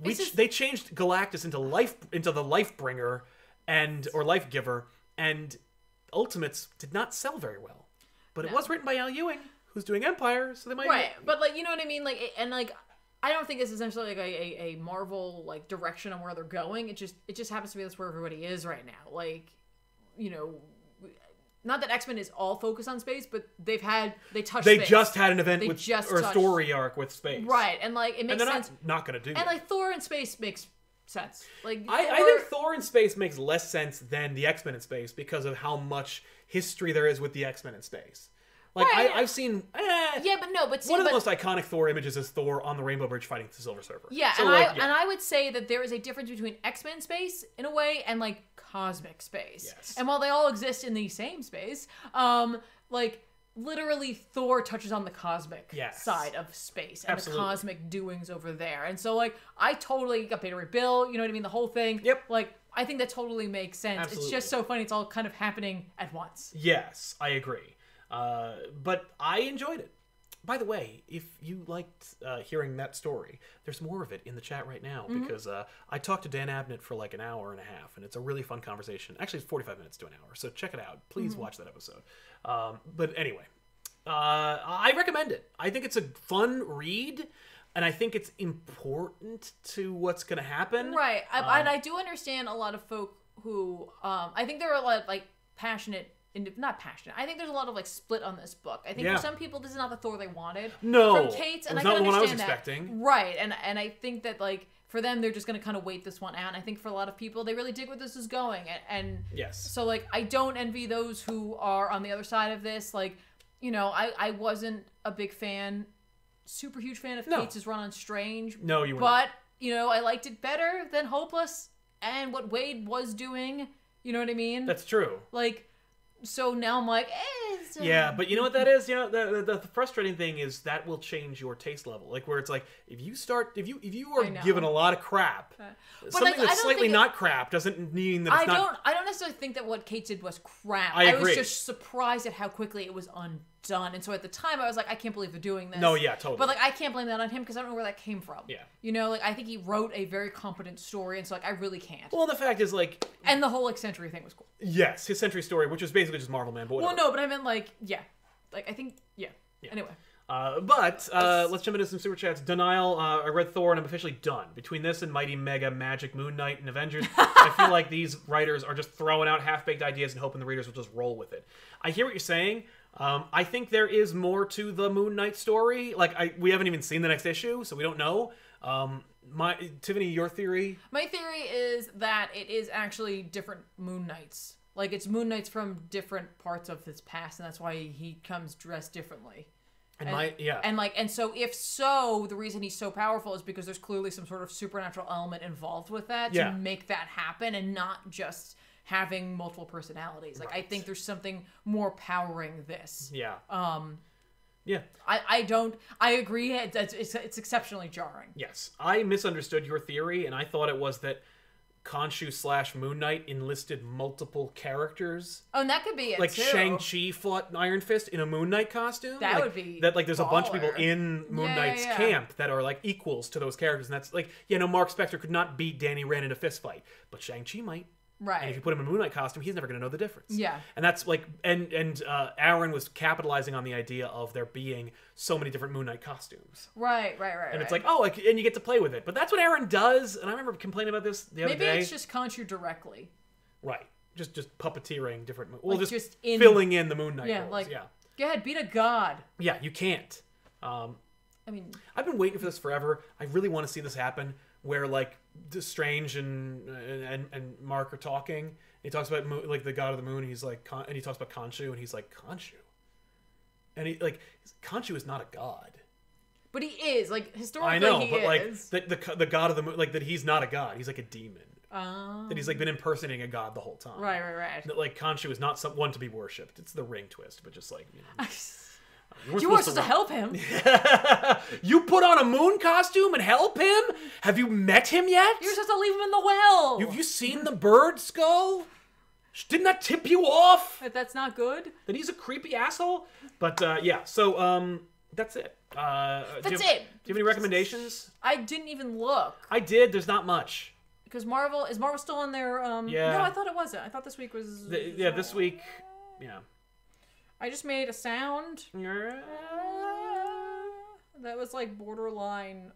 they changed Galactus into the life bringer or life giver, and Ultimates did not sell very well. But it was written by Al Ewing, who's doing Empire, so they might But like, you know what I mean? Like, and like, I don't think it's essentially like a Marvel like direction on where they're going. It just happens to be that's where everybody is right now. Like, you know, not that X-Men is all focused on space, but they space. Just had an event or a story arc with space, right? And like it makes sense. Not gonna do. And like Thor in space makes sense. Like I think Thor in space makes less sense than the X-Men in space because of how much history there is with the X-Men in space. Like right. I've seen, but one of the most iconic Thor images is Thor on the Rainbow Bridge fighting the Silver Surfer. Yeah, so and I would say that there is a difference between X-Men space in a way and like cosmic space. Yes. And while they all exist in the same space, like literally Thor touches on the cosmic side of space and Absolutely. the cosmic doings over there. And so like I totally got Beta Ray Bill, you know what I mean, the whole thing. Yep. Like I think that totally makes sense. Absolutely. It's just so funny. It's all kind of happening at once. Yes, I agree. But I enjoyed it. By the way, if you liked hearing that story, there's more of it in the chat right now because I talked to Dan Abnett for like an hour and a half, and it's a really fun conversation. Actually, it's 45 minutes to an hour, so check it out. Please watch that episode. But anyway, I recommend it. I think it's a fun read, and I think it's important to what's going to happen. Right. And I do understand a lot of folk who, I think there are a lot of like passionate, not passionate. I think there's a lot of like split on this book. I think for some people this is not the Thor they wanted. No, from Cates, and it was I not can the one I was understand that. expecting. Right, and I think that like for them they're just gonna kind of wait this one out. And I think for a lot of people they really dig where this is going. And yes, so like I don't envy those who are on the other side of this. Like, you know, I wasn't a big fan, super huge fan of Cates' run on Strange. No, you weren't. But you know, I liked it better than Hopeless and what Wade was doing. You know what I mean? That's true. Like. So now I'm like, yeah, but you know what that is? You know, the frustrating thing is that will change your taste level. Like where it's like if you are given a lot of crap, something that's slightly not crap doesn't mean that it's not. I don't necessarily think that what Kate did was crap. I agree. Was just surprised at how quickly it was undone. And so at the time I was like, I can't believe they're doing this. No, yeah, totally. But like I can't blame that on him because I don't know where that came from. Yeah. You know, like I think he wrote a very competent story, and so like I really can't. Well, the fact is like, and the whole like Century thing was cool. Yes, his Century story, which was basically just Marvel Man. But well, no, but I meant like, yeah, like I think, yeah. Anyway, But let's jump into some super chats. Denial, I read Thor and I'm officially done. Between this and Mighty Mega Magic Moon Knight and Avengers, I feel like these writers are just throwing out half-baked ideas and hoping the readers will just roll with it. I hear what you're saying. I think there is more to the Moon Knight story. Like, we haven't even seen the next issue, so we don't know. Tiffany, your theory? My theory is that it is actually different Moon Knights. Like, it's Moon Knights from different parts of his past, and that's why he comes dressed differently. And so if so, the reason he's so powerful is because there's clearly some sort of supernatural element involved with that to make that happen, and not just having multiple personalities. Like, I think there's something more powering this. Yeah. Yeah. I agree. It's exceptionally jarring. Yes. I misunderstood your theory, and I thought it was that Khonshu / Moon Knight enlisted multiple characters. Oh, and that could be it, like too. Shang-Chi fought Iron Fist in a Moon Knight costume. That would be that. Like, there's baller. a bunch of people in Moon Knight's camp that are like equals to those characters, and that's like, Mark Spector could not beat Danny Rand in a fist fight, but Shang-Chi might. Right. And if you put him in a Moon Knight costume, he's never going to know the difference. Yeah. And that's like, and Aaron was capitalizing on the idea of there being so many different Moon Knight costumes. Right. And it's like, and you get to play with it. But that's what Aaron does. And I remember complaining about this the other day. Maybe it's just Khonshu directly. Right. Just puppeteering different. Well, like just filling in the Moon Knight roles. Go ahead, beat a god. Yeah, you can't. I mean, I've been waiting for this forever. I really want to see this happen, where like Strange and Mark are talking. He talks about like the god of the moon. He's like, and he talks about Khonshu, and he's like, Khonshu, and Khonshu is not a god. But he is, like, historically. I know, he but is. like the god of the moon, like that he's not a god. He's like a demon. That he's like been impersonating a god the whole time. Right. That like Khonshu is not one to be worshipped. It's the ring twist, but just like, You were supposed to help him. You put on a moon costume and help him? Have you met him yet? You're supposed to leave him in the well. Have you seen the bird skull? Didn't that tip you off? That's not good. That he's a creepy asshole? But so that's it. That's it. Do you have any recommendations? I didn't even look. I did. There's not much. Because is Marvel still on their Yeah. No, I thought it wasn't. I thought this week was this week. Yeah. I just made a sound that was like borderline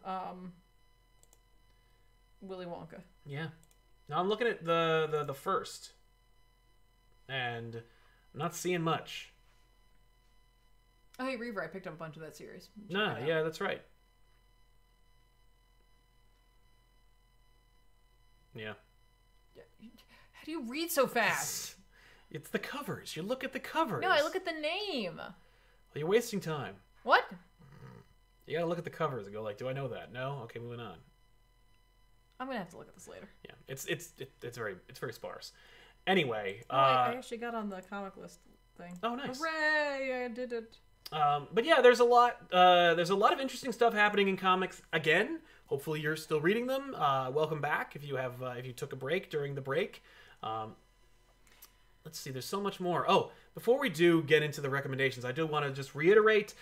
Willy Wonka. Yeah. Now I'm looking at the first, and I'm not seeing much. Oh, hey, Reaver, I picked up a bunch of that series. Yeah, that's right. Yeah. How do you read so fast? It's the covers. You look at the covers. No, I look at the name. Well, you're wasting time. What? You gotta look at the covers and go like, do I know that? No? Okay, moving on. I'm gonna have to look at this later. Yeah, it's very sparse. Anyway, I actually got on the comic list thing. Oh, nice! Hooray! I did it. But yeah, there's a lot of interesting stuff happening in comics again. Hopefully, you're still reading them. Welcome back if you took a break during the break. Let's see. There's so much more. Oh, before we do get into the recommendations, I do want to just reiterate.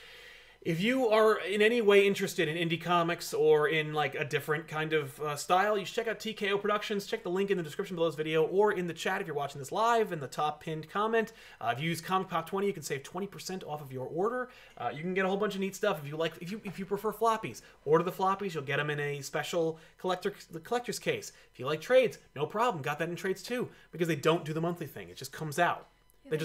If you are in any way interested in indie comics or in like a different kind of style, you should check out TKO Productions. Check the link in the description below this video or in the chat if you're watching this live in the top pinned comment. If you use ComicPop 20, you can save 20% off of your order. You can get a whole bunch of neat stuff if you prefer floppies. Order the floppies, you'll get them in a special collector's case. If you like trades, no problem. Got that in trades too because they don't do the monthly thing. It just comes out. Yeah,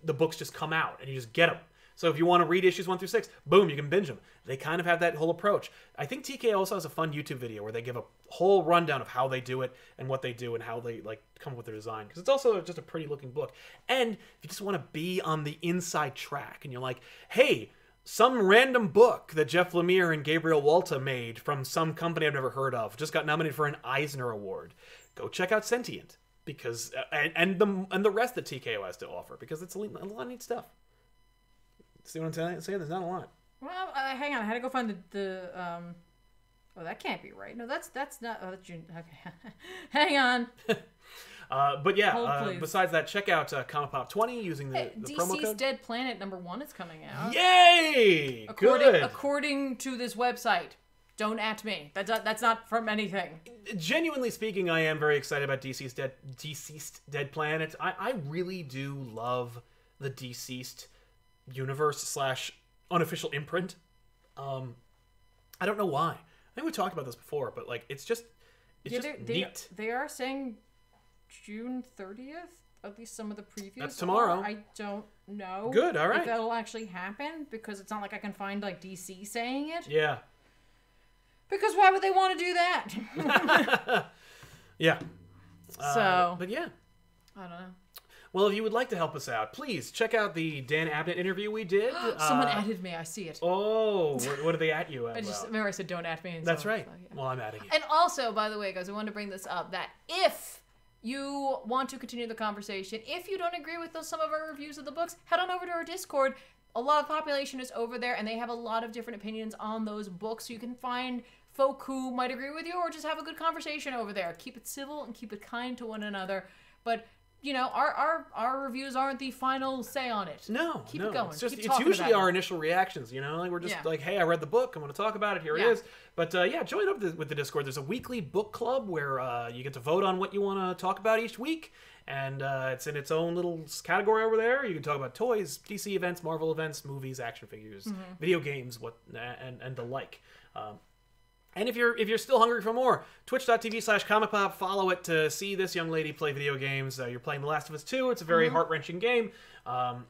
the books just come out and you just get them. So if you want to read issues 1 through 6, boom, you can binge them. They kind of have that whole approach. I think TK also has a fun YouTube video where they give a whole rundown of how they do it and what they do and how they like come up with their design. Because it's also just a pretty looking book. And if you just want to be on the inside track and you're like, hey, some random book that Jeff Lemire and Gabriel Walta made from some company I've never heard of just got nominated for an Eisner Award. Go check out Sentient because and the rest that TKO has to offer because it's a lot of neat stuff. See what I'm saying? There's not a lot. Well, hang on. I had to go find the Oh, that can't be right. No, that's not. Oh, that's okay. Hang on. But yeah, besides that, check out ComicPop 20 using the promo code. DC's Dead Planet #1 is coming out. Yay! Good. According to this website. Don't at me. That's not from anything. Genuinely speaking, I am very excited about Deceased Dead Planet. I really do love the Deceased universe / unofficial imprint. I don't know why. I think we talked about this before, but like it's just neat. They are saying June 30th. At least some of the previews. That's tomorrow. I don't know. Good. All right. If that'll actually happen, because it's not like I can find like DC saying it. Yeah. Because why would they want to do that? Yeah. But yeah. I don't know. Well, if you would like to help us out, please check out the Dan Abnett interview we did. Someone added me. I see it. Oh, what are they at you at? Remember I said don't add me. That's right. So, yeah. Well, I'm adding you. And also, by the way, guys, I wanted to bring this up, that if you want to continue the conversation, if you don't agree with some of our reviews of the books, head on over to our Discord. A lot of the population is over there, and they have a lot of different opinions on those books. So you can find folk who might agree with you, or just have a good conversation over there. Keep it civil and keep it kind to one another. But you know, our reviews aren't the final say on it. No, keep it going. It's usually our initial reactions. You know, like we're just like, hey, I read the book. I'm going to talk about it. Here it is. But join up with the Discord. There's a weekly book club where you get to vote on what you want to talk about each week, and it's in its own little category over there. You can talk about toys, DC events, Marvel events, movies, action figures, video games, and the like. And if you're still hungry for more, twitch.tv/ComicPop, follow it to see this young lady play video games. You're playing The Last of Us 2. It's a very heart-wrenching game.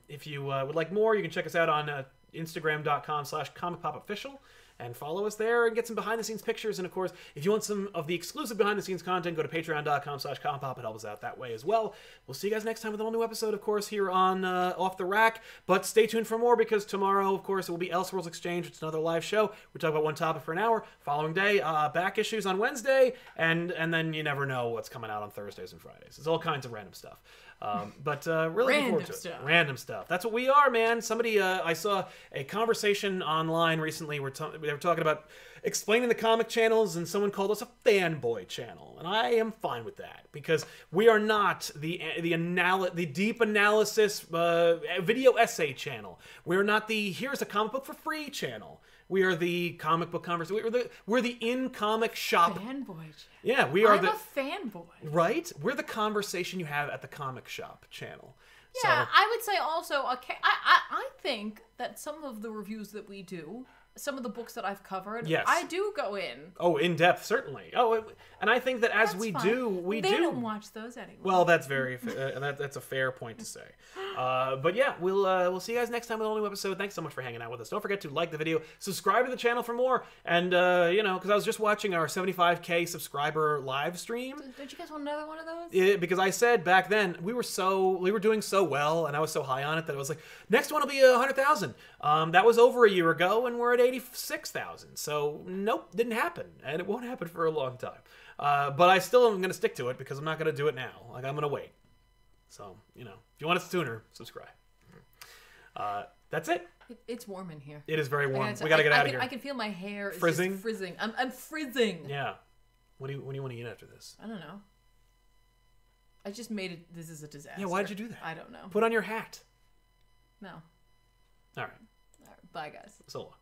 If you would like more, you can check us out on Instagram.com/ComicPopOfficial and follow us there and get some behind-the-scenes pictures. And, of course, if you want some of the exclusive behind-the-scenes content, go to Patreon.com/ComicPop. It helps us out that way as well. We'll see you guys next time with a new episode, of course, here on Off the Rack. But stay tuned for more, because tomorrow, of course, it will be Elseworlds Exchange. It's another live show. We talk about one topic for an hour. Following day, back issues on Wednesday. And then you never know what's coming out on Thursdays and Fridays. It's all kinds of random stuff. But really looking forward to it. Random stuff. That's what we are, man. Somebody, I saw a conversation online recently where they were talking about explaining the comic channels, and someone called us a fanboy channel, and I am fine with that, because we are not the deep analysis video essay channel. We're not the here's a comic book for free channel. We are the comic book conversation. We're the in-comic shop. Fanboy. Yeah, we are. I'm a fanboy. Right? We're the conversation you have at the comic shop channel. Yeah, so, I would say also, I think that some of the reviews that we do, some of the books that I've covered, I do go in. Oh, in depth, certainly. Oh, and I think that as we do. They don't watch those anymore. Well, that's that's a fair point to say. But yeah, we'll see you guys next time with a new episode. Thanks so much for hanging out with us. Don't forget to like the video, subscribe to the channel for more, and because I was just watching our 75K subscriber live stream. Don't you guys want another one of those? Because I said back then we were doing so well, and I was so high on it that I was like, next one will be 100,000. That was over a year ago, and we're at 86,000. So nope, didn't happen, and it won't happen for a long time. But I still am going to stick to it, because I'm not going to do it now. Like, I'm going to wait. So, if you want it sooner, subscribe. That's it. It's warm in here. It is very warm. We got to get out of here. I can feel my hair is frizzing. Just frizzing. I'm frizzing. Yeah. What do you want to eat after this? I don't know. I just made it. This is a disaster. Yeah, why did you do that? I don't know. Put on your hat. No. All right. Bye, guys. So long.